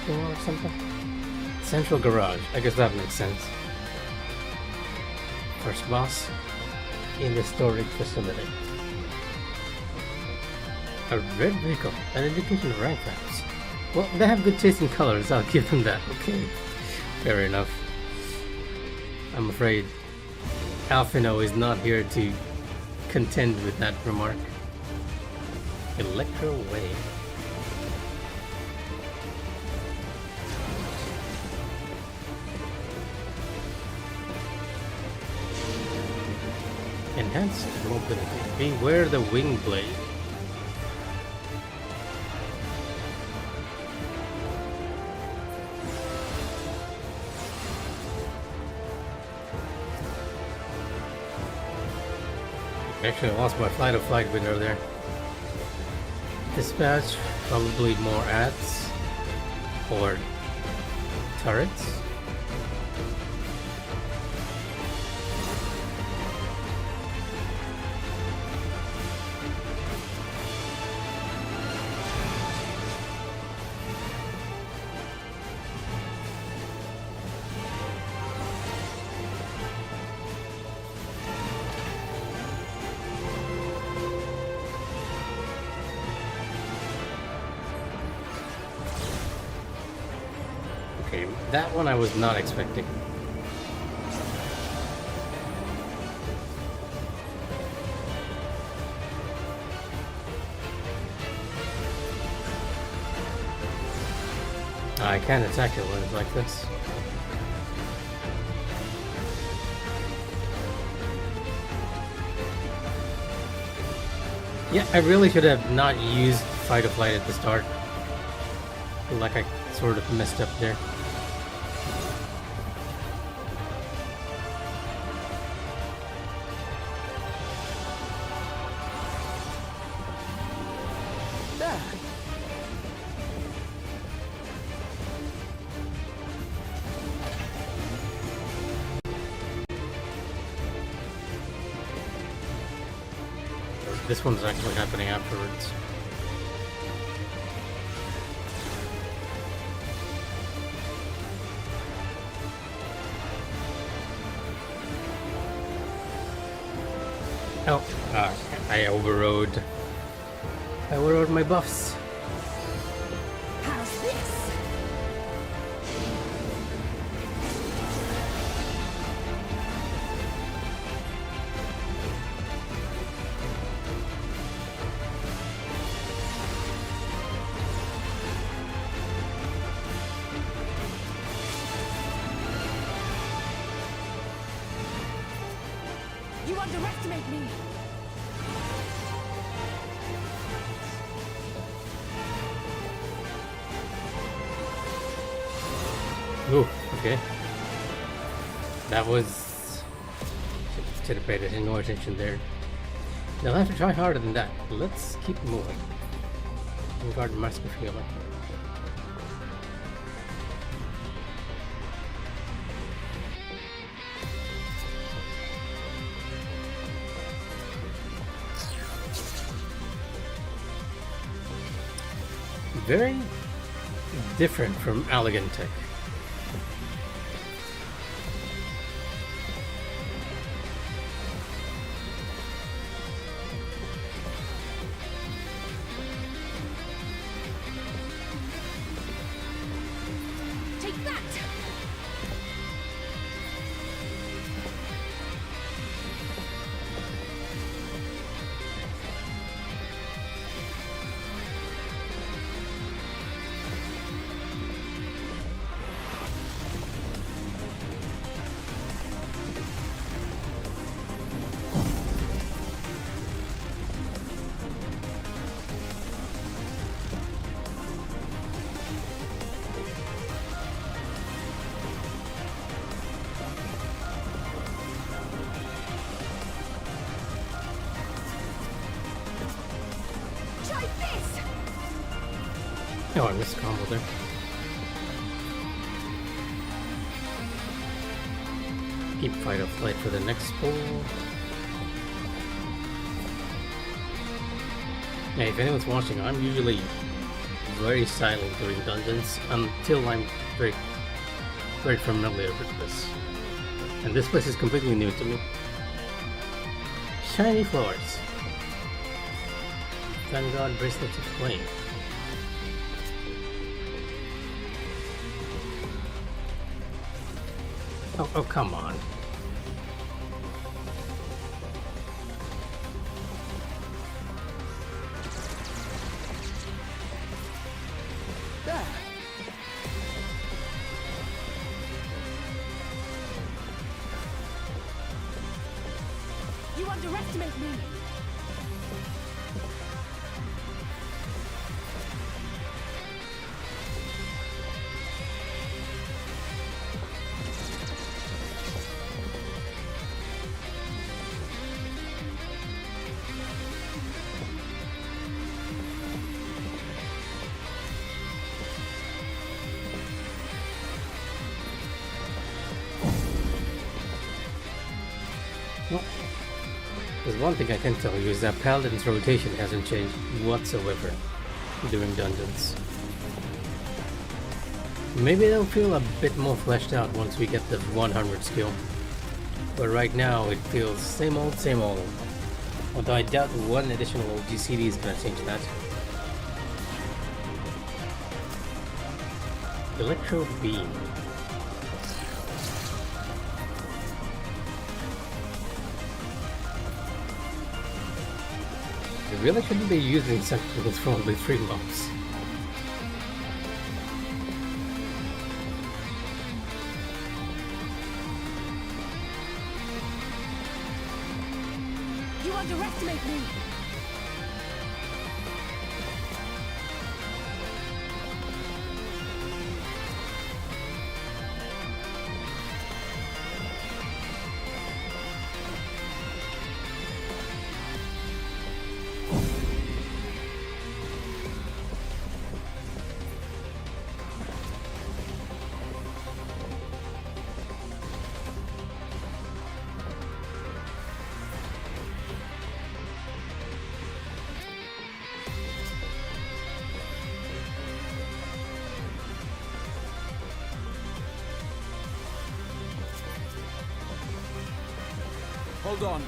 Or something? Central garage. I guess that makes sense. First boss in the storage facility. A red vehicle, an indication of rank perhaps. Well, they have good taste in colors, I'll give them that. Okay, fair enough. I'm afraid Alphino is not here to contend with that remark. Electro Wave. Enhanced mobility. Beware the wing blade. Actually, I lost my flight of flight window there. Dispatch, probably more ads or turrets. Okay, that one I was not expecting. I can't attack it when it's like this. Yeah, I really should have not used fight or flight at the start. I feel like I sort of messed up there. This one's actually happening afterwards. Oh, I overrode. I overrode my buffs. How's this? You underestimate me! Ooh, okay. That was... Should have paid no attention there. They'll have to try harder than that. Let's keep moving. Regard master feeling. Very different from Elegant Tech. Take that! Oh, I missed a combo there. Keep fight or flight for the next pull. Yeah, if anyone's watching, I'm usually very silent during dungeons until I'm very familiar with this. And this place is completely new to me. Shiny floors. Vanguard bracelets of flame. Oh, come on. You underestimate me! There's one thing I can tell you is that Paladin's rotation hasn't changed whatsoever during dungeons. Maybe they'll feel a bit more fleshed out once we get the 100 skill. But right now it feels same old, same old. Although I doubt one additional GCD is gonna change that. Electro Beam. I really shouldn't be using Sentinels for only 3 mobs. You underestimate me! Hold on.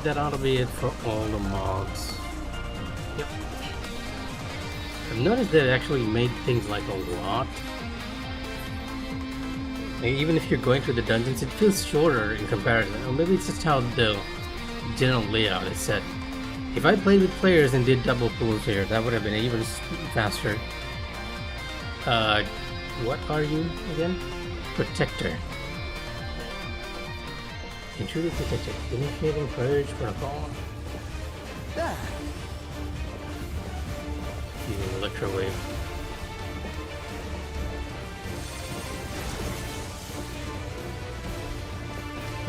That ought to be it for all the mobs. Yep. I've noticed that it actually made things like a lot. And even if you're going through the dungeons, it feels shorter in comparison. Or maybe it's just how the general layout is set. If I played with players and did double pulls here, that would have been even faster. What are you again? Protector. Intruder Protector. Initiating Purge Protocol. There. Using Electro Wave.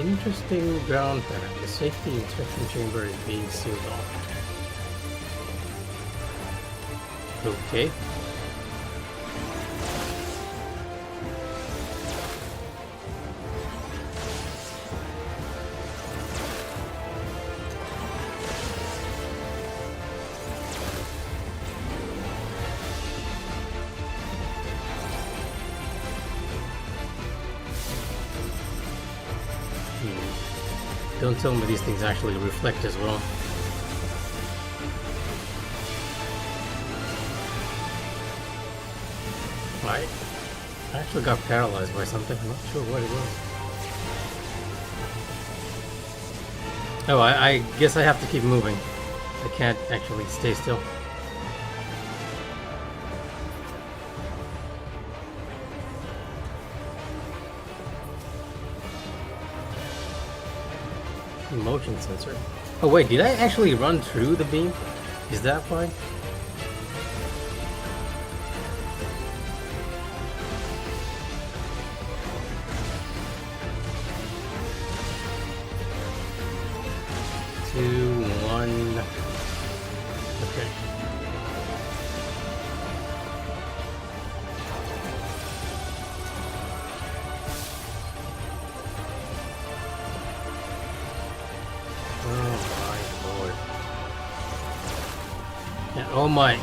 Interesting ground pattern. The safety inspection chamber is being sealed off. Okay. Don't tell me these things actually reflect as well. I actually got paralyzed by something. I'm not sure what it was. Oh, I guess I have to keep moving. I can't actually stay still. Motion sensor. Oh wait, did I actually run through the beam? Is that why? Two, one. Okay. Yeah, all my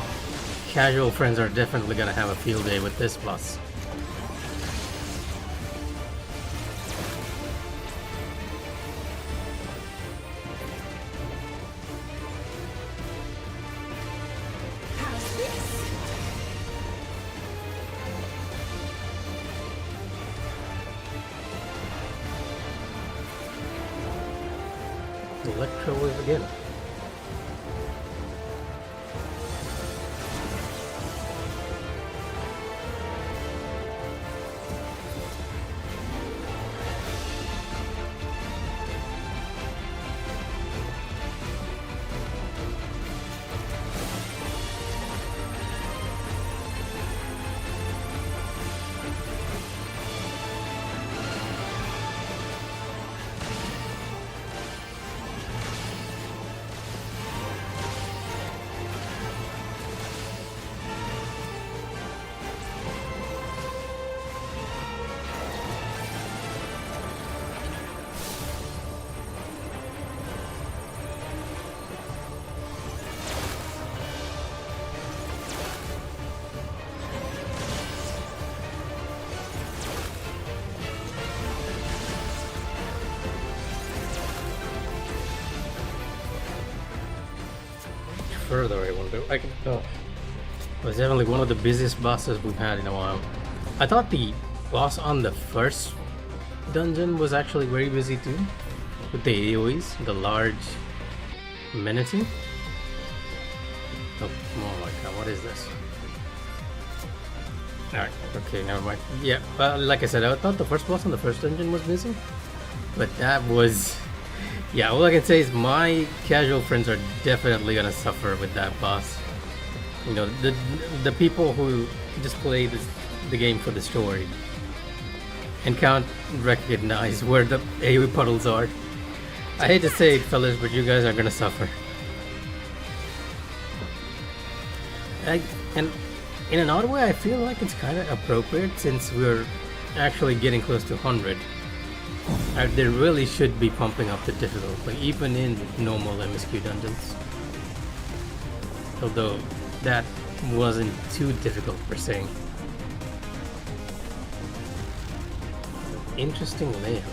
casual friends are definitely gonna have a field day with this boss. Electro wave again. Further, I wonder. I can go. It was definitely one of the busiest bosses we've had in a while. I thought the boss on the first dungeon was actually very busy too, with the AoEs, the large manatee. Oh my god, what is this? Alright, okay, never mind. Yeah, like I said, I thought the first boss on the first dungeon was busy, but that was... Yeah, all I can say is my casual friends are definitely gonna suffer with that boss. You know, the people who just play the game for the story and can't recognize where the AoE puddles are. I hate to say it, fellas, but you guys are gonna suffer. And in an odd way, I feel like it's kind of appropriate since we're actually getting close to 100. They really should be pumping up the difficulty, even in normal MSQ dungeons. Although that wasn't too difficult per se. Interesting layout.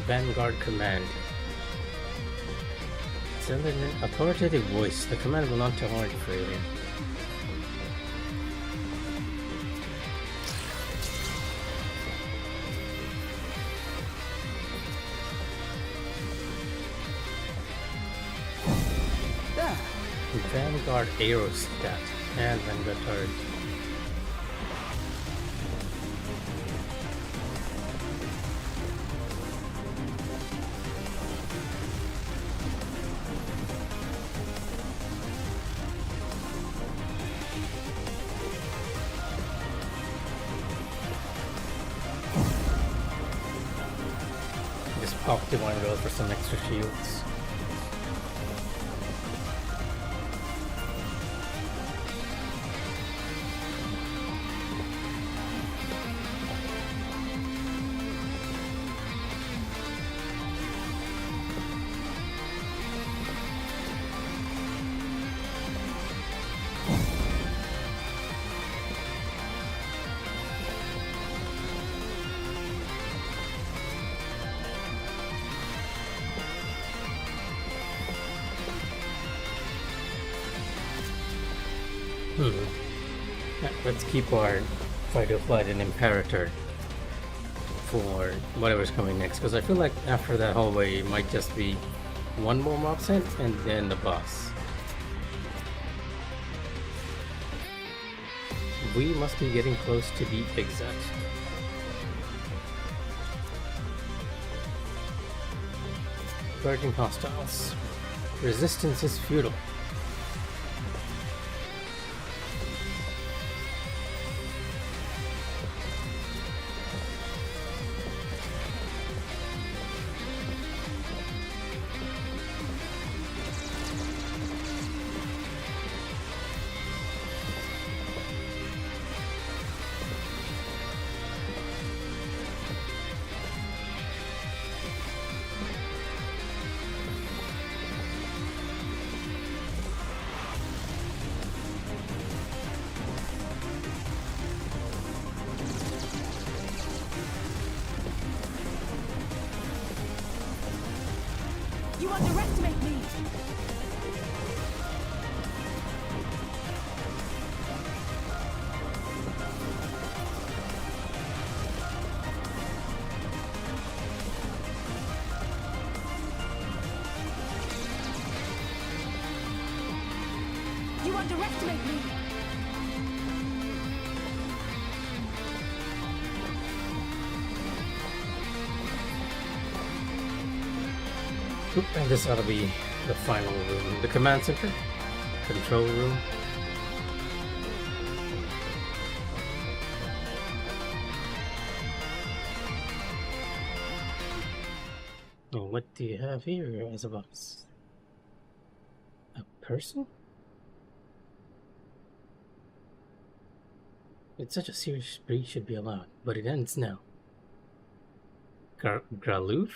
Vanguard command. Send an authoritative voice. The command will not tolerate failure. Vanguard aerostat and Vanguard turret. Pop Divine Will for some extra shields. Let's keep our fight or flight and Imperator for whatever's coming next, because I feel like after that hallway it might just be one more mob set and then the boss. We must be getting close to the exit. Purging hostiles. Resistance is futile. You underestimate me! You underestimate me! And this ought to be the final room. The command center? Control room? Oh, what do you have here as a box? A person? It's such a serious spree should be allowed, but it ends now. Graloof?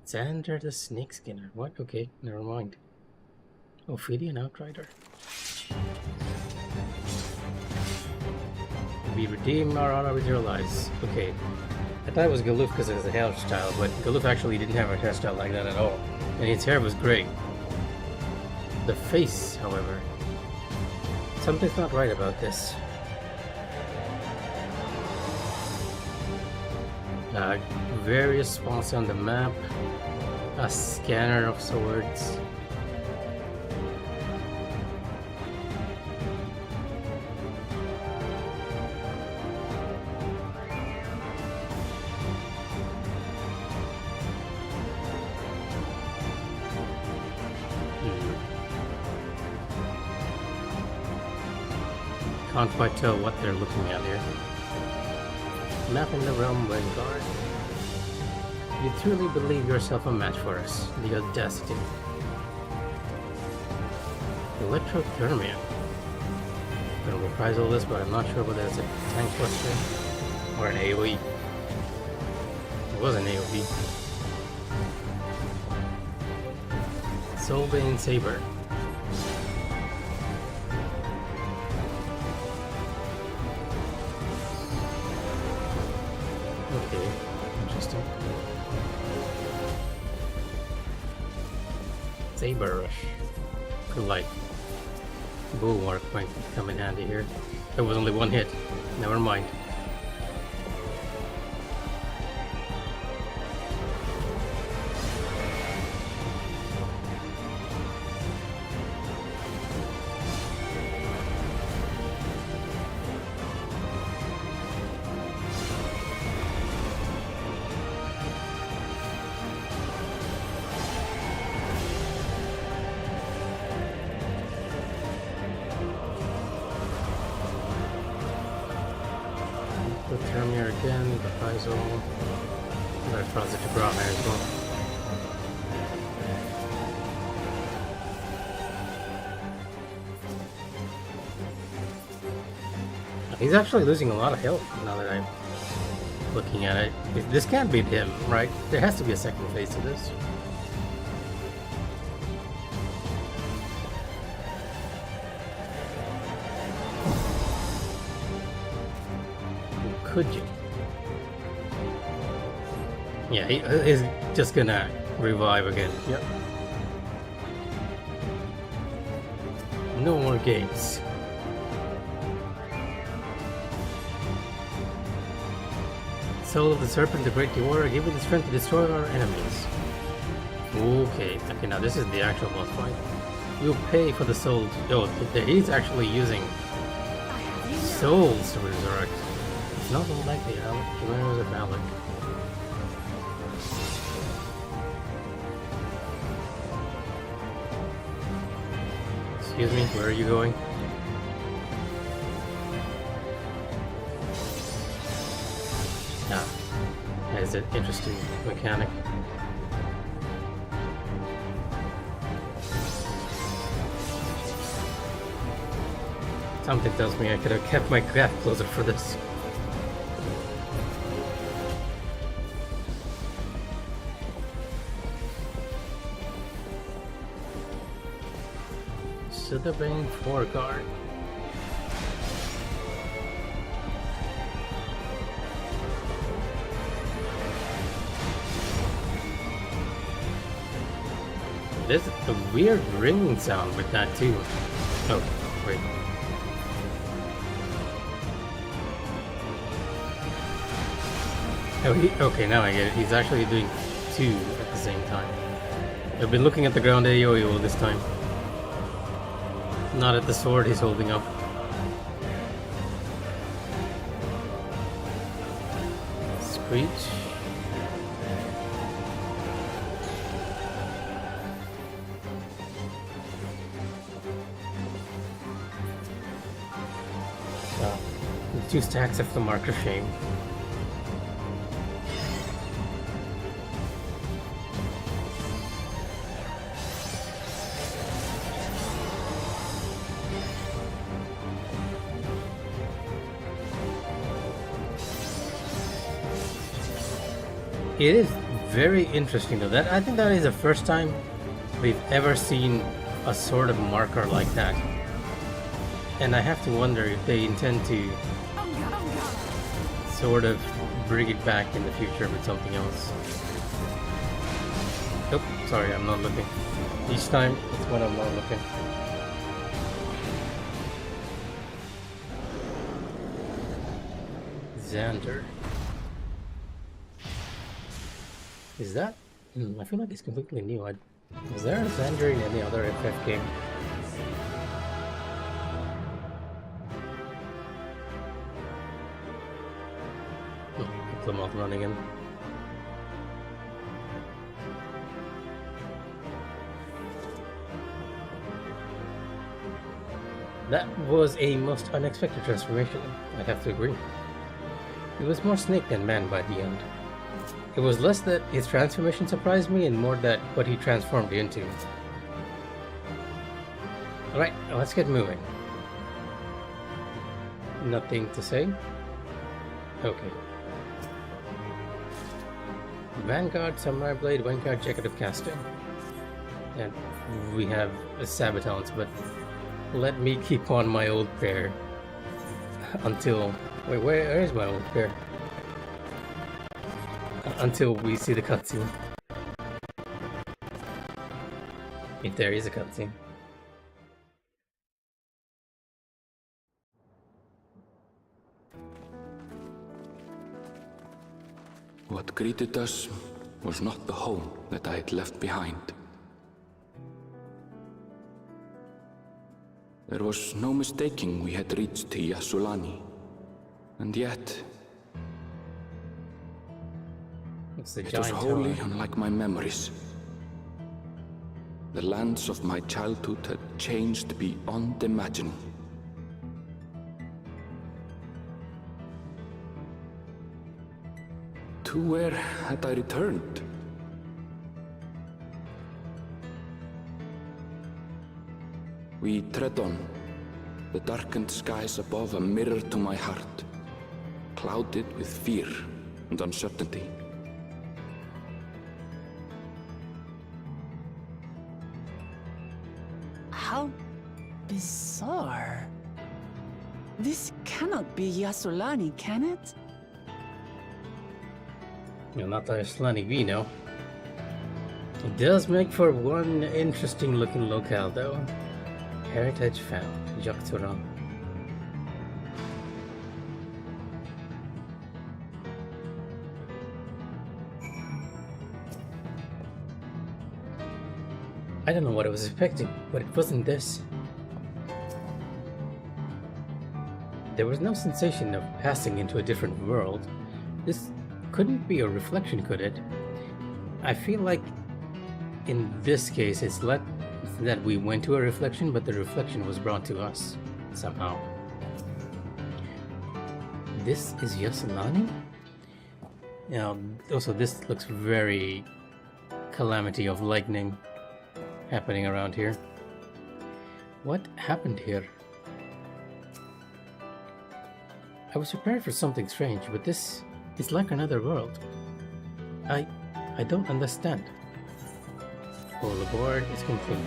Xander the Snake Skinner. What? Okay, never mind. Ophidian Outrider. We redeem our honor with your lies. Okay. I thought it was Galoof because it was a hairstyle, but Galoof actually didn't have a hairstyle like that at all. And his hair was gray. The face, however. Something's not right about this. Various spots on the map, a scanner of sorts. Can't quite tell what they're looking at here. Map in the realm Vanguard. You truly believe yourself a match for us. The audacity. Electrothermia. Gonna reprise all this, but I'm not sure whether it's a tank cluster or an AoE. It was an AoE. Soulbane Saber. Okay, interesting. Saber Rush. Could like Bulwark might come in handy here. There was only one hit. Never mind. Termier again, the Faisal. Another Project to Brahma as well. He's actually losing a lot of health now that I'm looking at it. This can't beat him, right? There has to be a second phase to this. Could you? Yeah, he is just gonna revive again. Yep. No more games. Soul of the Serpent, the Great Devourer, give it the strength to destroy our enemies. Okay, now this is the actual boss fight. You'll pay for the souls. Oh, he's actually using souls to resurrect. It's not unlikely, where is it valid? Excuse me, where are you going? Ah, that is an interesting mechanic. Something tells me I could have kept my craft closer for this. Sutherland foreguard. There's a weird ringing sound with that too. Oh, wait. Oh, okay, now I get it. He's actually doing two at the same time. I've been looking at the ground AOE this time. Not at the sword he's holding up. Screech. Two stacks of the mark of shame. It is very interesting though. I think that is the first time we've ever seen a sort of marker like that. And I have to wonder if they intend to sort of bring it back in the future with something else. Oh, sorry, I'm not looking. Each time it's when I'm not looking. Xander. Is that? I feel like it's completely new. Is there a Xander in any other FF game? Plymouth running in. That was a most unexpected transformation, I have to agree. He was more snake than man by the end. It was less that his transformation surprised me and more that what he transformed into. Alright, let's get moving. Nothing to say? Okay. Vanguard, Samurai Blade, Vanguard, Jacket of Casting. And we have Sabatons, but let me keep on my old pair until... Wait, where is my old pair? Until we see the cutscene. If there is a cutscene. What greeted us was not the home that I had left behind. There was no mistaking we had reached Yassulani, and yet it was wholly unlike my memories. The lands of my childhood had changed beyond imagining. To where had I returned? We tread on, the darkened skies above a mirror to my heart, clouded with fear and uncertainty. How bizarre. This cannot be Yassulani, can it? No, not the Yassulani we know. It does make for one interesting looking locale though. Heritage found. Jacques Turan. I don't know what I was expecting, but it wasn't this. There was no sensation of passing into a different world. This couldn't be a reflection, could it? I feel like in this case it's like that we went to a reflection, but the reflection was brought to us somehow. This is Yasalani? Now, also this looks very calamity of lightning happening around here. What happened here? I was prepared for something strange, but this is like another world. I don't understand. All aboard is complete.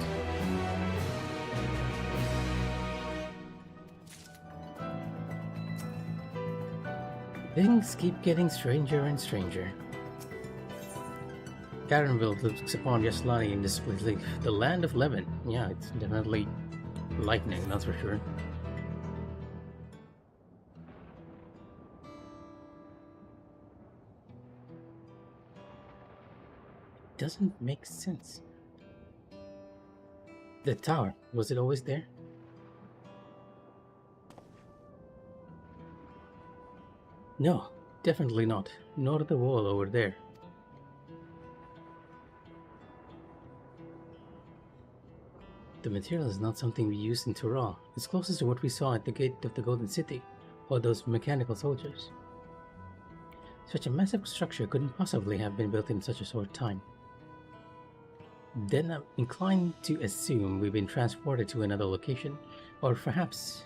Things keep getting stranger and stranger. Garenville looks upon Yaslani in disbelief. The land of Levin. Yeah, it's definitely lightning, that's for sure. It doesn't make sense. The tower, was it always there? No, definitely not. Nor the wall over there. The material is not something we used in Tural. It's closest to what we saw at the gate of the Golden City, or those mechanical soldiers. Such a massive structure couldn't possibly have been built in such a short time. Then I'm inclined to assume we've been transported to another location, or perhaps...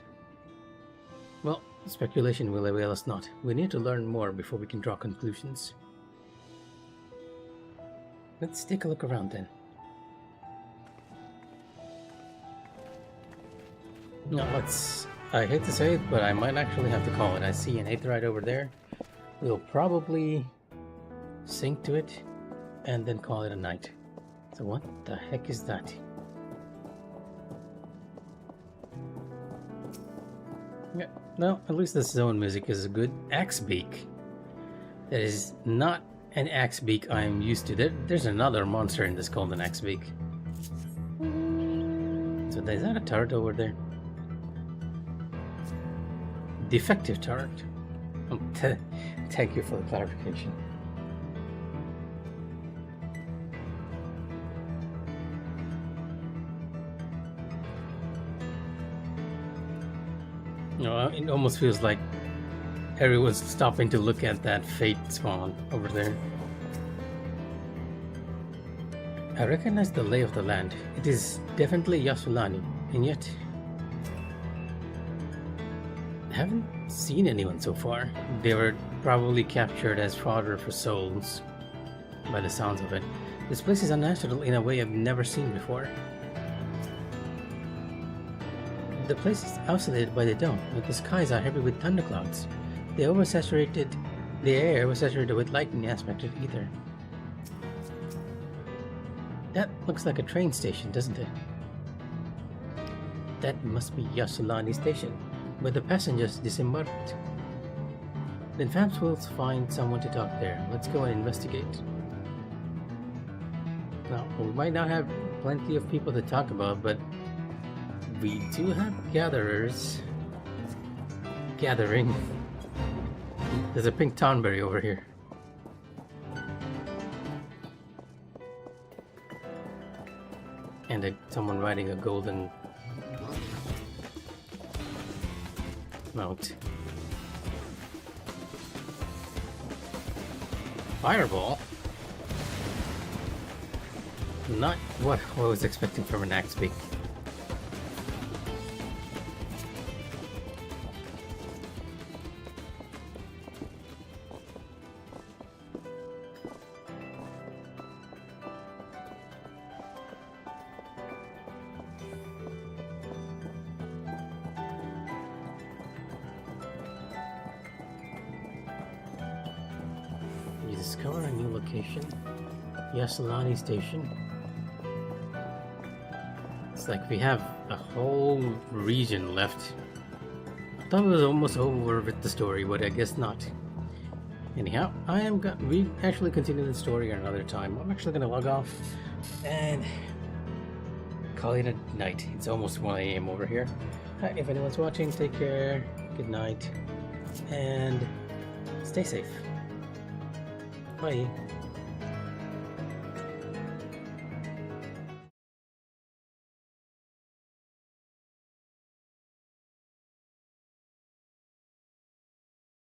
Well, speculation will avail us not. We need to learn more before we can draw conclusions. Let's take a look around then. No, I hate to say it, but I might actually have to call it. I see an aetheryte over there. We'll probably sink to it and then call it a night. So what the heck is that? Yeah, no, at least the zone music is a good. Axebeak. That is not an Axebeak I'm used to. There's another monster in this called an Axebeak. So is that a turret over there? Defective turret. Thank you for the clarification. No, it almost feels like everyone's stopping to look at that fate spawn over there. I recognize the lay of the land. It is definitely Yasulani, and yet I haven't seen anyone so far. They were probably captured as fodder for souls, by the sounds of it. This place is unnatural in a way I've never seen before. The place is isolated by the dome, but the skies are heavy with thunderclouds. The air was saturated with lightning aspected ether. That looks like a train station, doesn't it? That must be Yasulani Station, where the passengers disembarked. Then perhaps we'll find someone to talk there. Let's go and investigate. Now, we might not have plenty of people to talk about, but we do have gatherers. Gathering. There's a pink townberry over here. And someone riding a golden mount. Fireball? Not what I was expecting from an Axebeak. Discover a new location. Yasulani Station. It's like we have a whole region left. I thought it was almost over with the story, but I guess not. Anyhow, we actually continue the story another time. I'm actually gonna log off and call it a night. It's almost 1 AM over here. If anyone's watching, take care, good night, and stay safe. Bye.